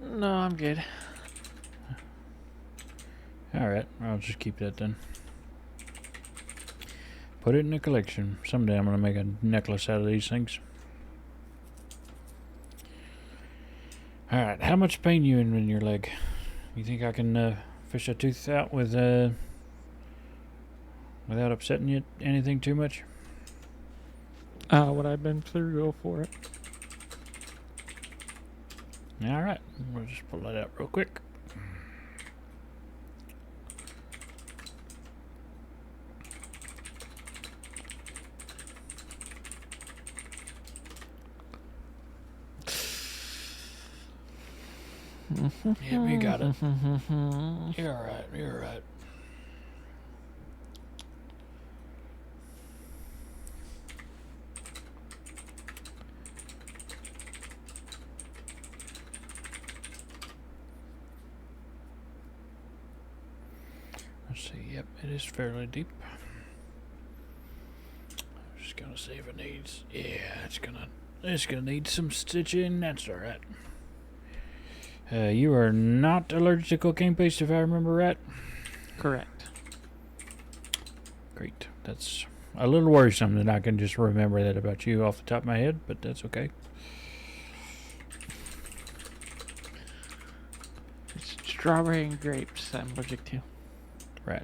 No, I'm good. Alright, I'll just keep that then. Put it in the collection. Someday I'm gonna make a necklace out of these things. Alright, how much pain you in your leg? You think I can fish a tooth out with without upsetting you anything too much? What I've been through, go for it. Alright, we'll just pull that out real quick. Yeah, we got it. You're alright, you're alright. Let's see, yep, it is fairly deep. I'm just gonna see if it needs, yeah, it's gonna need some stitching, that's alright. You are not allergic to cocaine paste, if I remember right? Correct. Great. That's a little worrisome that I can just remember that about you off the top of my head, but that's okay. It's strawberry and grapes I'm allergic to. Right.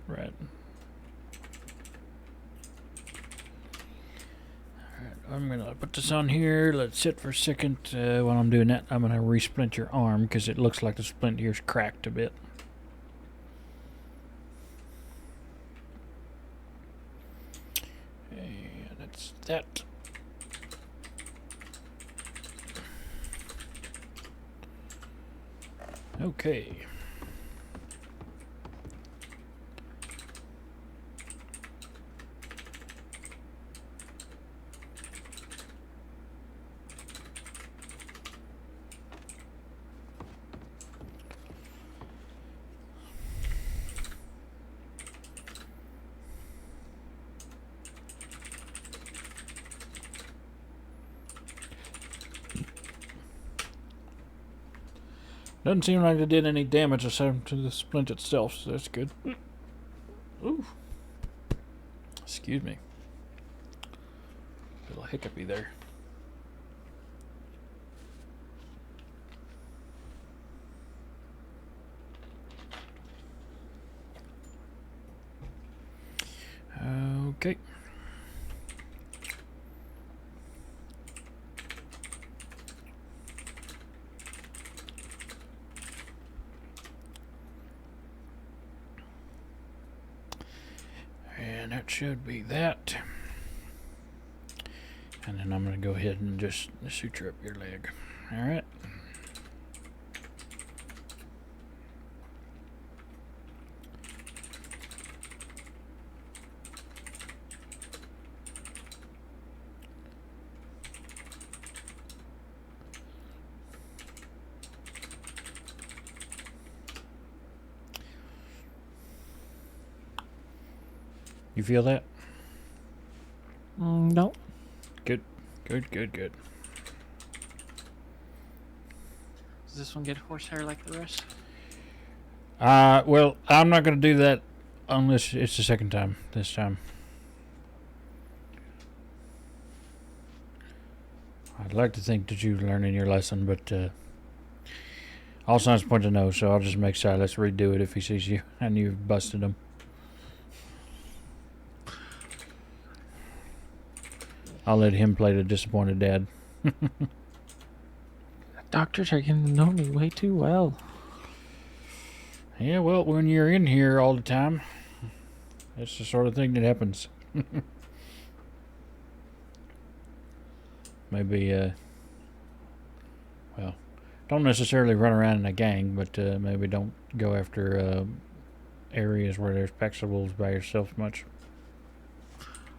I'm gonna put this on here. Let's sit for a second. While I'm doing that, I'm gonna resplint your arm because it looks like the splint here's cracked a bit. And that's that. Okay. Doesn't seem like it did any damage aside to the splint itself, so that's good. Ooh. Excuse me. A little hiccupy there. Okay. And that should be that. And then I'm going to go ahead and just suture up your leg. All right. You feel that? No. Good. Good, good, good. Does this one get horsehair like the rest? Well, I'm not going to do that unless it's the second time this time. I'd like to think that you're learning your lesson, but all signs point to no, so I'll just make Silas redo it if he sees you and you've busted him. I'll let him play the disappointed dad. Doctors are getting to know me way too well. Yeah, well, when you're in here all the time, that's the sort of thing that happens. Maybe, well, don't necessarily run around in a gang, but maybe don't go after areas where there's packs of wolves by yourself much.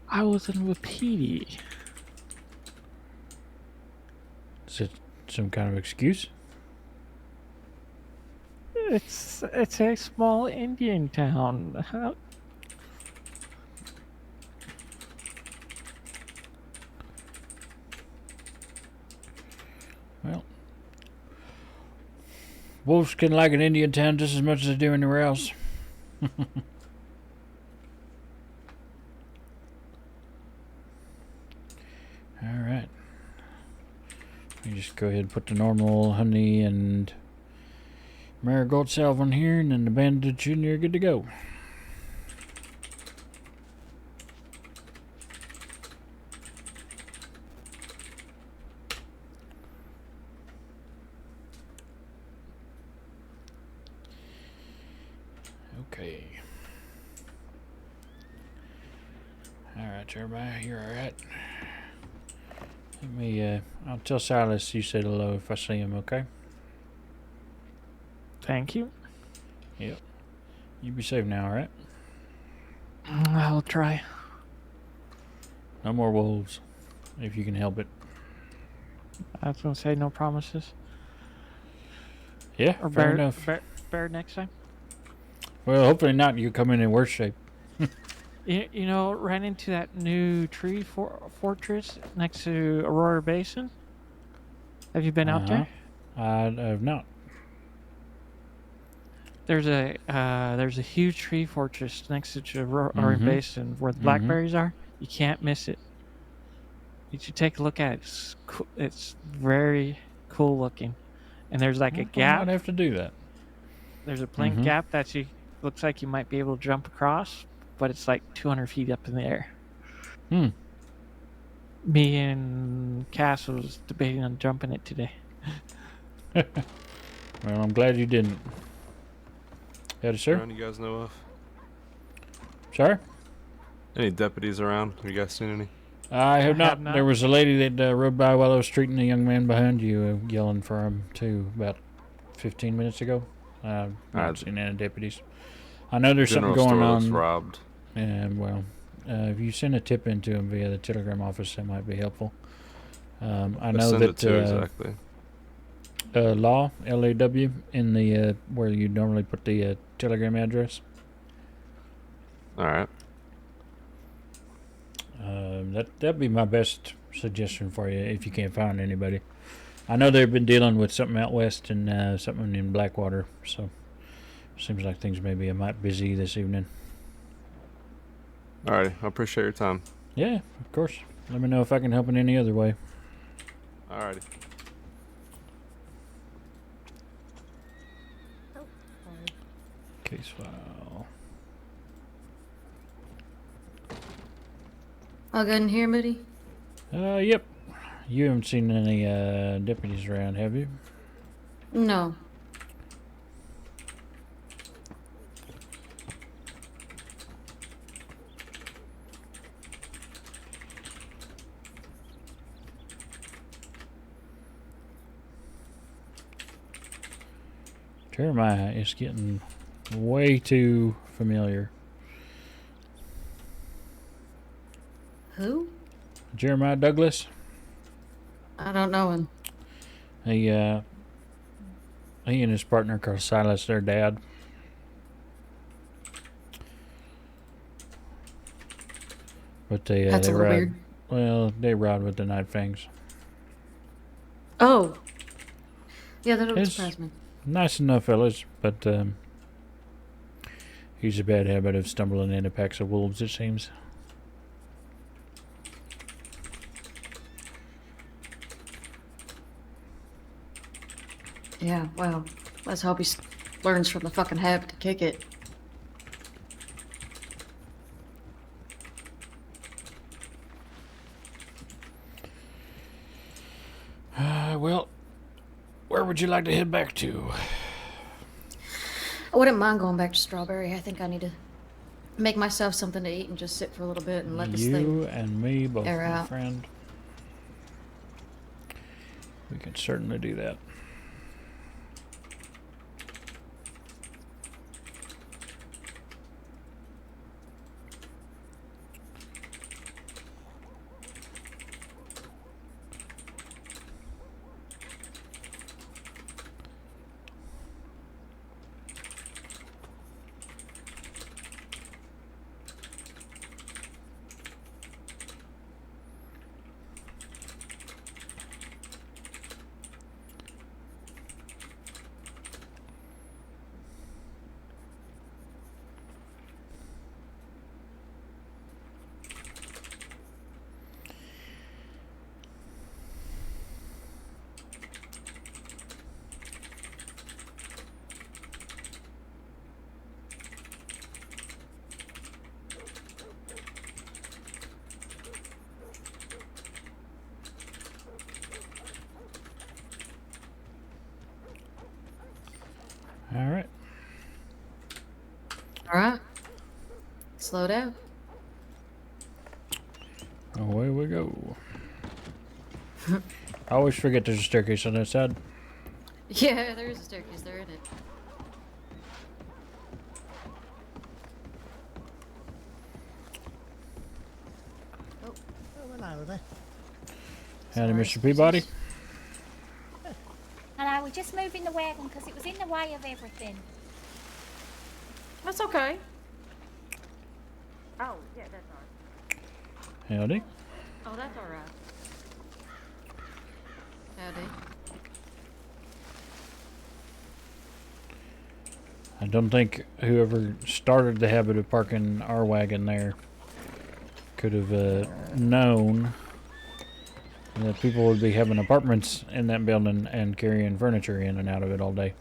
I was in Wapiti. Is it some kind of excuse? It's a small Indian town. How? Well, wolves can like an Indian town just as much as they do anywhere else. Alright. You just go ahead and put the normal honey and marigold salve on here, and then the bandage, and you're good to go. Okay. Alright, Jeremiah, you're alright. Let me, I'll tell Silas you said hello if I see him, okay? Thank you. Yep. You be safe now, alright? I'll try. No more wolves, if you can help it. I was gonna say no promises. Yeah, Or fair bear, enough. Bear next time. Well, hopefully not. You come in worse shape. You know, ran into that new tree fortress next to Aurora Basin. Have you been out there? I have not. There's a huge tree fortress next to Aurora Basin where the blackberries are. You can't miss it. You should take a look at it. It's very cool looking, and there's like a gap. I'd have to do that. There's a blank gap that looks like you might be able to jump across, but it's like 200 feet up in the air. Me and Cass was debating on jumping it today. Well, I'm glad you didn't. Yes, sir? Around you guys know of? Sorry? Any deputies around? Have you guys seen any? I have not. There was a lady that rode by while I was treating the young man behind you, yelling for him, too, about 15 minutes ago. I've not seen any deputies. I know there's something going on. Robbed. And, well, if you send a tip into him via the telegram office, that might be helpful. I know send that it to exactly. Law, LAW, in the where you normally put the telegram address. All right. That'd be my best suggestion for you if you can't find anybody. I know they've been dealing with something out west and something in Blackwater, so seems like things maybe a mite busy this evening. All right, I appreciate your time. Yeah, of course. Let me know if I can help in any other way. All righty. Case file. All good in here, Moody? Yep. You haven't seen any deputies around, have you? No. Jeremiah is getting way too familiar. Who? Jeremiah Douglas. I don't know him. He and his partner Carl Silas, their dad. But That's they a little ride. weird. Well, they ride with the Night Fangs. Oh. Yeah, that would It's surprise me. nice enough fellas, but he's a bad habit of stumbling into packs of wolves, it seems. Yeah, well, let's hope he learns from the fucking habit to kick it. Well, where would you like to head back to? I wouldn't mind going back to Strawberry. I think I need to make myself something to eat and just sit for a little bit and let this thing You and me both, air my out. friend. We can certainly do that. All right. All right. Slow down. Away we go. I always forget there's a staircase on that side. Yeah, there is a staircase there, isn't it? Oh, hello there. Howdy, Mr. Peabody. Hello, we're just moving the wagon because it was in the way of everything. That's okay. Oh, yeah, that's alright. Howdy. Oh, that's alright. Howdy. I don't think whoever started the habit of parking our wagon there could have known that people would be having apartments in that building and carrying furniture in and out of it all day.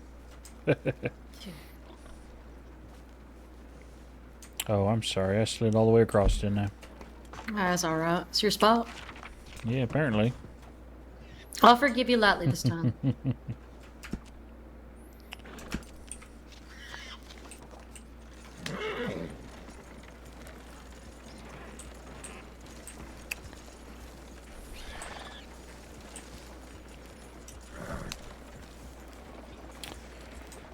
Oh, I'm sorry. I slid all the way across, didn't I? That's alright. It's your spot. Yeah, apparently. I'll forgive you lightly this time.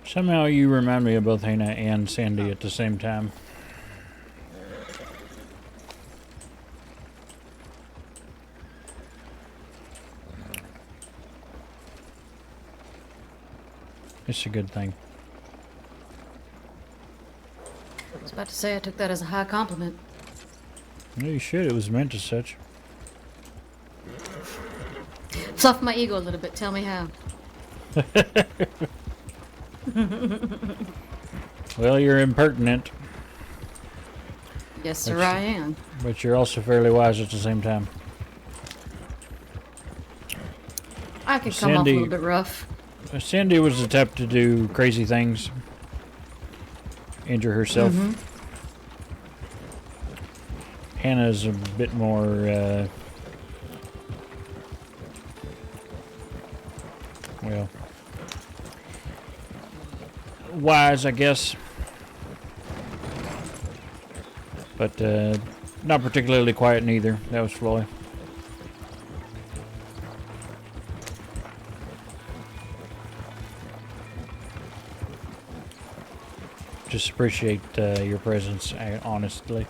Somehow you remind me of both Hannah and Sandy at the same time. It's a good thing. I was about to say I took that as a high compliment. No, you should. It was meant as such. Fluff my ego a little bit. Tell me how. Well, you're impertinent. Yes, sir, I am. But you're also fairly wise at the same time. I could come off a little bit rough. Sandy was the type to do crazy things. Injure herself. Hannah's a bit more, well, wise, I guess. But not particularly quiet neither. That was Floyd. just appreciate your presence, honestly.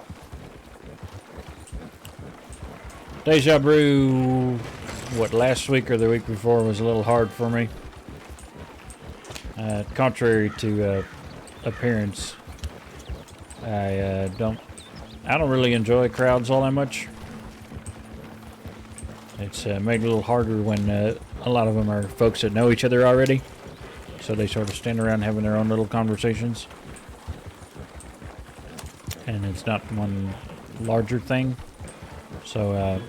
Deja Brew, what, last week or the week before was a little hard for me. Contrary to appearance, I don't really enjoy crowds all that much. It's made it a little harder when a lot of them are folks that know each other already, so they sort of stand around having their own little conversations, and it's not one larger thing. So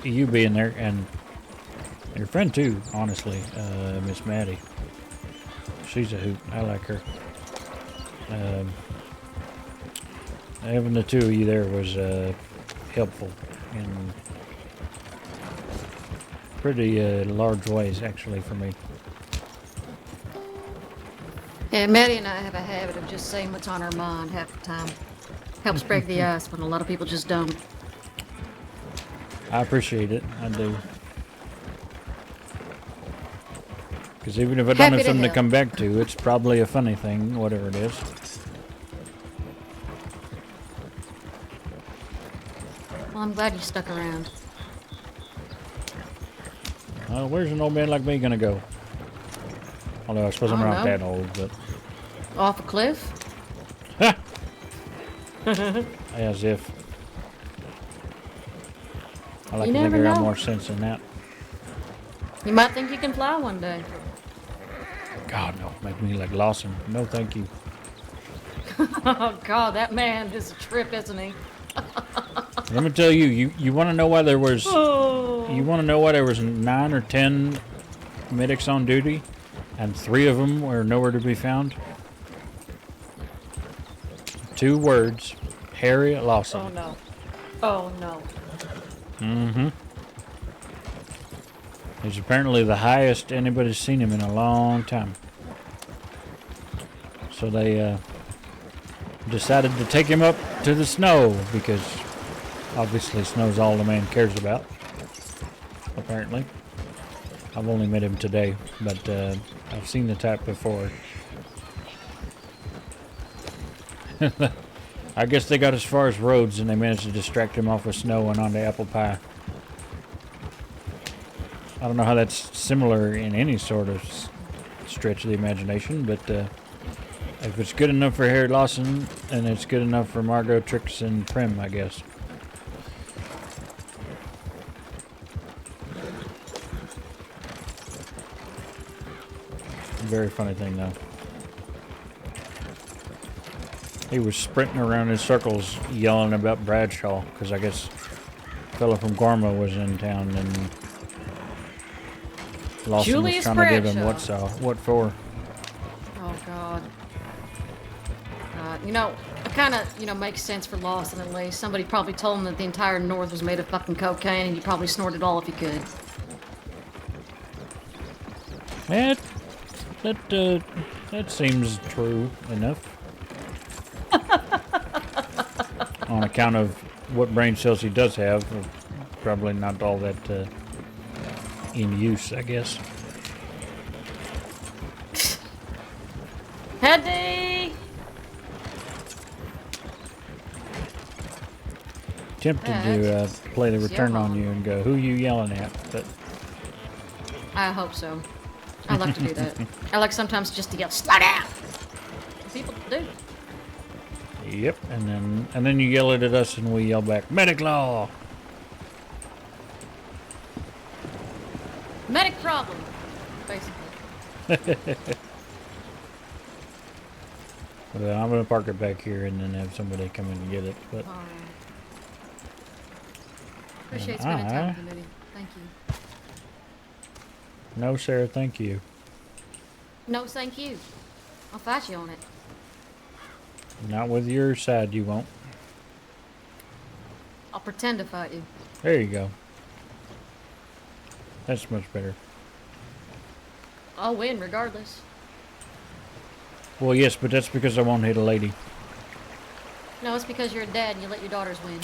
you being there, and your friend too, honestly, Miss Maddie, she's a hoot. I like her. Having the two of you there was helpful in pretty large ways, actually, for me. Yeah, Maddie and I have a habit of just saying what's on our mind half the time. Helps break the ice when a lot of people just don't. I appreciate it. I do. Because even if I don't have something to come back to, it's probably a funny thing, whatever it is. Well, I'm glad you stuck around. Where's an old man like me gonna go? Although I suppose I'm not that old, but... Off a cliff? As if. I like to think I got more sense than that. You might think you can fly one day. God, no. Make me like Lawson. No, thank you. Oh, God, that man is a trip, isn't he? Let me tell you, you want to know why there was... You want to know why there was 9 or 10 medics on duty, and 3 of them were nowhere to be found? 2 words. Harriet Lawson. Oh, no. Oh, no. Mm-hmm. He's apparently the highest anybody's seen him in a long time. So they decided to take him up to the snow, because obviously snow's all the man cares about. Apparently. I've only met him today, but I've seen the type before. I guess they got as far as roads and they managed to distract him off with snow and onto apple pie. I don't know how that's similar in any sort of stretch of the imagination, but if it's good enough for Harry Lawson, then it's good enough for Margot, Trix, and Prim, I guess. Very funny thing, though. He was sprinting around in circles yelling about Bradshaw, because I guess a fellow from Gorma was in town, and Lawson Julius was trying to give him Bradshaw. what for. Oh, God. You know, it kind of, makes sense for Lawson at least. Somebody probably told him that the entire North was made of fucking cocaine, and he probably snorted all if he could. That seems true enough. On account of what brain cells he does have, probably not all that in use, I guess. Heady! Tempted to play the return on you and go, who you yelling at? But I hope so. I like to do that. I like sometimes just to yell, slow down! People do. Yep, and then you yell it at us and we yell back, medic law! Medic problem, basically. Well, I'm going to park it back here and then have somebody come in and get it. But All right. Appreciate spending time with you, Moody. Thank you. No, Sarah, thank you. No, thank you. I'll fight you on it. Not with your side, you won't. I'll pretend to fight you. There you go. That's much better. I'll win regardless. Well, yes, but that's because I won't hit a lady. No, it's because you're a dad and you let your daughters win.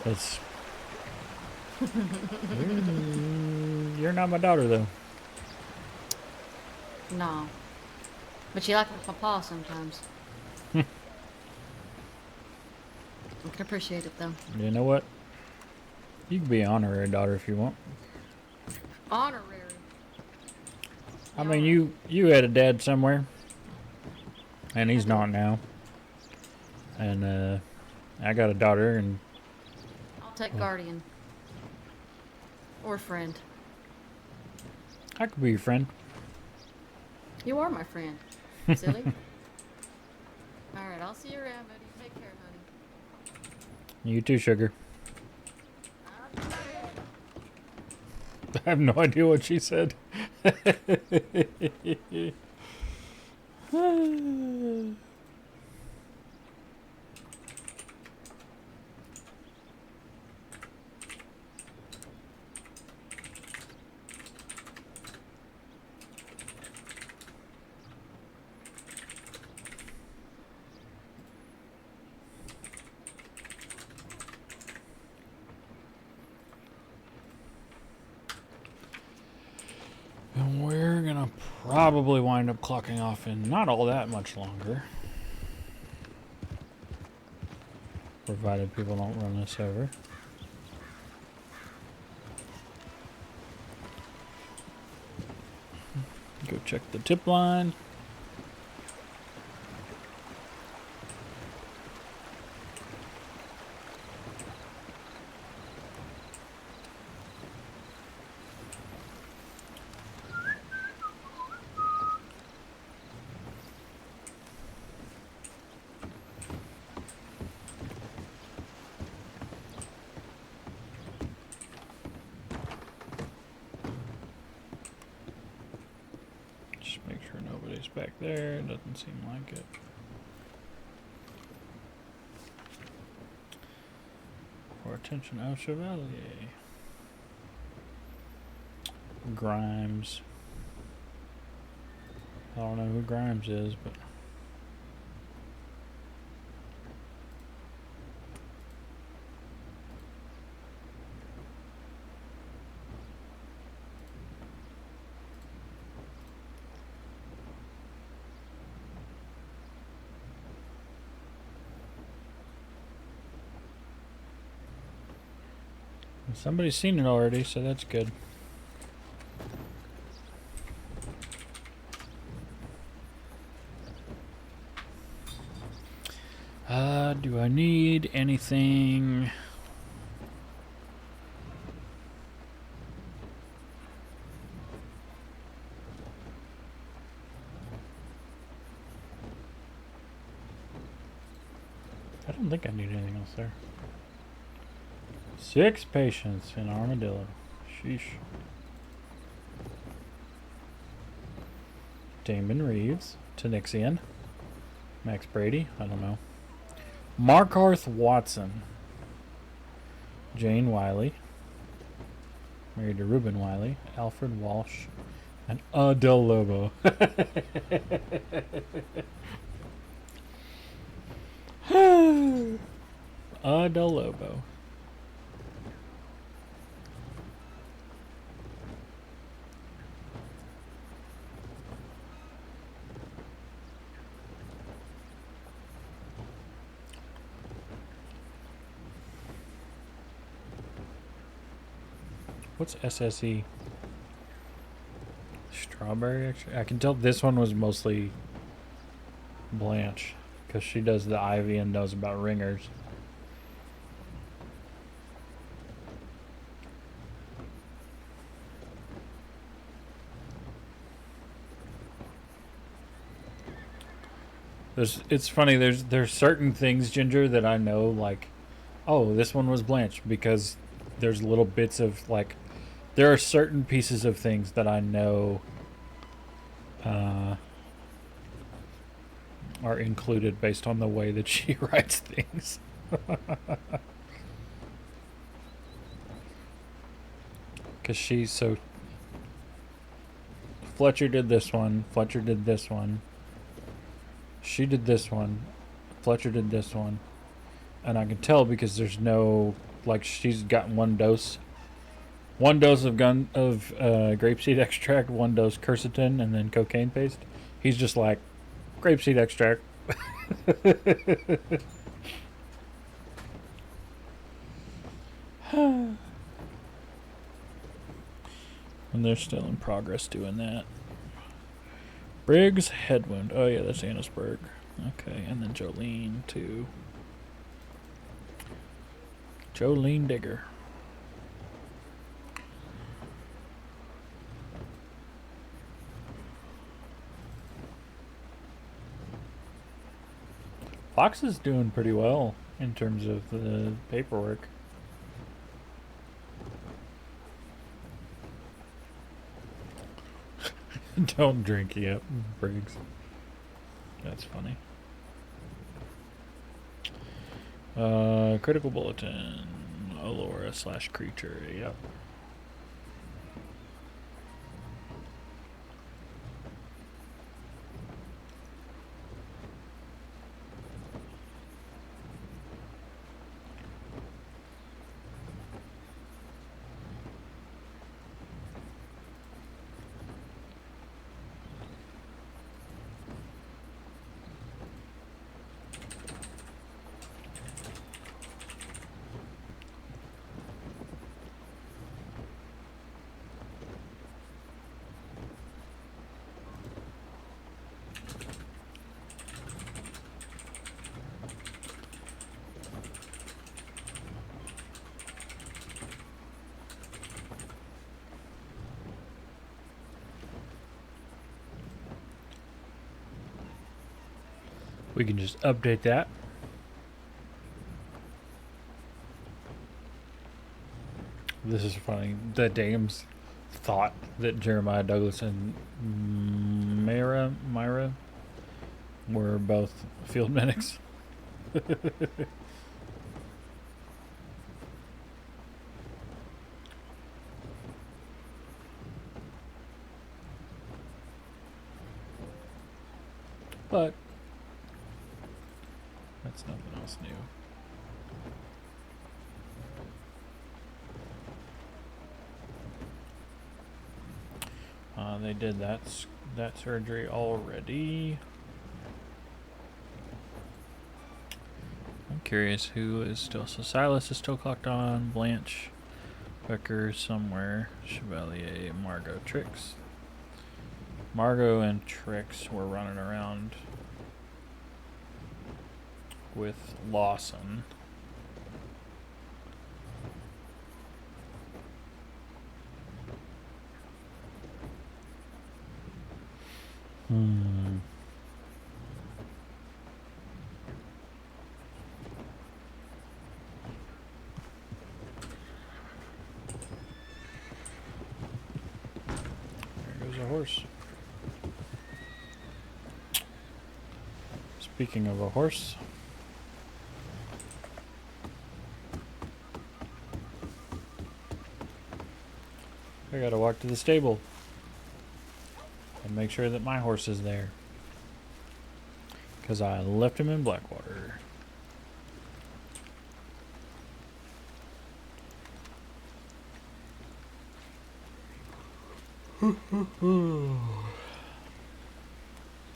That's... You're not my daughter, though. No. But you like my papa sometimes. I can appreciate it though. You know what? You can be an honorary daughter if you want. Honorary. I mean, you had a dad somewhere, and he's not now. And I got a daughter, and I'll take guardian. Or friend. I could be your friend. You are my friend. Silly. Alright, I'll see you around, buddy. Take care, honey. You too, sugar. I have no idea what she said. And we're gonna probably wind up clocking off in not all that much longer. Provided people don't run us over. Go check the tip line. Back there, doesn't seem like it. For attention, El Chevalier. Grimes. I don't know who Grimes is, but somebody's seen it already, so that's good. Do I need anything? I don't think I need anything else there. 6 patients in Armadillo. Sheesh. Damon Reeves. Tanixian. Max Brady. I don't know. Markarth Watson. Jane Wiley. Married to Reuben Wiley. Alfred Walsh. And Adele Lobo. Adele Lobo. What's SSE? Strawberry extract? I can tell this one was mostly Blanche, because she does the ivy and knows about ringers. It's funny, there's certain things, Ginger, that I know, like, oh, this one was Blanche, because there's little bits of, like, there are certain pieces of things that I know are included based on the way that she writes things. Because she's so... Fletcher did this one. Fletcher did this one. She did this one. Fletcher did this one. And I can tell because there's no... Like, she's got one dose. One dose of grapeseed extract, one dose quercetin, and then cocaine paste. He's just like, grapeseed extract. And they're still in progress doing that. Briggs, Headwind. Oh yeah, that's Annisburg. Okay, and then Jolene too. Jolene Digger. Fox is doing pretty well in terms of the paperwork. Don't drink yet, Briggs. That's funny. Critical Bulletin. Allura / creature, yep. We can just update that. This is funny. The dames thought that Jeremiah Douglas and Myra were both field medics. But that's nothing else new. They did that surgery already. I'm curious who is still. So Silas is still clocked on. Blanche Becker somewhere. Chevalier, Margot, Trix. Margot and Trix were running around with Lawson. There goes a horse. Speaking of a horse, I gotta walk to the stable and make sure that my horse is there, because I left him in Blackwater.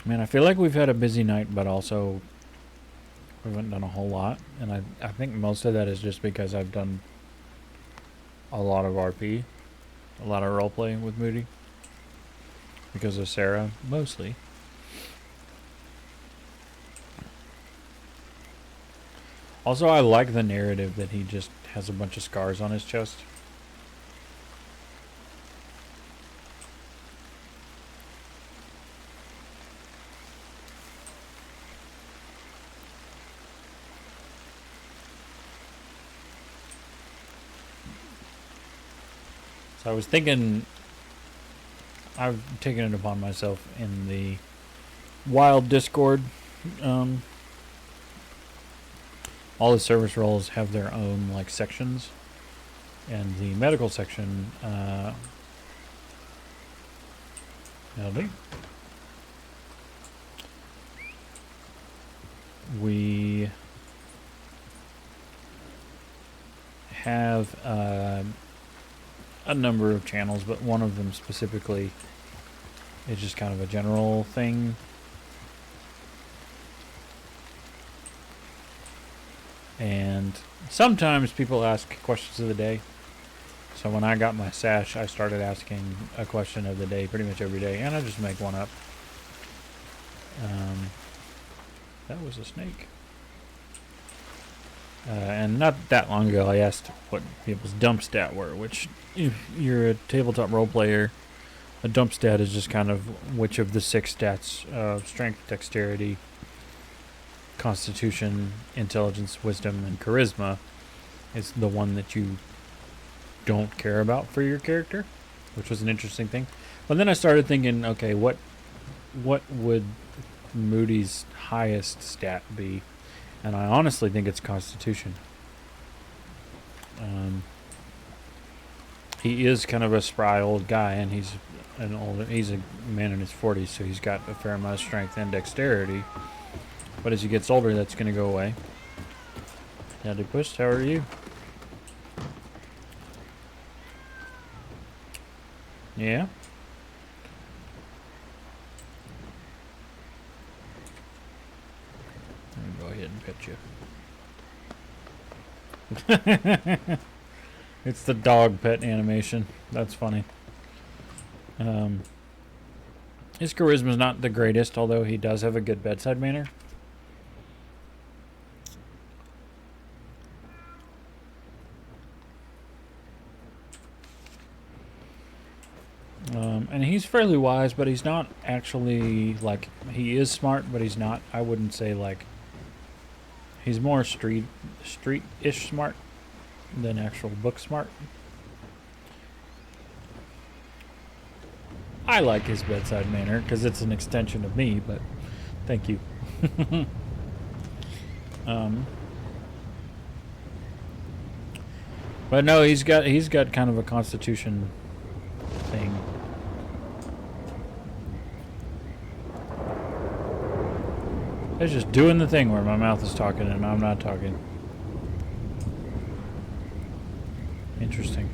Man, I feel like we've had a busy night, but also we haven't done a whole lot. And I think most of that is just because I've done a lot of RP, a lot of roleplay with Moody. Because of Sarah, mostly. Also, I like the narrative that he just has a bunch of scars on his chest. So I was thinking, I've taken it upon myself in the Wild Discord. All the service roles have their own like sections, and the medical section, LD, we have a number of channels, but one of them specifically is just kind of a general thing. And sometimes people ask questions of the day. So when I got my sash, I started asking a question of the day pretty much every day, and I just make one up. That was a snake. And not that long ago, I asked what people's dump stat were, which, if you're a tabletop role player, a dump stat is just kind of which of the 6 stats of strength, dexterity, constitution, intelligence, wisdom, and charisma is the one that you don't care about for your character, which was an interesting thing. But then I started thinking, okay, what would Moody's highest stat be? And I honestly think it's constitution. He is kind of a spry old guy, and he's a man in his 40s, so he's got a fair amount of strength and dexterity. But as he gets older, that's going to go away. Daddy Puss, how are you? Yeah? Let me go ahead and pet you. It's the dog pet animation. That's funny. His charisma's not the greatest, although he does have a good bedside manner. And he's fairly wise, but he's not actually, like, he is smart, but he's not, I wouldn't say, like, he's more street-ish smart than actual book smart. I like his bedside manner, because it's an extension of me, but thank you. But no, he's got kind of a constitution thing. It's just doing the thing where my mouth is talking and I'm not talking. Interesting.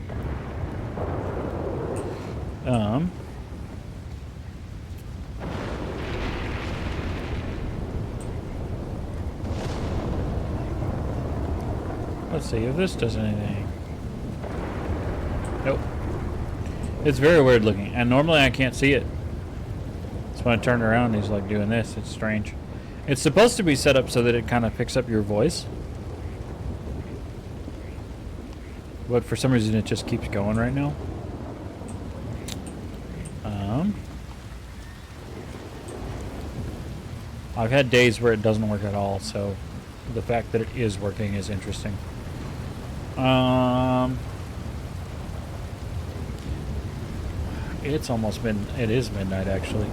Let's see if this does anything. Nope. It's very weird looking, and normally I can't see it. So when I turn around, he's like doing this. It's strange. It's supposed to be set up so that it kind of picks up your voice. But for some reason it just keeps going right now. I've had days where it doesn't work at all, so the fact that it is working is interesting. It's almost it is midnight actually.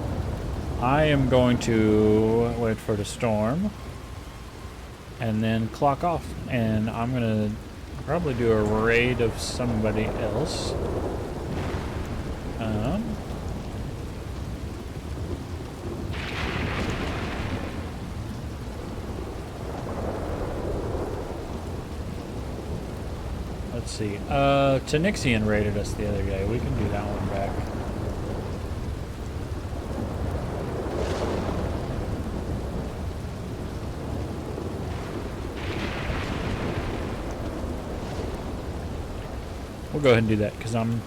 I am going to wait for the storm and then clock off, and I'm gonna probably do a raid of somebody else. Let's see. Tanixian raided us the other day. We can do that one back. We'll go ahead and do that because I'm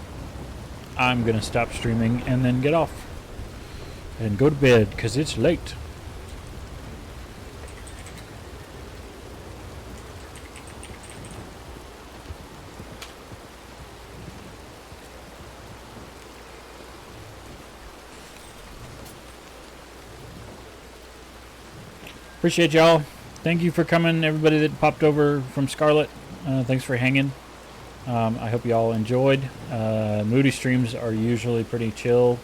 gonna stop streaming and then get off and go to bed because it's late. Appreciate y'all. Thank you for coming, everybody that popped over from Scarlet. Thanks for hanging. I hope you all enjoyed. Moody streams are usually pretty chill,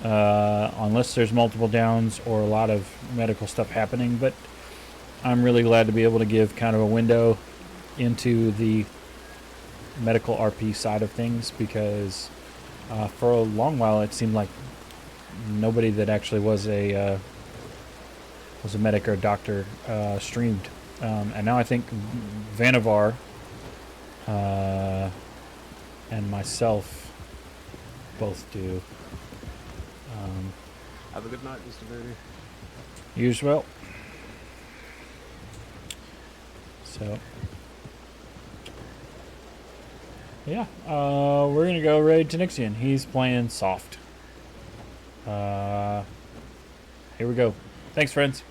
unless there's multiple downs or a lot of medical stuff happening, but I'm really glad to be able to give kind of a window into the medical RP side of things, because for a long while it seemed like nobody that actually was a medic or a doctor streamed, and now I think Vanavar and myself both do. Have a good night, Mr. Moody. You as well. So, yeah, we're gonna go raid Tanixian. He's playing soft. Here we go. Thanks, friends.